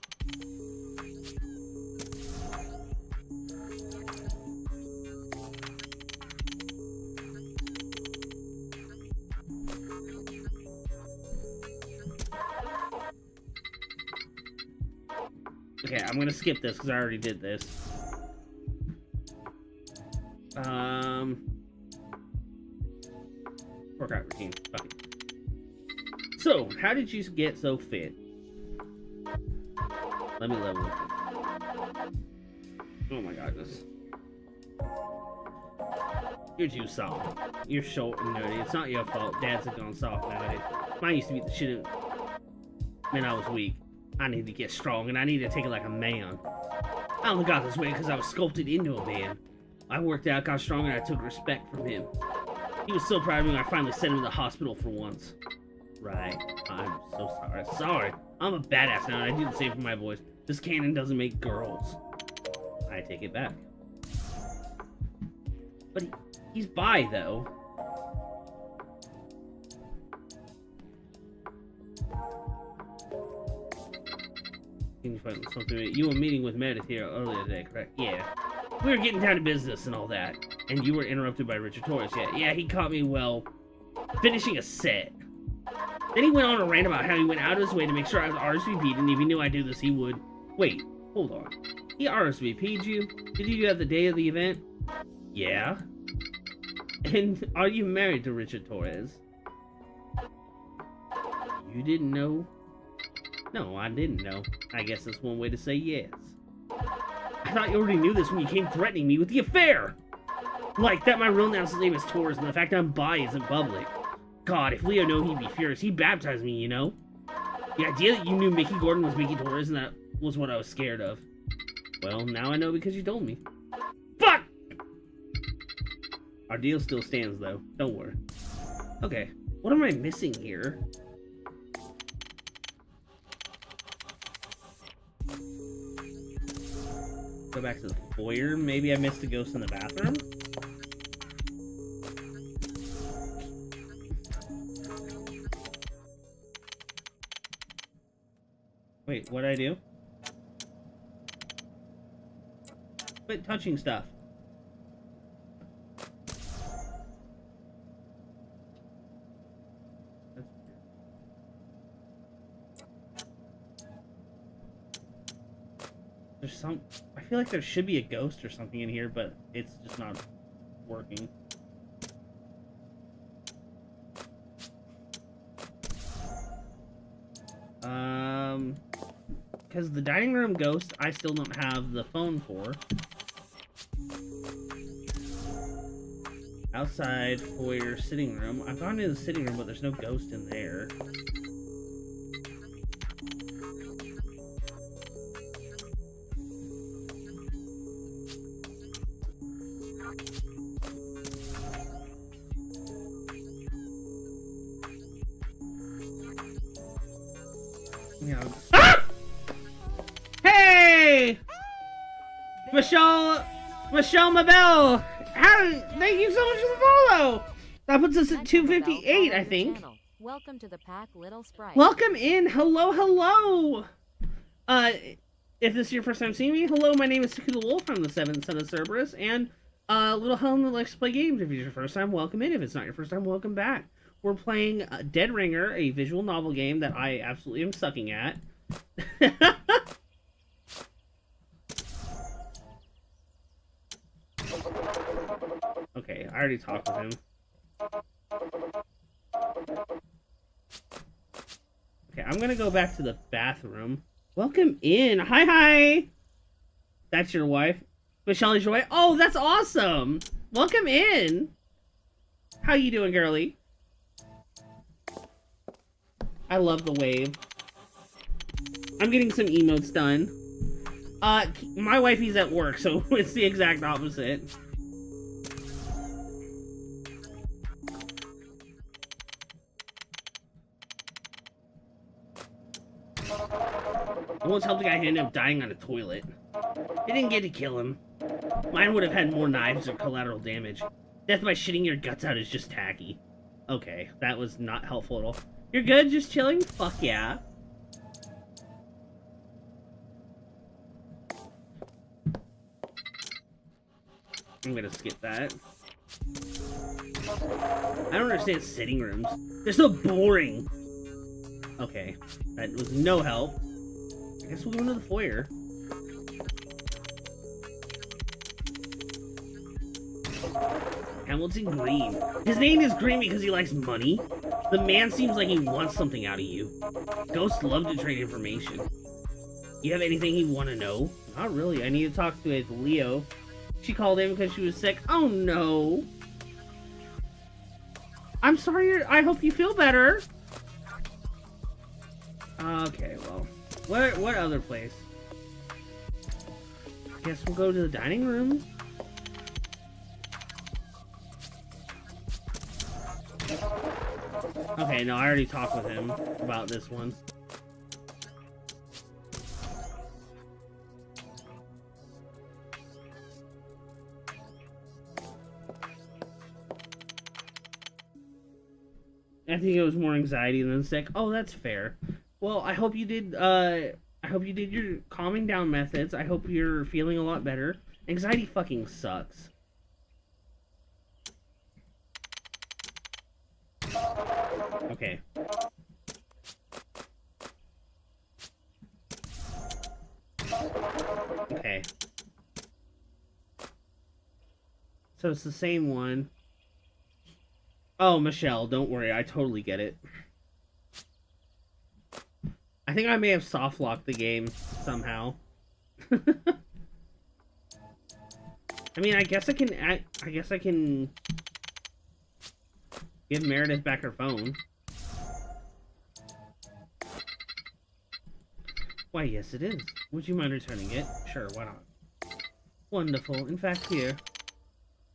Okay, I'm gonna skip this because I already did this. Workout routine. Fuck it. So, how did you get so fit? Let me level up. Oh my goodness. You're too soft. You're short and nerdy. It's not your fault. Dad's gone soft nowadays. Mine used to beat the shit out of me when I was weak. I need to get strong, and I need to take it like a man. I only got this way because I was sculpted into a man. I worked out, got stronger, and I took respect from him. He was so proud of me when I finally sent him to the hospital for once. Right. I'm so sorry. Sorry. I'm a badass now, and I do the same for my boys. This cannon doesn't make girls. I take it back. But he's bi, though. You were meeting with Meredith here earlier today, correct? Yeah. We were getting down to business and all that. And you were interrupted by Richard Torres, yeah. Yeah, he caught me, well, finishing a set. Then he went on a rant about how he went out of his way to make sure I was RSVP'd, and if he knew I'd do this, he would. Wait, hold on. He RSVP'd you? Did you do that the day of the event? Yeah. And are you married to Richard Torres? You didn't know? No, I didn't know. I guess that's one way to say yes. I thought you already knew this when you came threatening me with the affair! Like, that my real name is Torres, and the fact I'm bi isn't public. God, if Leo knew, he'd be furious. He baptized me, you know? The idea that you knew Mickey Gordon was Mickey Torres, and that was what I was scared of. Well, now I know because you told me. Fuck! Our deal still stands, though. Don't worry. Okay, what am I missing here? Go back to the foyer. Maybe I missed a ghost in the bathroom? Wait, what'd I do? Quit touching stuff. There's some... I feel like there should be a ghost or something in here, but it's just not working. Because the dining room ghost, I still don't have the phone for. Outside, foyer, sitting room. I've gone into the sitting room, but there's no ghost in there. Yeah. Ah! Hey! Michelle Mabel! Thank you so much for the follow! That puts us at 258, I think. Welcome to the pack, Little Sprite. Welcome in! Hello, hello! If this is your first time seeing me, hello, my name is Siku the Wolf. I'm the 7th son of Cerberus, and Little Helen that likes to play games. If it's your first time, welcome in. If it's not your first time, welcome back. We're playing Dead Ringer, a visual novel game that I absolutely am sucking at. Okay, I already talked with him. Okay, I'm gonna go back to the bathroom. Welcome in. Hi. That's your wife. Michelle is your wife. Oh, that's awesome. Welcome in. How you doing, girly? I love the wave. I'm getting some emotes done. My wifey's at work, so it's the exact opposite. It won't help the guy who ended up dying on a toilet. They didn't get to kill him. Mine would have had more knives or collateral damage. Death by shitting your guts out is just tacky. Okay, that was not helpful at all. You're good? Just chilling? Fuck yeah. I'm gonna skip that. I don't understand sitting rooms. They're so boring. Okay, that was no help. I guess we'll go into the foyer. Hamilton Green. His name is Green because he likes money. The man seems like he wants something out of you. Ghosts love to trade information. You have anything you want to know? Not really. I need to talk to Leo. She called in because she was sick. Oh no. I'm sorry. I hope you feel better. Okay, well. What other place? I guess we'll go to the dining room. Okay, no, I already talked with him about this one. I think it was more anxiety than sick. Oh, that's fair. Well, I hope you did your calming down methods. I hope you're feeling a lot better. Anxiety fucking sucks. Okay. Okay. So it's the same one. Oh, Michelle, don't worry. I totally get it. I think I may have soft locked the game somehow. I mean, I guess I can give Meredith back her phone. Why, yes it is. Would you mind returning it? Sure, why not? Wonderful. In fact, here.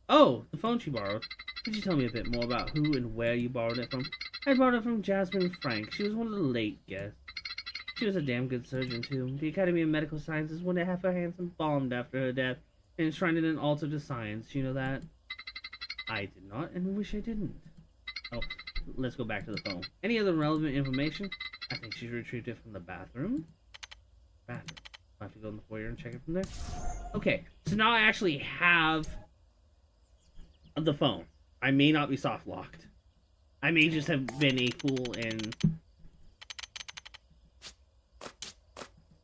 Oh, the phone she borrowed. Could you tell me a bit more about who and where you borrowed it from? I borrowed it from Jasmine Frank. She was one of the late guests. She was a damn good surgeon, too. The Academy of Medical Sciences wanted to have her handsome bombed after her death and enshrined in an altar to science. You know that? I did not, and wish I didn't. Oh, let's go back to the phone. Any other relevant information? I think she retrieved it from the bathroom. I'll have to go in the foyer and check it from there. Okay, so now I actually have the phone. I may not be soft locked. I may just have been a fool and...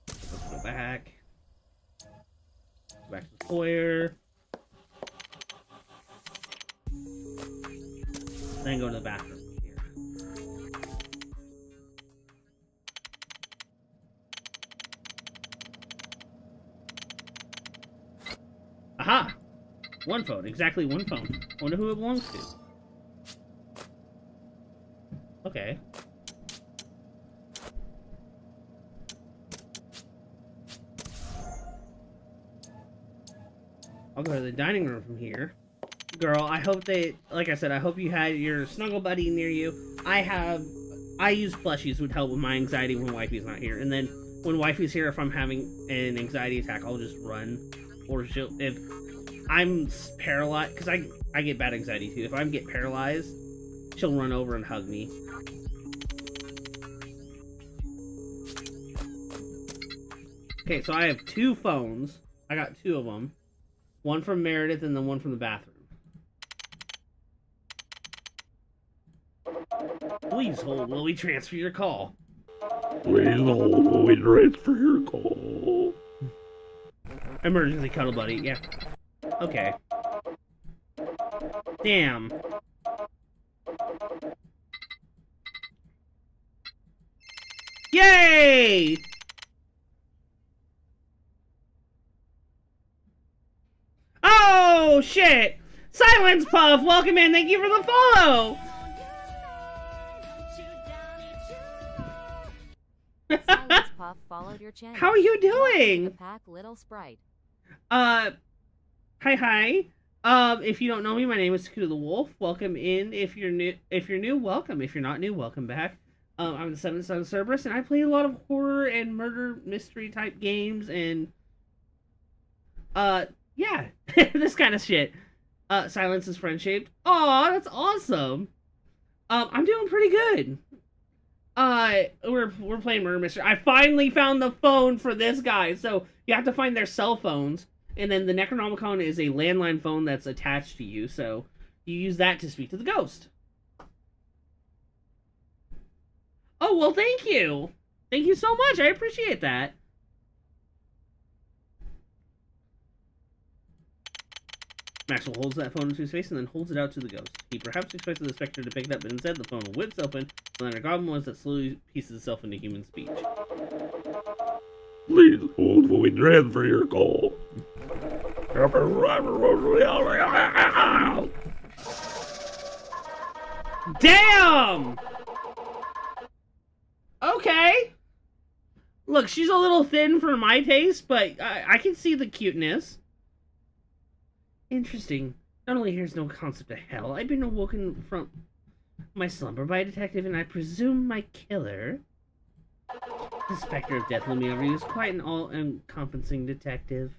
Let's go back. Go back to the foyer. Then go to the bathroom here. Aha! One phone. Exactly one phone. Wonder who it belongs to. Okay. I'll go to the dining room from here. Girl, I hope they, like I said, I hope you had your snuggle buddy near you. I have I use plushies would help with my anxiety when wifey's not here. And then when wifey's here, if I'm having an anxiety attack, I'll just run. Or if I'm paralyzed, because I get bad anxiety too. If I get paralyzed, she'll run over and hug me. Okay, so I have 2 phones. I got 2 of them. One from Meredith and then one from the bathroom. Please hold while we transfer your call. Please hold while we transfer your call. Emergency cuddle buddy, yeah. Okay. Damn. Yay! Oh, shit! Silence Puff, welcome in, thank you for the follow! Silence Puff followed your channel. How are you Welcome to doing? the pack, Little Sprite. Hi. If you don't know me, my name is Sakuda the Wolf. Welcome in. If you're new, welcome. If you're not new, welcome back. I'm the 7th Son of Cerberus, and I play a lot of horror and murder mystery type games, and yeah, this kind of shit. Silence is friend-shaped. Aw, that's awesome. I'm doing pretty good. We're playing murder mystery. I finally found the phone for this guy, so you have to find their cell phones. And then the Necronomicon is a landline phone that's attached to you, so you use that to speak to the ghost. Oh, well, thank you. Thank you so much. I appreciate that. Maxwell holds that phone into his face and then holds it out to the ghost. He perhaps expected the specter to pick it up, but instead the phone whips open, and then a goblin was that slowly pieces itself into human speech. Please hold while we transfer your call. Damn! Okay. Look, she's a little thin for my taste, but I can see the cuteness. Interesting. Not only here's no concept of hell, I've been awoken from my slumber by a detective, and I presume my killer. The specter of death looming over you is quite an all-encompassing detective.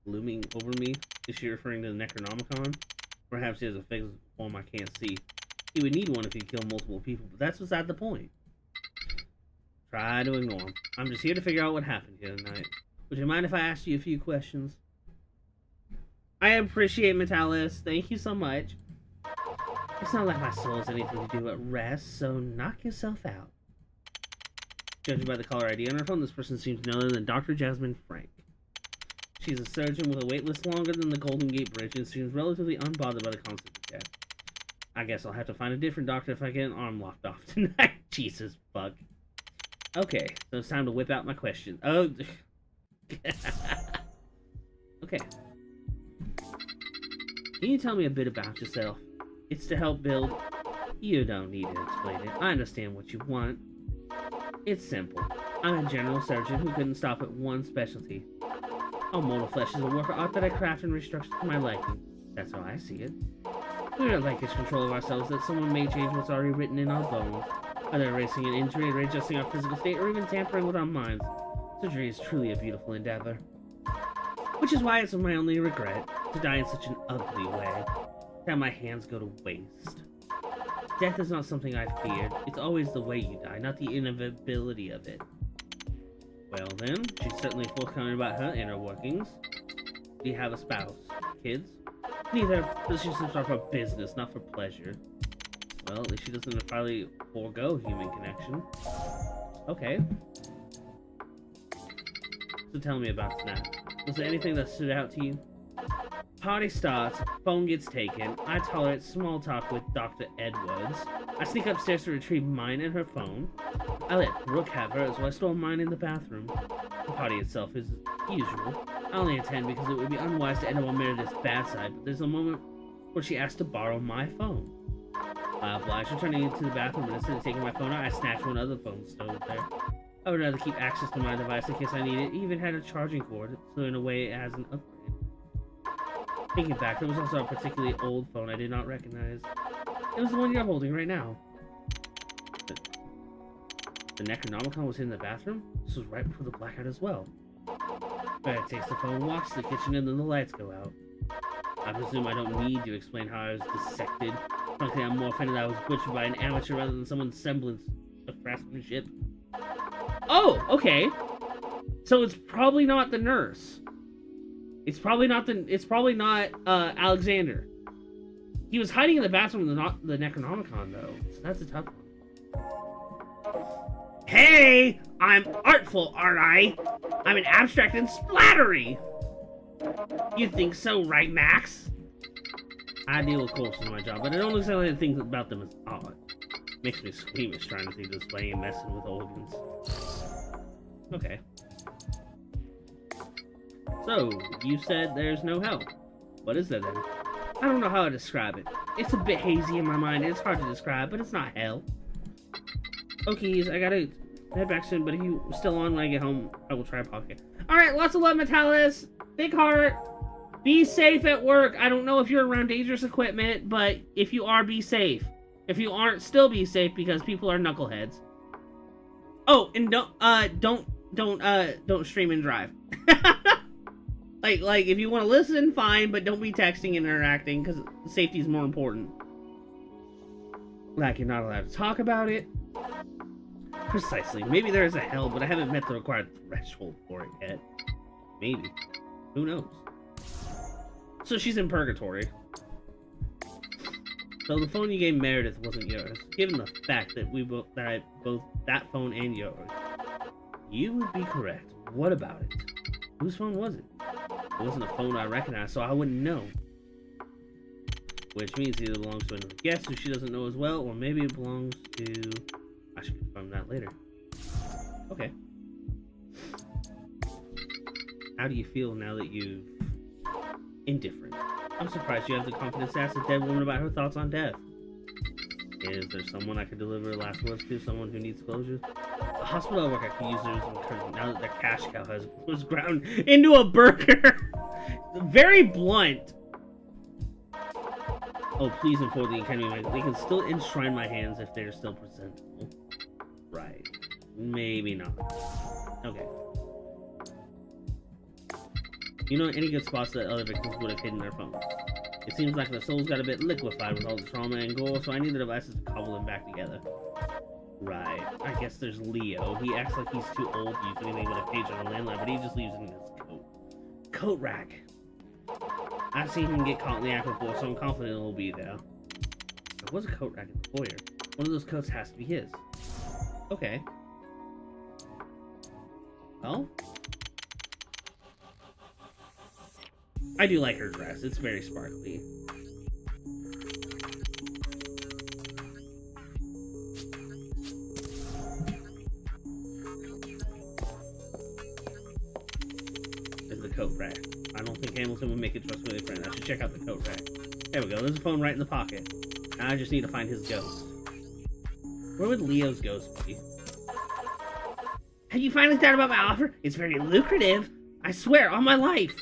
Looming over me? Is she referring to the Necronomicon? Perhaps he has a physical form I can't see. He would need one if he killed multiple people, but that's beside the point. Try to ignore him. I'm just here to figure out what happened here tonight. Would you mind if I asked you a few questions? I appreciate Metalis. Thank you so much. It's not like my soul has anything to do but rest, so knock yourself out. Judging by the caller ID on her phone, this person seems no other than Dr. Jasmine Frank. She's a surgeon with a wait list longer than the Golden Gate Bridge and seems relatively unbothered by the concept of death. I guess I'll have to find a different doctor if I get an arm locked off tonight. Jesus fuck. Okay, so it's time to whip out my question. Oh. Okay. Can you tell me a bit about yourself? It's to help build. You don't need to explain it. I understand what you want. It's simple. I'm a general surgeon who couldn't stop at one specialty. All mortal flesh is a work of art that I craft and restructure to my liking. That's how I see it. We don't like this control of ourselves that someone may change what's already written in our bones, whether erasing an injury, readjusting our physical state, or even tampering with our minds. Surgery is truly a beautiful endeavor. Which is why it's my only regret, to die in such an ugly way, to have my hands go to waste. Death is not something I feared. It's always the way you die, not the inevitability of it. Well then, she's certainly forthcoming about her inner workings. Do you have a spouse? Kids? Neither. Relationships are for business, not for pleasure. Well, at least she doesn't entirely forego human connection. Okay. So tell me about Snap. Was there anything that stood out to you? Party starts, phone gets taken, I tolerate small talk with Dr. Edwards. I sneak upstairs to retrieve mine and her phone. I let Brooke have hers while I store mine in the bathroom. The party itself is usual. I only attend because it would be unwise to end up on Meredith's bad side, but there's a moment where she asked to borrow my phone. I obliged, returning into the bathroom, and instead of taking my phone out, I snatched one other phone stowed there. I would rather keep access to my device in case I need it. It even had a charging cord, so in a way it has an upgrade. Thinking back, there was also a particularly old phone I did not recognize. It was the one you're holding right now. The Necronomicon was in the bathroom? This was right before the blackout as well. Barrett takes the phone, walks to the kitchen, and then the lights go out. I presume I don't need to explain how I was dissected. Frankly, I'm more offended that I was butchered by an amateur rather than someone's semblance of craftsmanship. Oh, okay. So it's probably not the nurse. It's probably not Alexander. He was hiding in the bathroom of the Necronomicon, though, so that's a tough one. Hey! I'm artful, aren't I? I'm an abstract and splattery! You think so, right, Max? I deal with corpses in my job, but I don't necessarily think about them as odd. Makes me squeamish trying to see this playing and messing with organs. Okay. So, you said there's no hell. What is there then? I don't know how to describe it. It's a bit hazy in my mind, it's hard to describe, but it's not hell. Okay, I gotta head back soon, but if you're still on when I get home, I will try pocket. Alright, lots of love, Metalis! Big heart! Be safe at work! I don't know if you're around dangerous equipment, but if you are, be safe. If you aren't, still be safe, because people are knuckleheads. Oh, and don't stream and drive. like, if you want to listen, fine, but don't be texting and interacting, because safety is more important. Like, you're not allowed to talk about it. Precisely. Maybe there is a hell, but I haven't met the required threshold for it yet. Maybe. Who knows? So she's in purgatory. So the phone you gave Meredith wasn't yours. Given the fact that both that phone and yours, you would be correct. What about it? Whose phone was it? It wasn't a phone I recognized, so I wouldn't know. Which means it either belongs to another guest who she doesn't know as well, or maybe it belongs to... I should confirm that later. Okay. How do you feel now that you've... Indifferent. I'm surprised you have the confidence to ask a dead woman about her thoughts on death. Is there someone I could deliver last words to? Someone who needs closure? The hospital I work at could use theirs now that their cash cow was ground into a burger. Very blunt. Oh, please inform the Academy. They can still enshrine my hands if they're still presentable. Right. Maybe not. Okay. You know any good spots that other victims would have hidden their phones? It seems like their souls got a bit liquefied with all the trauma and gore, so I need the devices to cobble them back together. Right. I guess there's Leo. He acts like he's too old to use anything but a page on a landline, but he just leaves it in his coat. Coat rack. I've seen him get caught in the act before, so I'm confident it'll be there. There was a coat rack in the foyer. One of those coats has to be his. Okay. Well... I do like her dress. It's very sparkly. There's the coat rack. I don't think Hamilton would make a trustworthy friend. I should check out the coat rack. There we go. There's a phone right in the pocket. Now I just need to find his ghost. Where would Leo's ghost be? Have you finally thought about my offer? It's very lucrative. I swear, on my life.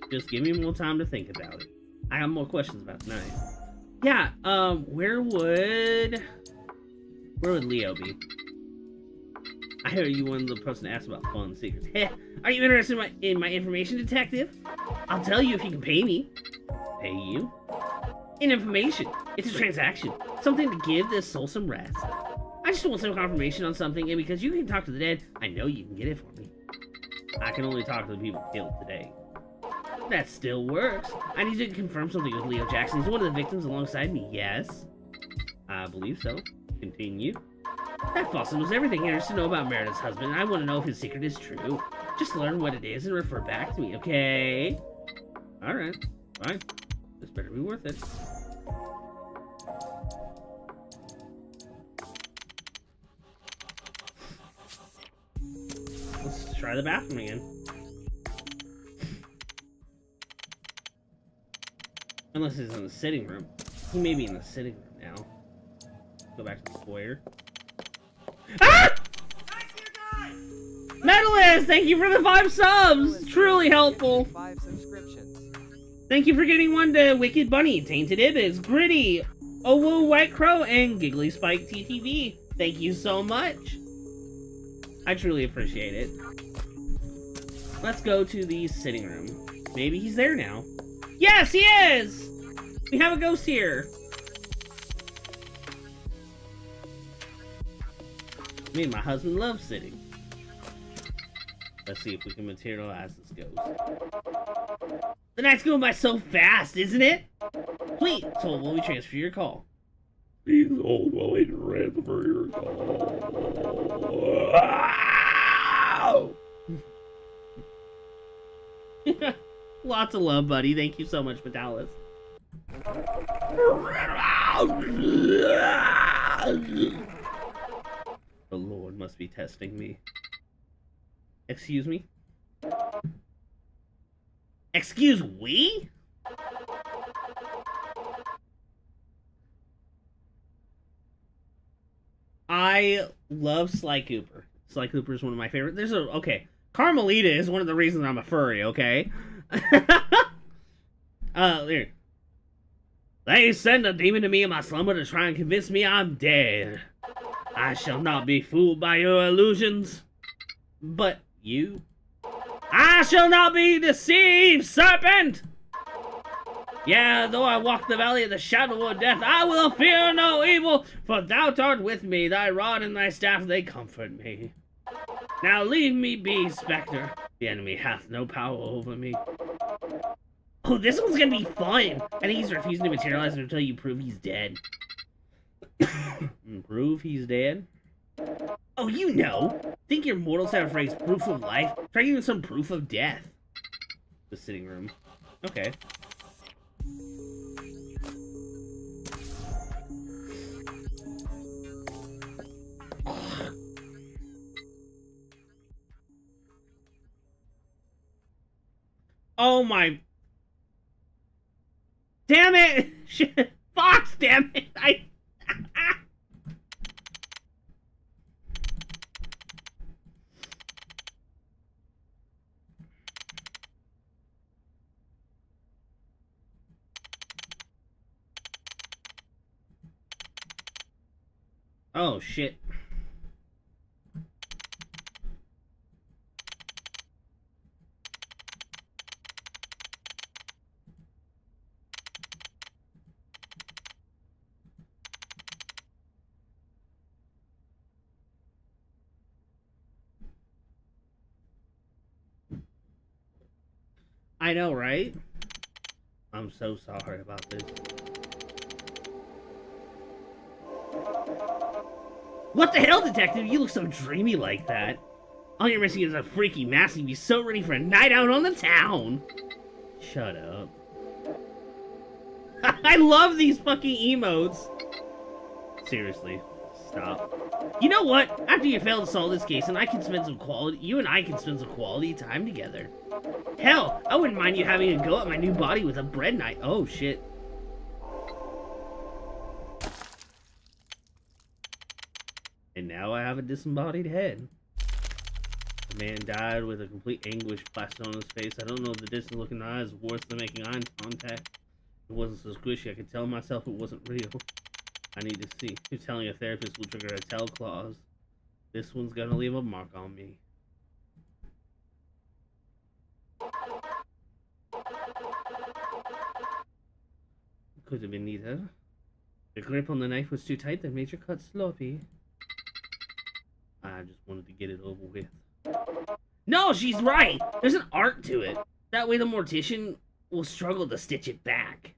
Just give me more time to think about it. I have more questions about tonight. Yeah, where would Leo be? I heard you wanted the person to ask about fun secrets. Heh, are you interested in my information, detective? I'll tell you if you can pay me. Pay you? In information. It's a transaction. Something to give this soul some rest. I just want some confirmation on something, and because you can talk to the dead, I know you can get it for me. I can only talk to the people killed today. That still works. I need to confirm something with Leo Jackson. He's one of the victims alongside me, yes? I believe so. Continue. That fossil knows everything there is to know about Meredith's husband, and I want to know if his secret is true. Just learn what it is and refer back to me, okay? Alright. Fine. This better be worth it. Let's try the bathroom again. Unless he's in the sitting room. He may be in the sitting room now. Go back to the foyer. Ah! Medalist! Thank you for the 5 subs! Truly helpful. 5 subscriptions. Thank you for getting one to Wicked Bunny, Tainted Ibis, Gritty, Owo White Crow, and Giggly Spike TTV. Thank you so much. I truly appreciate it. Let's go to the sitting room. Maybe he's there now. Yes, he is! We have a ghost here. Me and my husband love sitting. Let's see if we can materialize this ghost. The night's going by so fast, isn't it? Please hold while we transfer your call. Please hold while I transfer your call. Lots of love, buddy. Thank you so much, Metalis. The Lord must be testing me. Excuse me? Excuse we? I love Sly Cooper. Sly Cooper is one of my favorite. Okay. Carmelita is one of the reasons I'm a furry, okay? Here. They send a demon to me in my slumber to try and convince me I'm dead. I shall not be fooled by your illusions. But you? I shall not be deceived, serpent! Yeah, though I walk the valley of the shadow of death, I will fear no evil, for thou art with me, thy rod and thy staff, they comfort me. Now leave me be, Spectre. The enemy hath no power over me. Oh, this one's gonna be fun! I think he's refusing to materialize until you prove he's dead. Prove he's dead? Oh, you know! Think your mortals have phrased proof of life? Try giving some proof of death. The sitting room. Okay. Oh my... Damn it! Shit. Fox, damn it! Oh, shit. I know, right? I'm so sorry about this. What the hell, detective? You look so dreamy like that. All you're missing is a freaky mask and you'd be so ready for a night out on the town. Shut up. I love these fucking emotes. Seriously, stop. You know what? After you fail to solve this case, and I can spend some quality, you and I can spend some quality time together. Hell, I wouldn't mind you having a go at my new body with a bread knife. Oh shit. And now I have a disembodied head. The man died with a complete anguish plastered on his face. I don't know if the distant look in the eyes is worse than making eye contact. It wasn't so squishy, I could tell myself it wasn't real. I need to see. You're telling a therapist will trigger a tell clause. This one's gonna leave a mark on me. Could have been neater. The grip on the knife was too tight that made your cut sloppy. I just wanted to get it over with. No, she's right! There's an art to it. That way the mortician will struggle to stitch it back.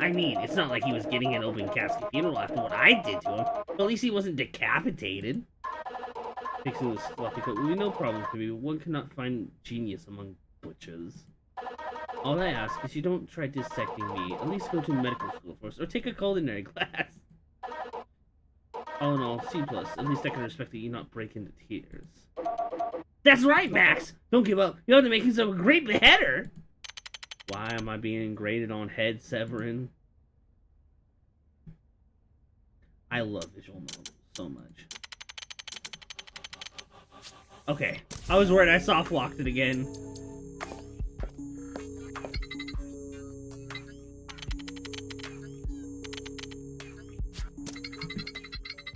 I mean, it's not like he was getting an open casket funeral after what I did to him, but at least he wasn't decapitated. Fixing the sloppy cut would be no problem for me, but one cannot find genius among butchers. All I ask is you don't try dissecting me. At least go to medical school first, or take a culinary class. All in all, C+. At least I can respect that you not break into tears. That's right, Max! Don't give up. You have to make yourself a great beheader! Why am I being graded on head, Severin? I love visual novels so much. Okay, I was worried I soft-locked it again.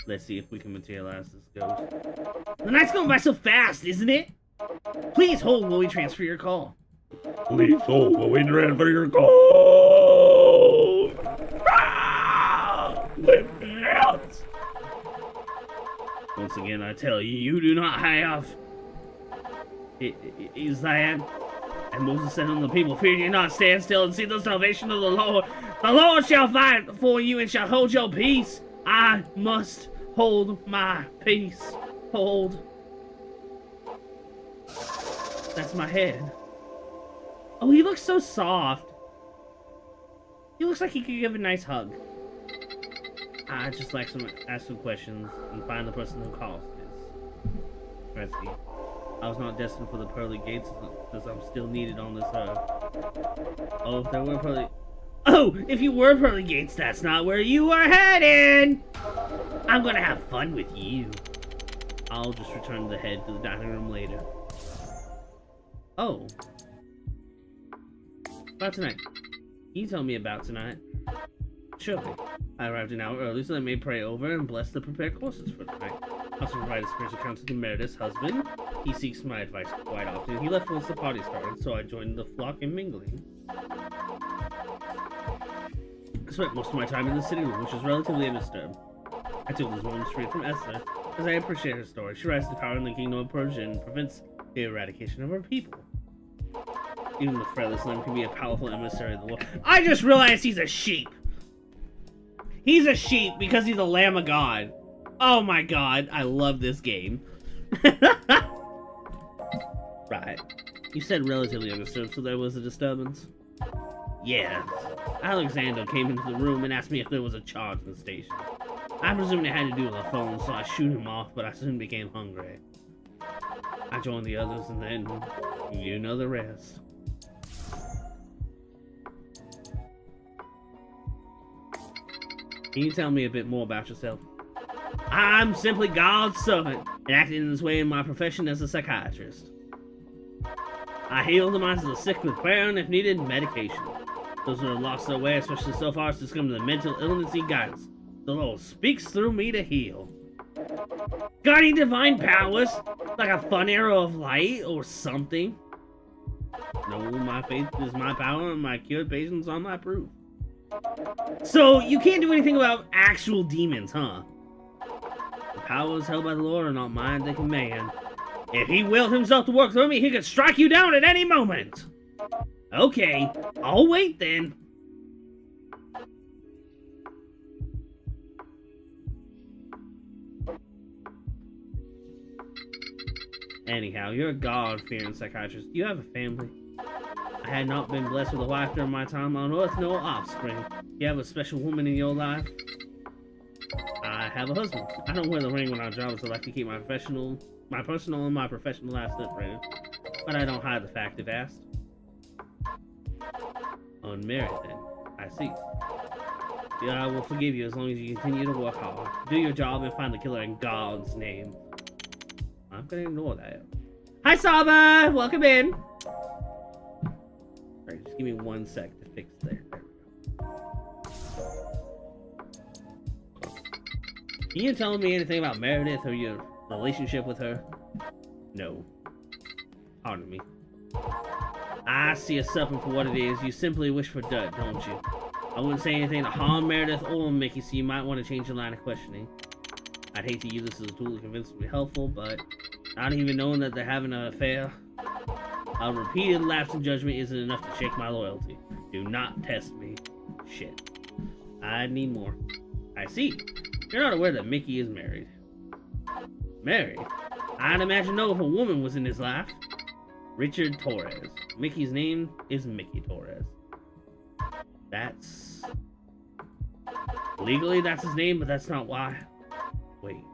Let's see if we can materialize this ghost. The night's going by so fast, isn't it? Please hold while we transfer your call. Please hold while we transfer your call. Let me out. Once again, I tell you, you do not have. Is that? And Moses said unto the people, fear you not, stand still and see the salvation of the Lord. The Lord shall fight for you and shall hold your peace. I must hold my peace. Hold. That's my head. Oh, he looks so soft. He looks like he could give a nice hug. I just like to ask some questions and find the person who caused this. Let's see. I was not destined for the pearly gates because I'm still needed on this earth. Oh, if there were pearly... Oh, if you were pearly gates, that's not where you are headed! I'm gonna have fun with you. I'll just return the head to the dining room later. Oh. About tonight. Can you tell me about tonight? Surely. I arrived an hour early so I may pray over and bless the prepared courses for tonight. I also provided spiritual counsel to Meredith's husband. He seeks my advice quite often. He left once the party started, so I joined the flock in mingling. I spent most of my time in the sitting room, which was relatively undisturbed. I took this moment straight from Esther, as I appreciate her story. She rises to power in the kingdom of Persia and prevents the eradication of her people. Even the frailest lamb can be a powerful emissary of the Lord. I just realized he's a sheep! He's a sheep because he's a lamb of God. Oh my god, I love this game. Right. You said relatively undisturbed, so there was a disturbance? Yeah. Alexander came into the room and asked me if there was a charge in the station. I presumed it had to do with the phone, so I shoot him off, but I soon became hungry. I joined the others, and then you know the rest. Can you tell me a bit more about yourself? I'm simply God's servant, and acting in this way in my profession as a psychiatrist. I heal the minds of the sick with prayer and, if needed, medication. Those who have lost their way, especially so far as to succumb to the mental illness, seek guidance. The Lord speaks through me to heal. Got any divine powers? Like a fun arrow of light or something? No, my faith is my power and my cured patients are my proof. So, you can't do anything about actual demons, huh? The powers held by the Lord are not mine to command. If he willed himself to work through me, he could strike you down at any moment! Okay, I'll wait then. Anyhow, you're a God-fearing psychiatrist. You have a family. I had not been blessed with a wife during my time on Earth, no offspring. You have a special woman in your life? I have a husband. I don't wear the ring when I travel, so I like to keep my personal and my professional life separated. But I don't hide the fact if asked. Unmarried then. I see. Yeah, I will forgive you as long as you continue to work hard. Do your job and find the killer in God's name. I'm gonna ignore that. Hi, Saba! Welcome in! Alright, just give me 1 sec to fix that. Can you tell me anything about Meredith or your relationship with her? No. Pardon me. I see a serpent for what it is. You simply wish for dirt, don't you? I wouldn't say anything to harm Meredith or Mickey, so you might want to change your line of questioning. I'd hate to use this as a tool to convince them to be helpful, but not even knowing that they're having an affair, a repeated lapse in judgment isn't enough to shake my loyalty. Do not test me. Shit. I need more. I see. You're not aware that Mickey is married. Married? I'd imagine no if a woman was in his life. Richard Torres. Mickey's name is Mickey Torres. That's... Legally, that's his name, but that's not why. Wait.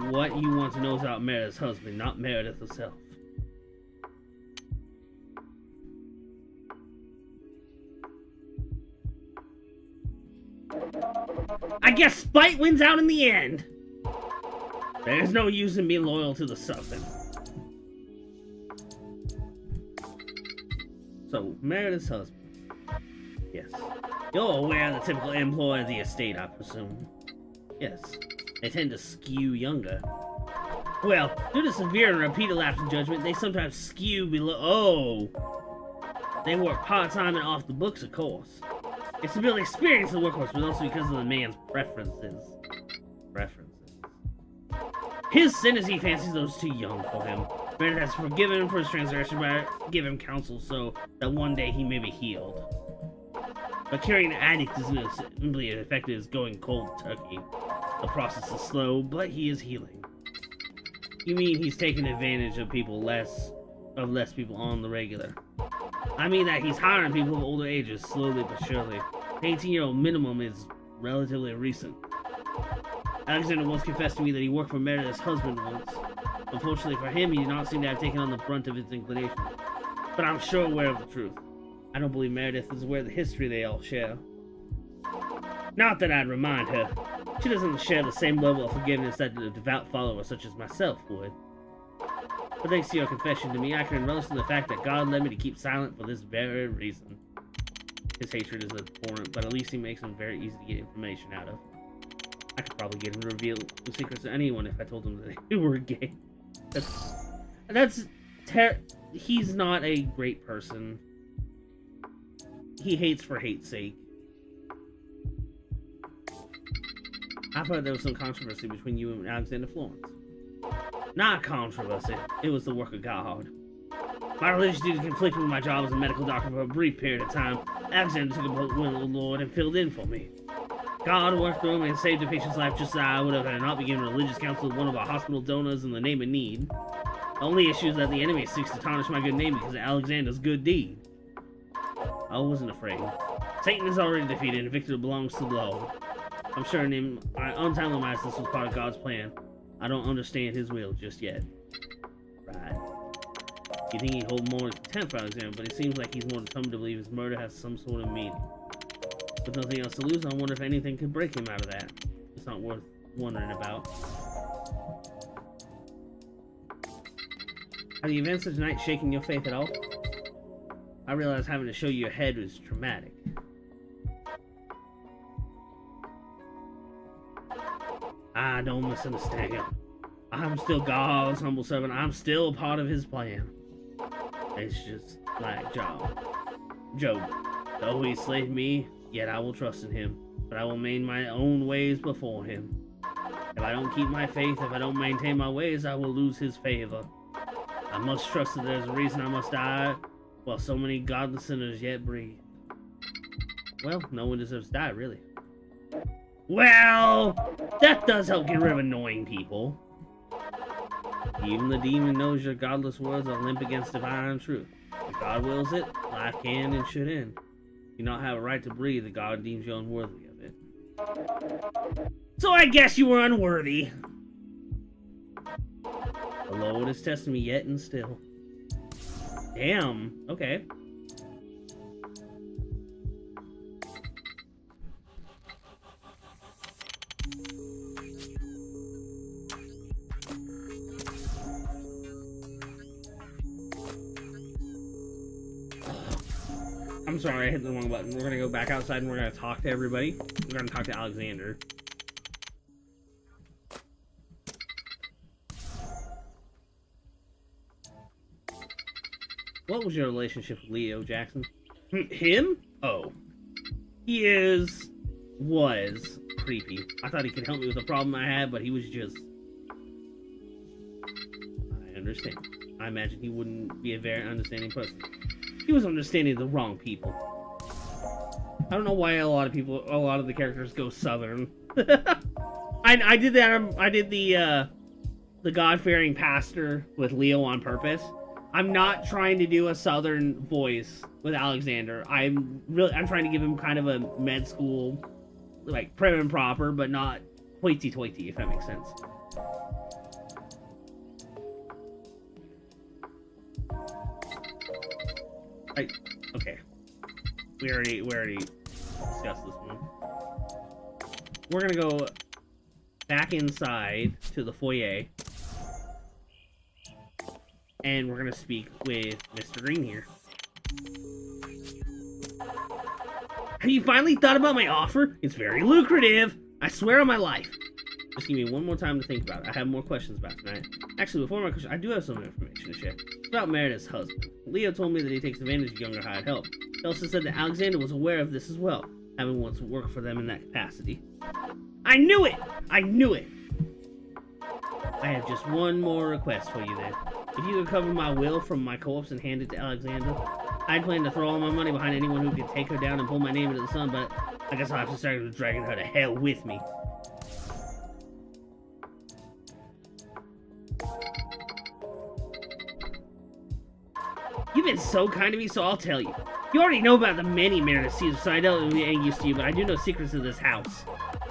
What you want to know is about Meredith's husband, not Meredith herself. I guess spite wins out in the end. There's no use in being loyal to the serpent. So, Meredith's husband. Yes. You're aware of the typical employee of the estate, I presume. Yes. They tend to skew younger. Well, due to severe and repeated lapse in judgment, they sometimes skew below. Oh! They work part-time and off the books, of course. It's to build experience in the workforce, but also because of the man's preferences. His sin is he fancies those too young for him. Meredith has forgiven him for his transgression by giving him counsel so that one day he may be healed. But curing an addict isn't as simply as effective as going cold turkey. The process is slow, but he is healing. You mean he's taking advantage of less people on the regular? I mean that he's hiring people of older ages, slowly but surely. The 18-year-old minimum is relatively recent. Alexander once confessed to me that he worked for Meredith's husband once. Unfortunately for him, he did not seem to have taken on the brunt of his inclination. But I'm sure aware of the truth. I don't believe Meredith is aware of the history they all share. Not that I'd remind her. She doesn't share the same level of forgiveness that a devout follower such as myself would. But thanks to your confession to me, I can relish in the fact that God led me to keep silent for this very reason. His hatred is abhorrent, but at least he makes him very easy to get information out of. I could probably get him to reveal the secrets to anyone if I told him that they were gay. He's not a great person. He hates for hate's sake. I've heard there was some controversy between you and Alexander Florence. Not controversy, it was the work of God. My religious duty conflicted with my job as a medical doctor for a brief period of time. Alexander took a will of the Lord and filled in for me. God worked through him and saved a patient's life just as I would have had I not been given religious counsel of one of our hospital donors in the name of need. The only issue is that the enemy seeks to tarnish my good name because of Alexander's good deed. I wasn't afraid. Satan is already defeated and victory belongs to the Lord. I'm sure my untimely myself was part of God's plan. I don't understand his will just yet. Right. You think he'd hold more contempt for Alexander, but it seems like he's more determined to believe his murder has some sort of meaning. With nothing else to lose, I wonder if anything could break him out of that. It's not worth wondering about. Are the events of tonight shaking your faith at all? I realize having to show you your head was traumatic. I don't misunderstand. I'm still God's humble servant. I'm still a part of his plan. It's just like Job. Though he slayed me, yet I will trust in him. But I will maintain my own ways before him. If I don't keep my faith, if I don't maintain my ways, I will lose his favor. I must trust that there's a reason I must die, while so many godless sinners yet breathe. Well, no one deserves to die, really. Well, that does help get rid of annoying people. Even the demon knows your godless words are limp against divine truth. If God wills it, life can and should end. You do not have a right to breathe if God deems you unworthy of it. So I guess you were unworthy. The Lord is testing me yet and still. Damn, okay. I'm sorry, I hit the wrong button. We're gonna go back outside and we're gonna talk to everybody. We're gonna talk to Alexander. What was your relationship with Leo Jackson? Him? Oh. He was creepy. I thought he could help me with a problem I had, but he was just... I understand. I imagine he wouldn't be a very understanding person. He was understanding the wrong people. I don't know why a lot of the characters go Southern. I did that. I did the God-fearing pastor with Leo on purpose. I'm not trying to do a Southern voice with Alexander. I'm trying to give him kind of a med school, like prim and proper, but not hoity-toity, if that makes sense. Okay. We already discussed this one. We're gonna go back inside to the foyer. And we're gonna speak with Mr. Green here. Have you finally thought about my offer? It's very lucrative. I swear on my life. Just give me one more time to think about it. I have more questions about tonight. Actually, before my question, I do have some information to share. It's about Meredith's husband. Leo told me that he takes advantage of younger hired help. He also said that Alexander was aware of this as well, having once worked for them in that capacity. I knew it! I knew it! I have just one more request for you then. If you could cover my will from my corpse and hand it to Alexandra, I'd plan to throw all my money behind anyone who could take her down and pull my name into the sun, but I guess I'll have to start dragging her to hell with me. You've been so kind to me, so I'll tell you. You already know about the many Meredith seeds, so I don't be used to you, but I do know secrets of this house.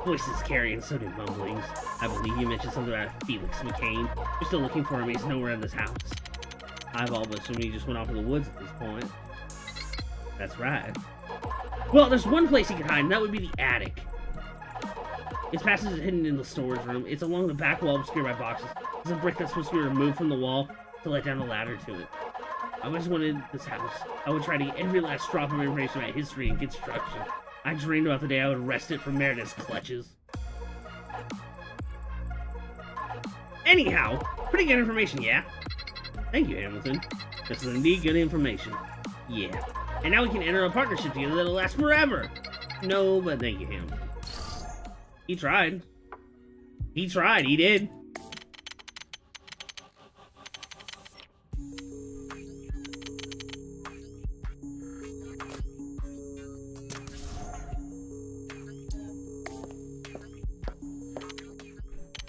Voices carry and so do mumblings. I believe you mentioned something about Felix McCain. You're still looking for him, he's nowhere in this house. I've all but assumed he just went off in the woods at this point. That's right. Well, there's one place he could hide, and that would be the attic. His passage is hidden in the storage room. It's along the back wall, obscured by boxes. There's a brick that's supposed to be removed from the wall to let down a ladder to it. I always wanted this house. I would try to get every last drop of information about history and construction. I dreamed about the day I would wrest it from Meredith's clutches. Anyhow, pretty good information, yeah? Thank you, Hamilton. This is indeed good information. Yeah. And now we can enter a partnership together that'll last forever. No, but thank you, Hamilton. He tried. He tried, he did.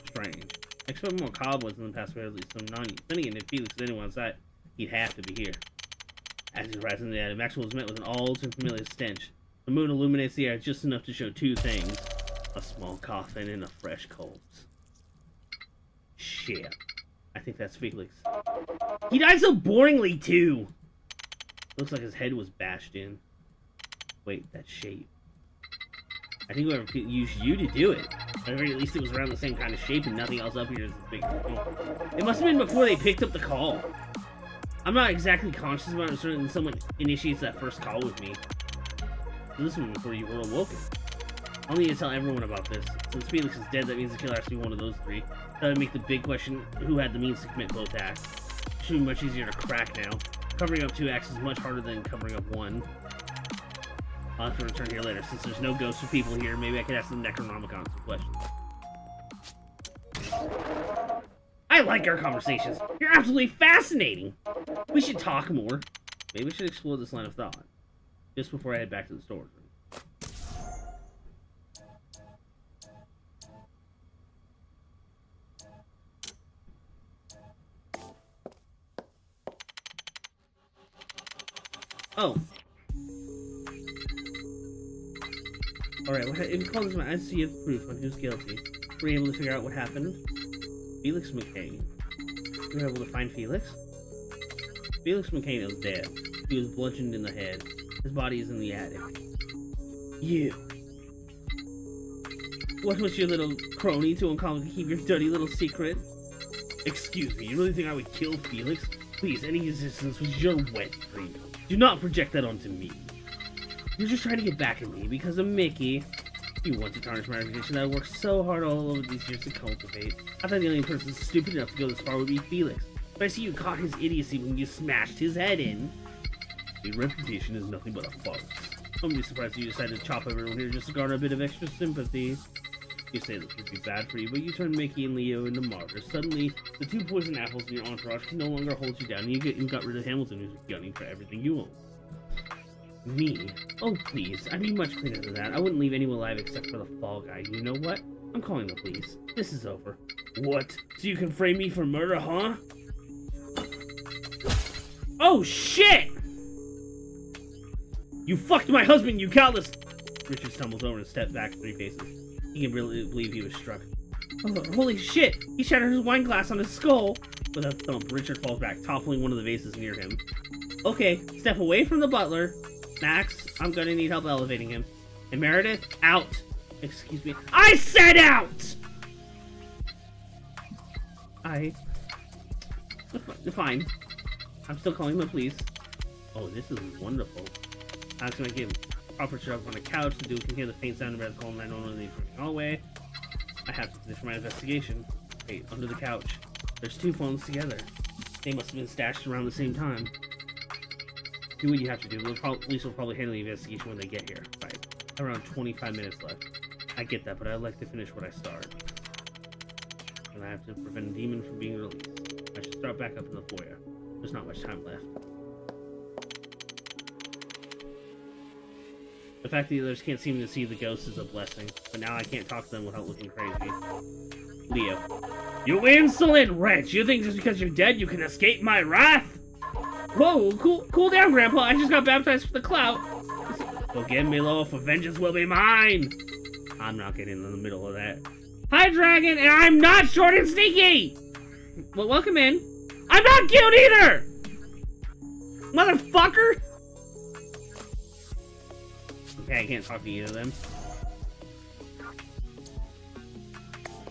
Strange. I expect more cobwebs in the past, at least some non-use. Then again, if Felix is anyone outside, he'd have to be here. As he rises in the attic, Maxwell is met with an all-too-familiar stench. The moon illuminates the air just enough to show two things. A small coffin and a fresh corpse. Shit. I think that's Felix. He died so boringly, too! Looks like his head was bashed in. Wait, that shape. I think whoever used you to do it. At the very least, it was around the same kind of shape, and nothing else up here is as big as it must have been before they picked up the call. I'm not exactly conscious about it, certain someone initiates that first call with me. So this one before you were awoken. I'll need to tell everyone about this. Since Felix is dead, that means the killer has to be one of those three. That would make the big question who had the means to commit both acts. Should be much easier to crack now. Covering up 2 acts is much harder than covering up 1. I'll have to return here later. Since there's no ghosts or people here, maybe I could ask the Necronomicon some questions. I like our conversations. You're absolutely fascinating. We should talk more. Maybe we should explore this line of thought. Just before I head back to the storage room. Oh. Alright, if you call this my IC of proof on who's guilty, we're able to figure out what happened. Felix McCain. We were able to find Felix? Felix McCain is dead. He was bludgeoned in the head. His body is in the attic. You. What was your little crony to uncommonly keep your dirty little secret? Excuse me, you really think I would kill Felix? Please, any resistance was your wet dream. Do not project that onto me. You're just trying to get back at me because of Mickey. You want to tarnish my reputation that I worked so hard all over these years to cultivate. I thought the only person stupid enough to go this far would be Felix. But I see you caught his idiocy when you smashed his head in. A reputation is nothing but a farce. I'm really surprised you decided to chop everyone here just to garner a bit of extra sympathy. You say this would be bad for you, but you turned Mickey and Leo into martyrs. Suddenly, the 2 poison apples in your entourage can no longer hold you down, and you got rid of Hamilton, who's gunning for everything you own. Me? Oh, please. I'd be much cleaner than that. I wouldn't leave anyone alive except for the fall guy. You know what? I'm calling the police. This is over. What? So you can frame me for murder, huh? Oh, shit! You fucked my husband, you callous! Richard stumbles over and steps back 3 paces. He can really believe he was struck. Oh, holy shit! He shattered his wine glass on his skull! With a thump, Richard falls back, toppling one of the vases near him. Okay, step away from the butler. Max, I'm gonna need help elevating him. And Meredith, out! Excuse me. I said out! Fine. I'm still calling the police. Oh, this is wonderful. How can I give him? prop her up on a couch. The dude can hear the faint sound of her calling 911 in the hallway. I have to finish my investigation. Wait, under the couch. There's 2 phones together. They must have been stashed around the same time. Do what you have to do. Police will probably handle the investigation when they get here. Right. Around 25 minutes left. I get that, but I'd like to finish what I started. And I have to prevent a demon from being released. I should start back up in the foyer. There's not much time left. The fact that the others can't seem to see the ghost is a blessing, but now I can't talk to them without looking crazy. Leo. You insolent wretch! You think just because you're dead you can escape my wrath? Whoa, cool down, Grandpa. I just got baptized for the clout. Forgive me, Lord, for vengeance will be mine. I'm not getting in the middle of that. Hi, Dragon, and I'm not short and sneaky! Well, welcome in. I'm not cute either! Motherfucker! Okay, I can't talk to either of them.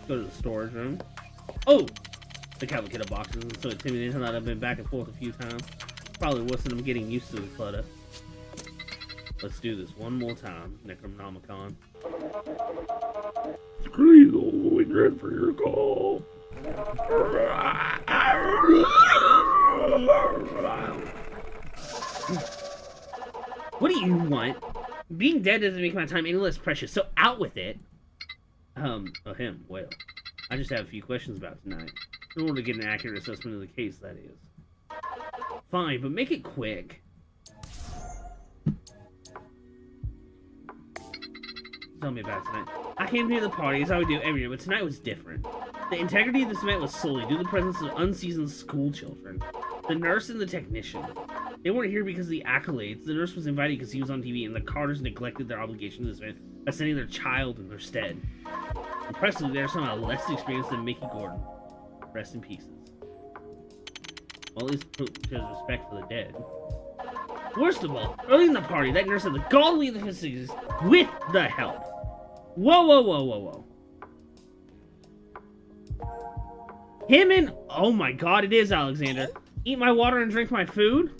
Go to the storage room. Oh! The Cavalcada boxes are so intimidating that I've been back and forth a few times. Probably worse than I'm getting used to the clutter. Let's do this one more time, Necronomicon. Screezle, we dread for your call. What do you want? Being dead doesn't make my time any less precious, so out with it. Oh, him. Well, I just have a few questions about tonight. In order to get an accurate assessment of the case, that is. Fine, but make it quick. Tell me about tonight. I came here to the party as I would do every year, but tonight was different. The integrity of this event was solely due to the presence of unseasoned school children. The nurse and the technician. They weren't here because of the accolades. The nurse was invited because he was on TV, and the Carters neglected their obligation to this event by sending their child in their stead. Impressively, they are somehow less experienced than Mickey Gordon. Rest in pieces. Well, at least shows respect for the dead. Worst of all, early in the party, that nurse had the gall to leave the facilities with the help. Whoa. Him and... Oh my god, it is Alexander. Eat my water and drink my food?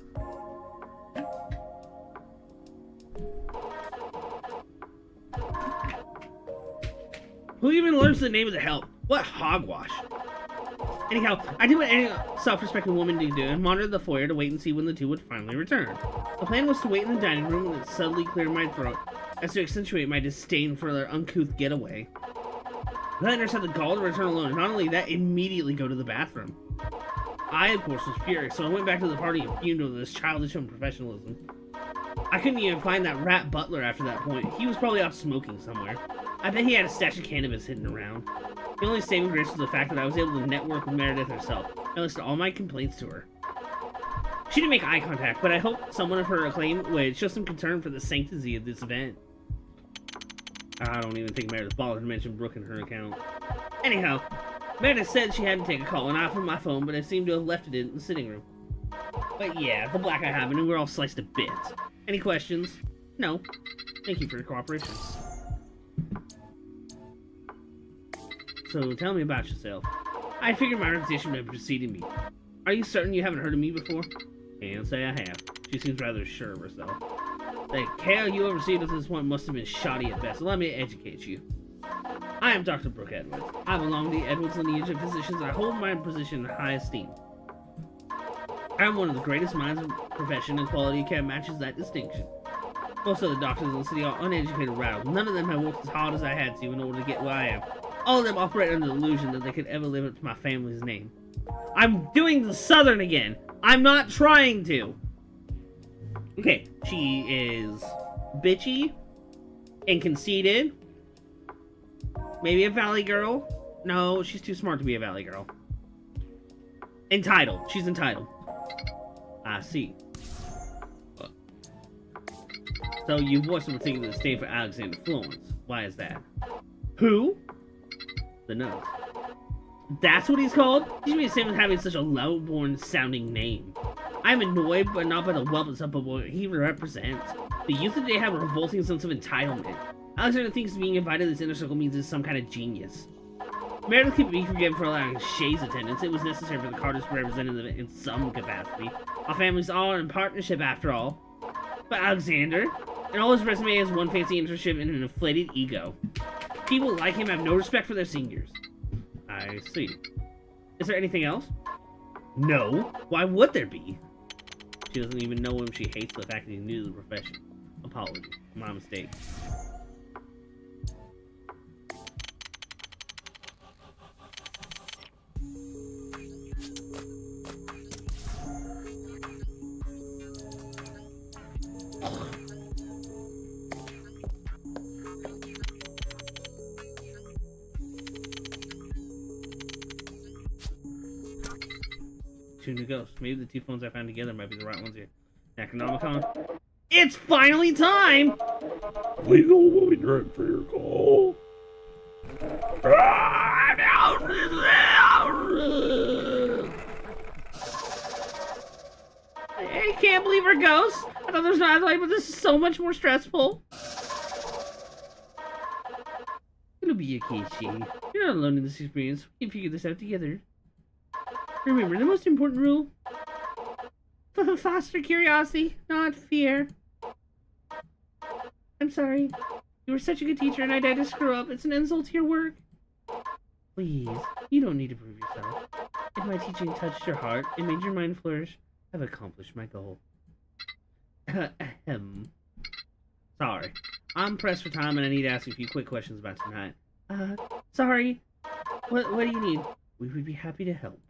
Who even learns the name of the help? What hogwash? Anyhow, I did what any self-respecting woman do and monitored the foyer to wait and see when the two would finally return. The plan was to wait in the dining room and subtly clear my throat as to accentuate my disdain for their uncouth getaway. The nurse had the gall to return alone, and not only that, immediately go to the bathroom. I, of course, was furious, so I went back to the party and fumed over this childish unprofessionalism. I couldn't even find that rat butler after that point. He was probably off smoking somewhere. I bet he had a stash of cannabis hidden around. The only saving grace was the fact that I was able to network with Meredith herself. I listed all my complaints to her. She didn't make eye contact, but I hoped someone of her acclaim would show some concern for the sanctity of this event. I don't even think Meredith bothered to mention Brooke in her account. Anyhow, Meredith said she had to take a call, and I offered my phone, but I seemed to have left it in the sitting room. But yeah, the Black Eye happened, and we're all sliced to bits. Any questions? No. Thank you for your cooperation. So, tell me about yourself. I figured my reputation would have preceded me. Are you certain you haven't heard of me before? Can't say I have. She seems rather sure of herself. The care you have received at this point must have been shoddy at best. Allow me to educate you. I am Dr. Brooke Edwards. I belong to the Edwards lineage of physicians. I hold my position in high esteem. I am one of the greatest minds of profession, and quality of care matches that distinction. Most of the doctors in the city are uneducated rattles. None of them have worked as hard as I had to in order to get where I am. All of them operate under the illusion that they could ever live up to my family's name. I'm doing the Southern again. I'm not trying to. Okay, she is bitchy and conceited. Maybe a valley girl. No, she's too smart to be a valley girl. Entitled. She's entitled. I see. So you voiced a particular disdain for Alexander Florence. Why is that? Who? The nose. That's what he's called? He should be the same as having such a low-born sounding name. I'm annoyed, but not by the wellness of what he represents. The youth of today have a revolting sense of entitlement. Alexander thinks being invited to this inner circle means he's some kind of genius. Meredith could be forgiven for allowing Shay's attendance. It was necessary for the Carters to represent him in some capacity. Our families are in partnership, after all. But Alexander, and all his resume is one fancy internship and an inflated ego. People like him have no respect for their seniors. I see. Is there anything else? No. Why would there be? She doesn't even know him. She hates the fact that he knew the profession. Apology. My mistake. Two new ghosts. Maybe the two phones I found together might be the right ones here. Necronomicon. It's finally time! Please hold while we direct for your call. I can't believe we're ghosts. I thought there was no afterlife, but this is so much more stressful. It'll be okay, Shay. You're not alone in this experience. We can figure this out together. Remember, the most important rule? Foster curiosity, not fear. I'm sorry. You were such a good teacher and I died to screw up. It's an insult to your work. Please, you don't need to prove yourself. If my teaching touched your heart and made your mind flourish, I've accomplished my goal. Sorry. I'm pressed for time and I need to ask you a few quick questions about tonight. Sorry. What do you need? We would be happy to help.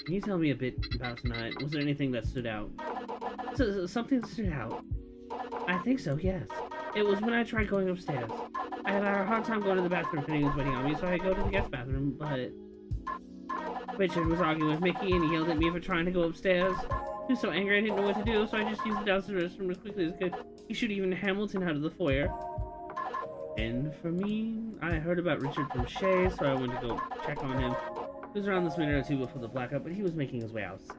Can you tell me a bit about tonight? Was there anything that stood out? Something that stood out. I think so, yes. It was when I tried going upstairs. I had a hard time going to the bathroom if anyone was waiting on me, so I go to the guest bathroom, but Richard was arguing with Mickey and he yelled at me for trying to go upstairs. He was so angry I didn't know what to do, so I just used the downstairs restroom as quickly as I could. He shoot even Hamilton out of the foyer. And for me, I heard about Richard from Shay, so I went to go check on him. It was around this minute or two before the blackout, but he was making his way outside.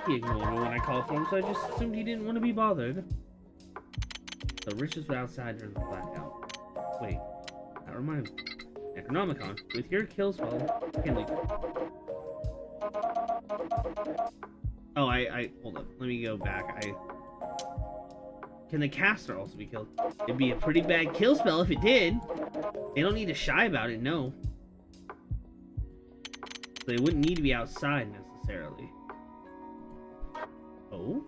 He ignored me when I called for him, so I just assumed he didn't want to be bothered. So Richard was outside during the blackout. Wait, that reminds me. Necronomicon, with your kill spell, can leave. Oh, hold up. Let me go back. Can the caster also be killed? It'd be a pretty bad kill spell if it did. They don't need to shy about it, no. They wouldn't need to be outside necessarily. Oh?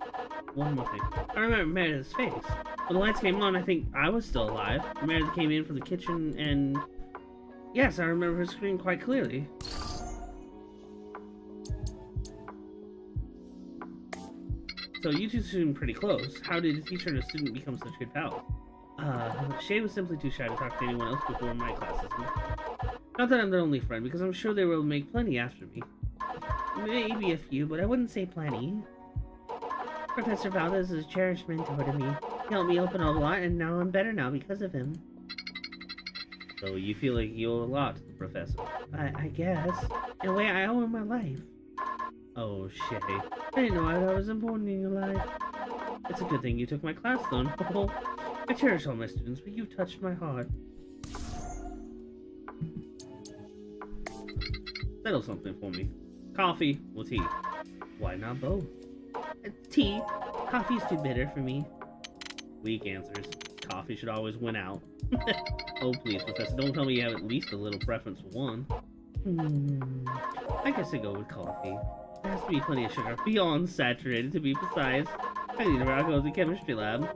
One more thing. I remember Meredith's face. When the lights came on, I think I was still alive. Meredith came in from the kitchen and... Yes, I remember her scream quite clearly. So you two seem pretty close. How did a teacher and a student become such good pals? Shay was simply too shy to talk to anyone else before my classes. Not that I'm their only friend, because I'm sure they will make plenty after me. Maybe a few, but I wouldn't say plenty. Professor Valdez is a cherished mentor to me. He helped me open a lot, and now I'm better now because of him. So you feel like you owe a lot to the professor? I guess. In a way, I owe him my life. Oh, Shay. I didn't know I was important in your life. It's a good thing you took my class, though. I cherish all my students, but you touched my heart. Settle something for me. Coffee or tea? Why not both? Tea. Coffee's too bitter for me. Weak answers. Coffee should always win out. Oh, please, Professor, don't tell me you have at least a little preference for one. I guess I go with coffee. There has to be plenty of sugar, beyond saturated to be precise. I need to go to the chemistry lab.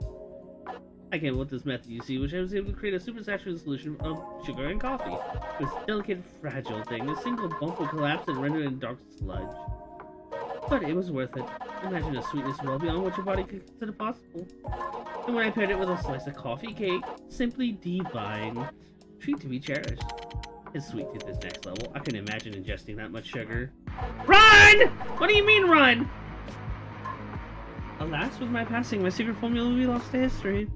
I came up with this method, you see, which I was able to create a supersaturated solution of sugar and coffee. This delicate, fragile thing, a single bump would collapse and render it a dark sludge. But it was worth it. Imagine a sweetness well beyond what your body could consider possible. And when I paired it with a slice of coffee cake, simply divine. Treat to be cherished. His sweet tooth is next level. I couldn't imagine ingesting that much sugar. Run! What do you mean run? Alas, with my passing, my secret formula will be lost to history.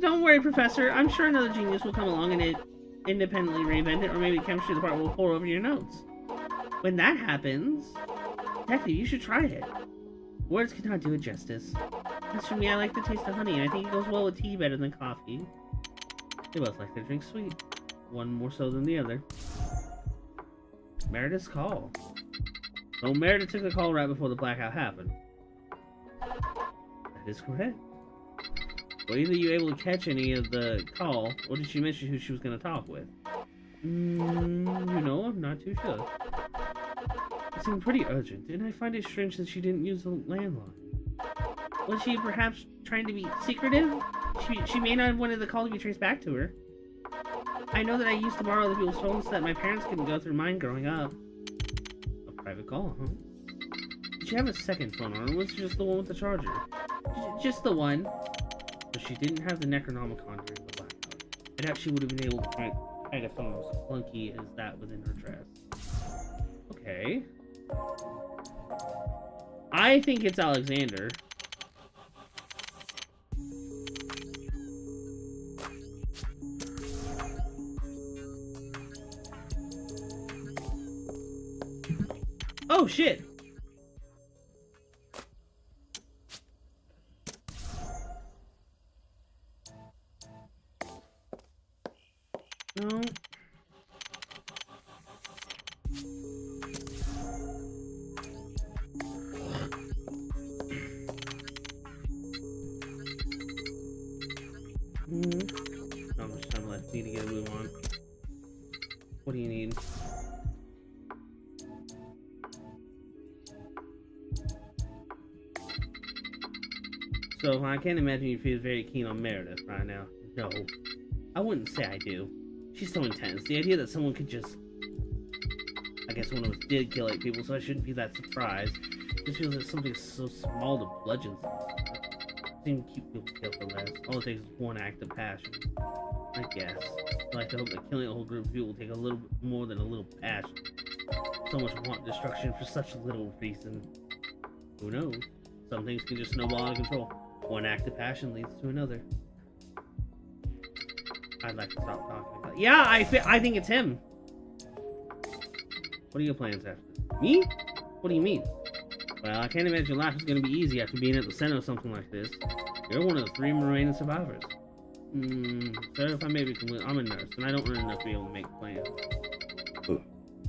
Don't worry, Professor. I'm sure another genius will come along and independently reinvent it, or maybe the chemistry department will pour over your notes. When that happens, Detective, you should try it. Words cannot do it justice. As for me, I like the taste of honey, and I think it goes well with tea better than coffee. They both like their drink sweet. One more so than the other. Meredith's call. So Meredith took the call right before the blackout happened. That is correct. Were either you able to catch any of the call, or did she mention who she was going to talk with? You know, I'm not too sure. It seemed pretty urgent, and I find it strange that she didn't use the landline. Was she perhaps trying to be secretive? She may not have wanted the call to be traced back to her. I know that I used to borrow other people's phones so that my parents couldn't go through mine growing up. A private call, huh? Did she have a second phone, or was it just the one with the charger? Just the one. But she didn't have the Necronomicon during the blackout. I doubt she would have been able to find a phone as clunky as that was in her dress. Okay. I think it's Alexander. Oh shit! No. How much time left? Need to get a move on. What do you need? So I can't imagine you feel very keen on Meredith right now. No, I wouldn't say I do. She's so intense. The idea that someone could just... I guess one of us did kill 8 people, so I shouldn't be that surprised. It just feels like something so small to bludgeon someone. Seem to keep people killed for less. All it takes is one act of passion. I guess. I like to hope that killing a whole group of people will take a little bit more than a little passion. So much want destruction for such little reason. Who knows? Some things can just snowball out of control. One act of passion leads to another. I'd like to stop talking about it. Yeah, I think it's him. What are your plans after this? Me? What do you mean? Well, I can't imagine life is going to be easy after being at the center of something like this. You're one of the 3 remaining survivors. Sir, if I may be complete, I'm a nurse, and I don't really enough to be able to make plans.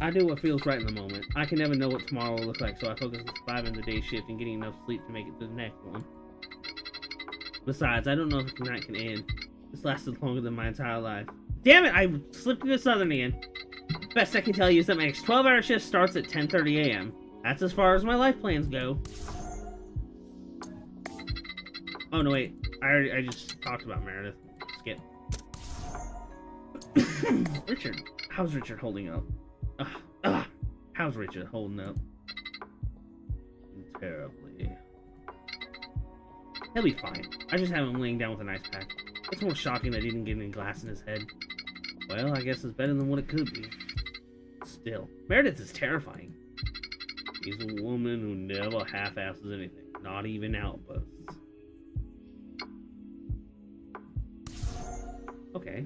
I do what feels right in the moment. I can never know what tomorrow will look like, so I focus on surviving the day shift and getting enough sleep to make it to the next one. Besides, I don't know if the night can end. This lasted longer than my entire life. Damn it! I slipped into Southern again. Best I can tell you is that my next 12-hour shift starts at 10:30 a.m. That's as far as my life plans go. Oh no, wait. I just talked about Meredith. Skip. Richard. How's Richard holding up? How's Richard holding up? Terribly. He'll be fine. I just have him laying down with an ice pack. It's more shocking that he didn't get any glass in his head. Well, I guess it's better than what it could be. Still, Meredith is terrifying. She's a woman who never half-asses anything, not even outbursts. Okay.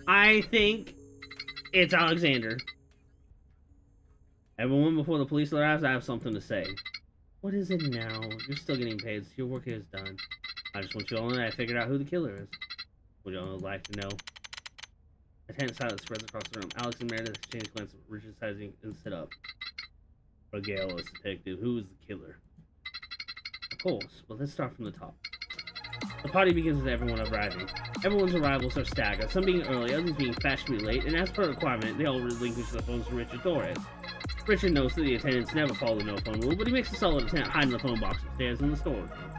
I think it's Alexander. Everyone, before the police arrives, I have something to say. What is it now? You're still getting paid, so your work here is done. I just want you all to know I figured out who the killer is. Would you all like to know? A tense silence spreads across the room. Alex and Meredith exchange glances. Richard sizing and sit up. Regale us, detective. Who is the killer? Of course, but let's start from the top. The party begins with everyone arriving. Everyone's arrivals are staggered, some being early, others being fashionably late, and as per requirement, they all relinquish their phones to Richard Torres. Richard knows that the attendants never follow the no-phone rule, but he makes a solid attempt hiding the phone box upstairs in the storage room.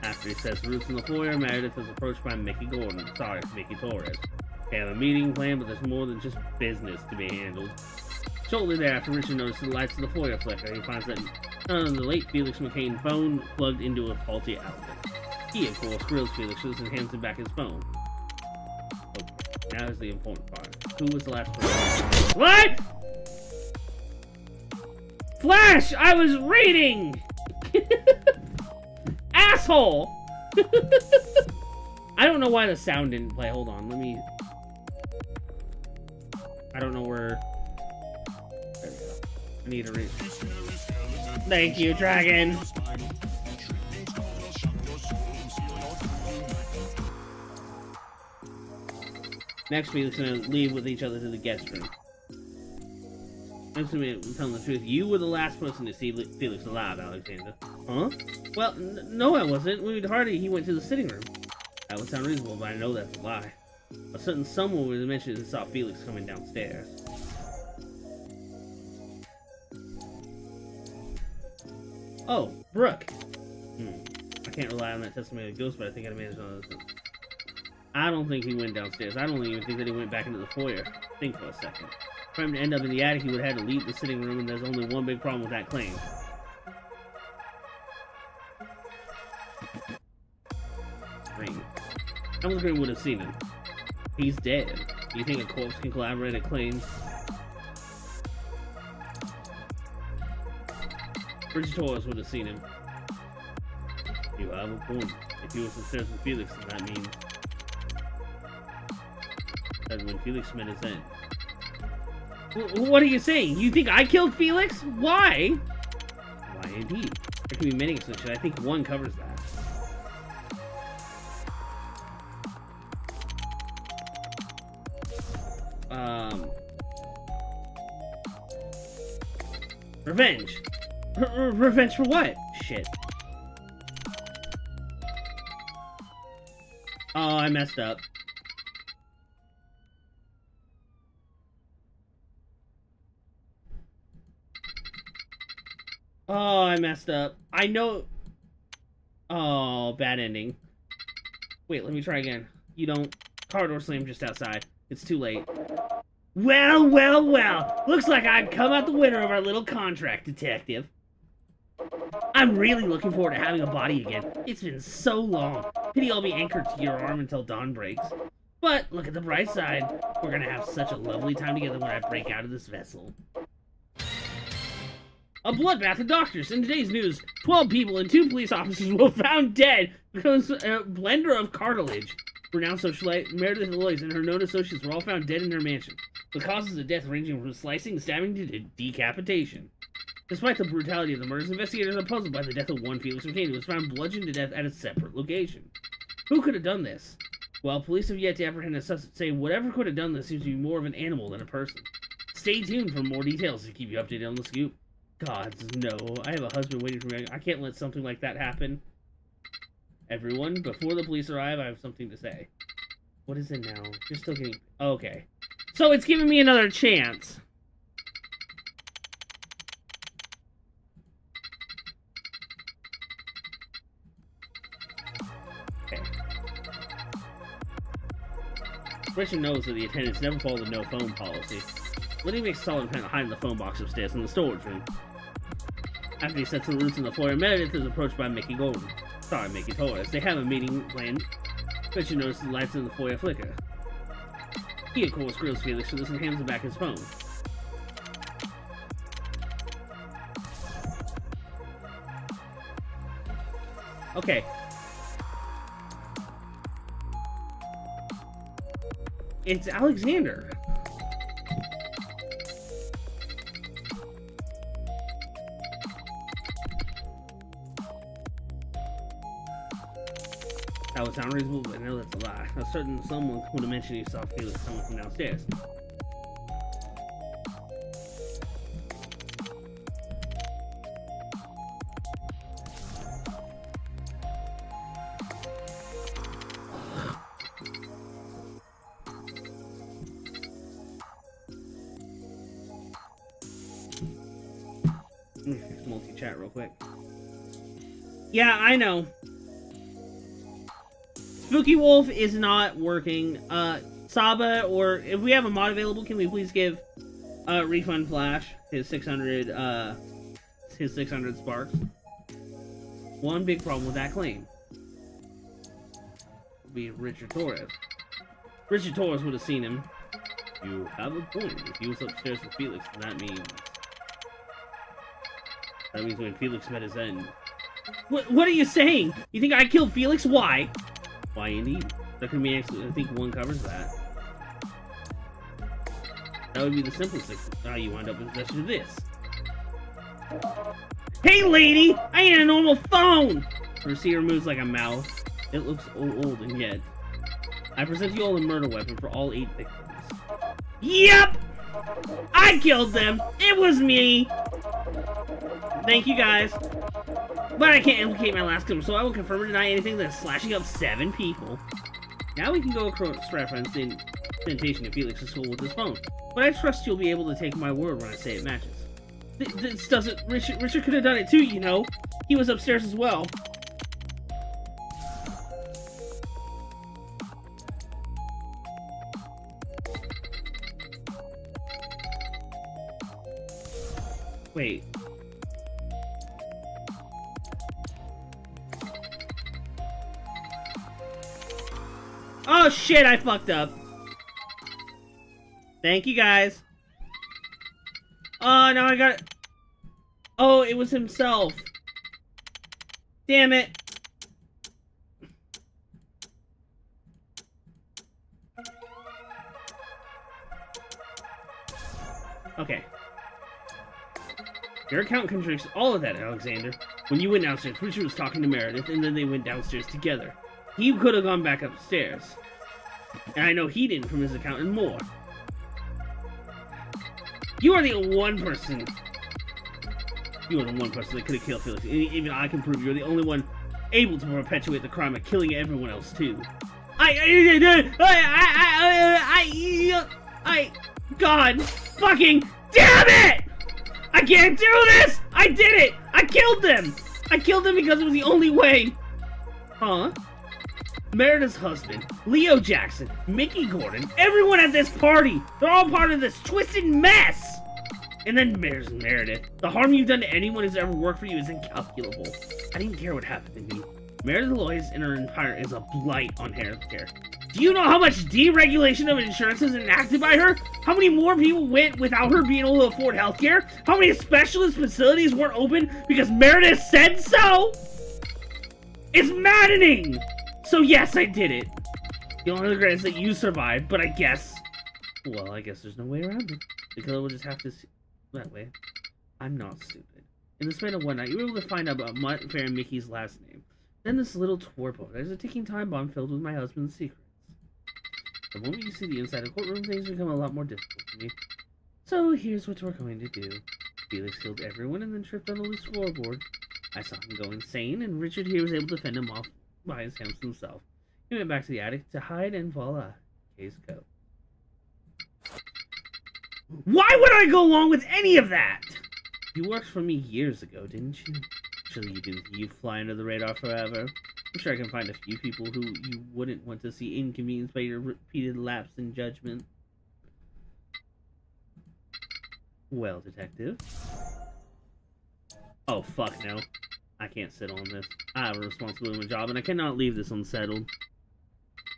After he sets roots in the foyer, Meredith is approached by Mickey Gordon. Sorry, Mickey Torres. They have a meeting planned, but there's more than just business to be handled. Shortly thereafter, Richard notices the lights of the foyer flicker. He finds that the late Felix McCain phone plugged into a faulty outlet. He, of course, grills Felix and hands him back his phone. Okay, now is the important part. Who was the last person? What? Flash! I was reading! Asshole! I don't know why the sound didn't play. Hold on, let me... I don't know where... There we go. I need to read. Thank you, Dragon! Next, Felix and I leave with each other to the guest room. I'm telling the truth. You were the last person to see Felix alive, Alexander. Huh? Well, no, I wasn't. When we departed, he went to the sitting room. That would sound reasonable, but I know that's a lie. A certain someone was mentioned and saw Felix coming downstairs. Oh, Brooke. I can't rely on that testimony of ghost, but I think I managed on this one. I don't think he went downstairs. I don't even think that he went back into the foyer. Think for a second. For him to end up in the attic, he would have had to leave the sitting room, and there's only one big problem with that claim. Ring. Alex Green would have seen him. He's dead. Do you think a corpse can collaborate a claim? Bridget Torres would have seen him. You have a point. If he was upstairs with Felix, then that means that when Felix met his end. What are you saying? You think I killed Felix? Why? Why indeed? There can be many explanations. I think one covers that. Revenge. Revenge for what? Shit. Oh, I messed up. Oh, I messed up. I know... Oh, bad ending. Wait, let me try again. You don't... Car door slammed just outside. It's too late. Well, well, well. Looks like I've come out the winner of our little contract, detective. I'm really looking forward to having a body again. It's been so long. Pity I'll be anchored to your arm until dawn breaks. But look at the bright side. We're gonna have such a lovely time together when I break out of this vessel. A bloodbath of doctors. In today's news, 12 people and 2 police officers were found dead because a blender of cartilage. Renowned socialite Meredith Lois and her known associates were all found dead in their mansion. The causes of death ranging from slicing and stabbing to decapitation. Despite the brutality of the murders, investigators are puzzled by the death of one Felix McCain who was found bludgeoned to death at a separate location. Who could have done this? Well, police have yet to apprehend a suspect, saying whatever could have done this seems to be more of an animal than a person. Stay tuned for more details to keep you updated on the scoop. Gods, no. I have a husband waiting for me. I can't let something like that happen. Everyone, before the police arrive, I have something to say. What is it now? You're still getting... Okay. So it's giving me another chance. Okay. Richard knows that the attendants never follow the no phone policy. Liddy makes a solid plan to hide in the phone box upstairs in the storage room. After he sets the roots in the foyer, Meredith is approached by Mickey Golden. Sorry, Mickey Torres. They have a meeting planned. Richard notices the lights in the foyer flicker. He, of course, grills Felix for this and hands him back his phone. Okay. It's Alexander. That would sound reasonable, but I know that's a lie. A certain someone would have mentioned he saw Felix coming from downstairs. Multi-chat real quick. Yeah, I know. Spooky Wolf is not working. Saba, or if we have a mod available, can we please give Refund Flash his 600 sparks? One big problem with that claim would be Richard Torres. Richard Torres would have seen him. You have a point. If he was upstairs with Felix, then that means when Felix met his end. What are you saying? You think I killed Felix? Why? Why indeed? That could be actually, I think one covers that. That would be the simplest thing. You wind up in possession of this. Hey lady! I ain't a normal phone! The receiver moves like a mouse. It looks old and yet. I present you all a murder weapon for all 8 victims. Yep! I killed them! It was me! Thank you, guys. But I can't implicate my last victim, so I will confirm or deny anything that's slashing up 7 people. Now we can go across reference the temptation to Felix's school with his phone. But I trust you'll be able to take my word when I say it matches. This doesn't... Richard could have done it too, you know. He was upstairs as well. Wait. Oh shit, I fucked up. Thank you, guys. Oh, now I got it. Oh, it was himself. Damn it. Okay. Your account contradicts all of that, Alexander. When you went downstairs, Richard was talking to Meredith, and then they went downstairs together. He could have gone back upstairs. And I know he didn't from his account and more. You are the one person. You are the one person that could have killed Felix. Even I can prove you're the only one able to perpetuate the crime of killing everyone else too. God fucking damn it! I can't do this! I did it! I killed them! I killed them because it was the only way! Huh? Meredith's husband, Leo Jackson, Mickey Gordon, everyone at this party! They're all part of this twisted mess! And then there's Meredith. The harm you've done to anyone who's ever worked for you is incalculable. I didn't care what happened to me. Meredith Lois and her empire is a blight on healthcare. Do you know how much deregulation of insurance is enacted by her? How many more people went without her being able to afford healthcare? How many specialist facilities weren't open because Meredith said so? It's maddening! So yes, I did it. The only regret is that you survived, but I guess there's no way around it. Because we'll just have to see that way. I'm not stupid. In the span of one night, you were able to find out about Mutt, Fair, and Mickey's last name. Then this little torpo. There's a ticking time bomb filled with my husband's secrets. The moment you see the inside of the courtroom, things become a lot more difficult for me. So here's what we're going to do. Felix killed everyone and then tripped on a loose floorboard. I saw him go insane, and Richard here was able to fend him off by his hands himself. He went back to the attic to hide, and voila, case go. Why would I go along with any of that? You worked for me years ago, didn't you? Surely you didn't think you'd fly under the radar forever. I'm sure I can find a few people who you wouldn't want to see inconvenienced by your repeated lapse in judgment. Well, detective. Oh, fuck no. I can't sit on this. I have a responsibility in my job, and I cannot leave this unsettled.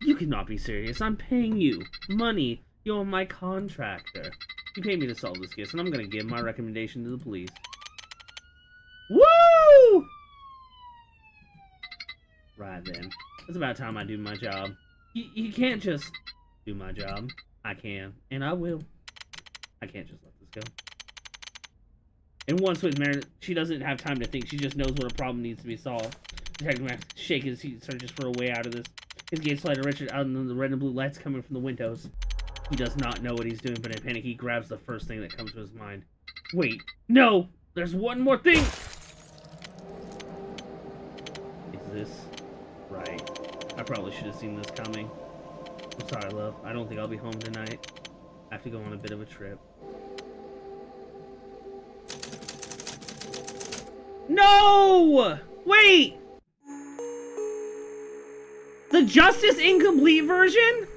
You cannot be serious. I'm paying you money. You're my contractor. You paid me to solve this case, and I'm gonna give my recommendation to the police. Woo! Right then. It's about time I do my job. You can't just do my job. I can, and I will. I can't just let this go. And once with Meredith, she doesn't have time to think. She just knows what a problem needs to be solved. Detective Max shakes his feet, searches for a way out of this. His gaze fly to Richard out in the red and blue lights coming from the windows. He does not know what he's doing, but in panic, he grabs the first thing that comes to his mind. Wait, no! There's one more thing! Is this right? I probably should have seen this coming. I'm sorry, love. I don't think I'll be home tonight. I have to go on a bit of a trip. No! Wait! The Justice Incomplete version?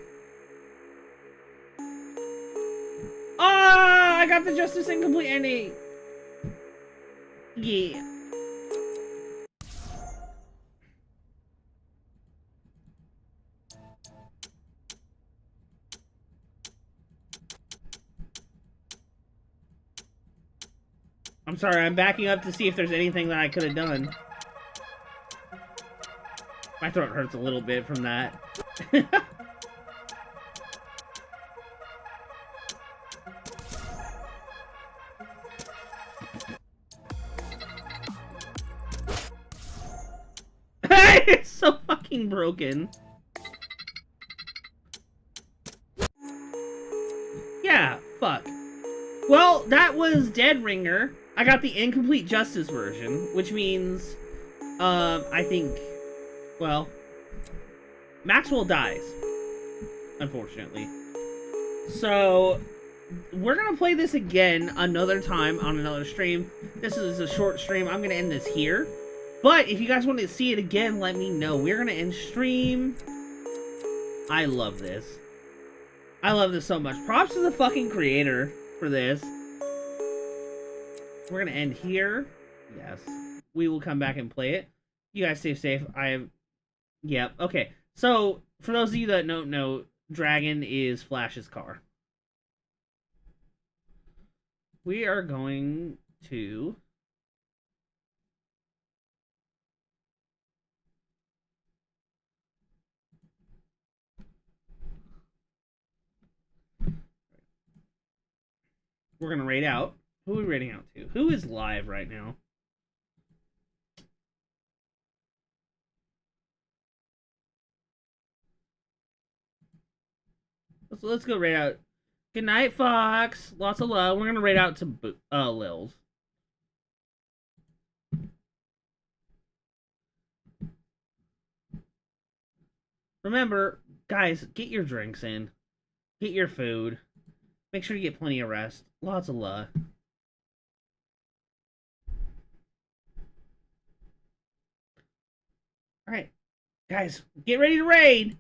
Ah, I got the Justice Incomplete ending. Yeah. I'm sorry, I'm backing up to see if there's anything that I could have done. My throat hurts a little bit from that. It's so fucking broken. Fuck. Well, that was Dead Ringer. I got the Incomplete Justice version, which means, I think, well, Maxwell dies, unfortunately. So, we're gonna play this again another time on another stream. This is a short stream. I'm gonna end this here. But if you guys want to see it again, let me know. We're gonna end stream. I love this. I love this so much. Props to the fucking creator for this. We're gonna end here. Yes. We will come back and play it. You guys stay safe. Yep. Okay. So, for those of you that don't know, Dragon is Flash's car. We are going to... We're gonna raid out. Who are we raiding out to? Who is live right now? Let's go raid out. Good night, Fox. Lots of love. We're gonna raid out to Lils. Remember, guys, get your drinks in. Get your food. Make sure you get plenty of rest. Lots of love. Alright. Guys, get ready to raid!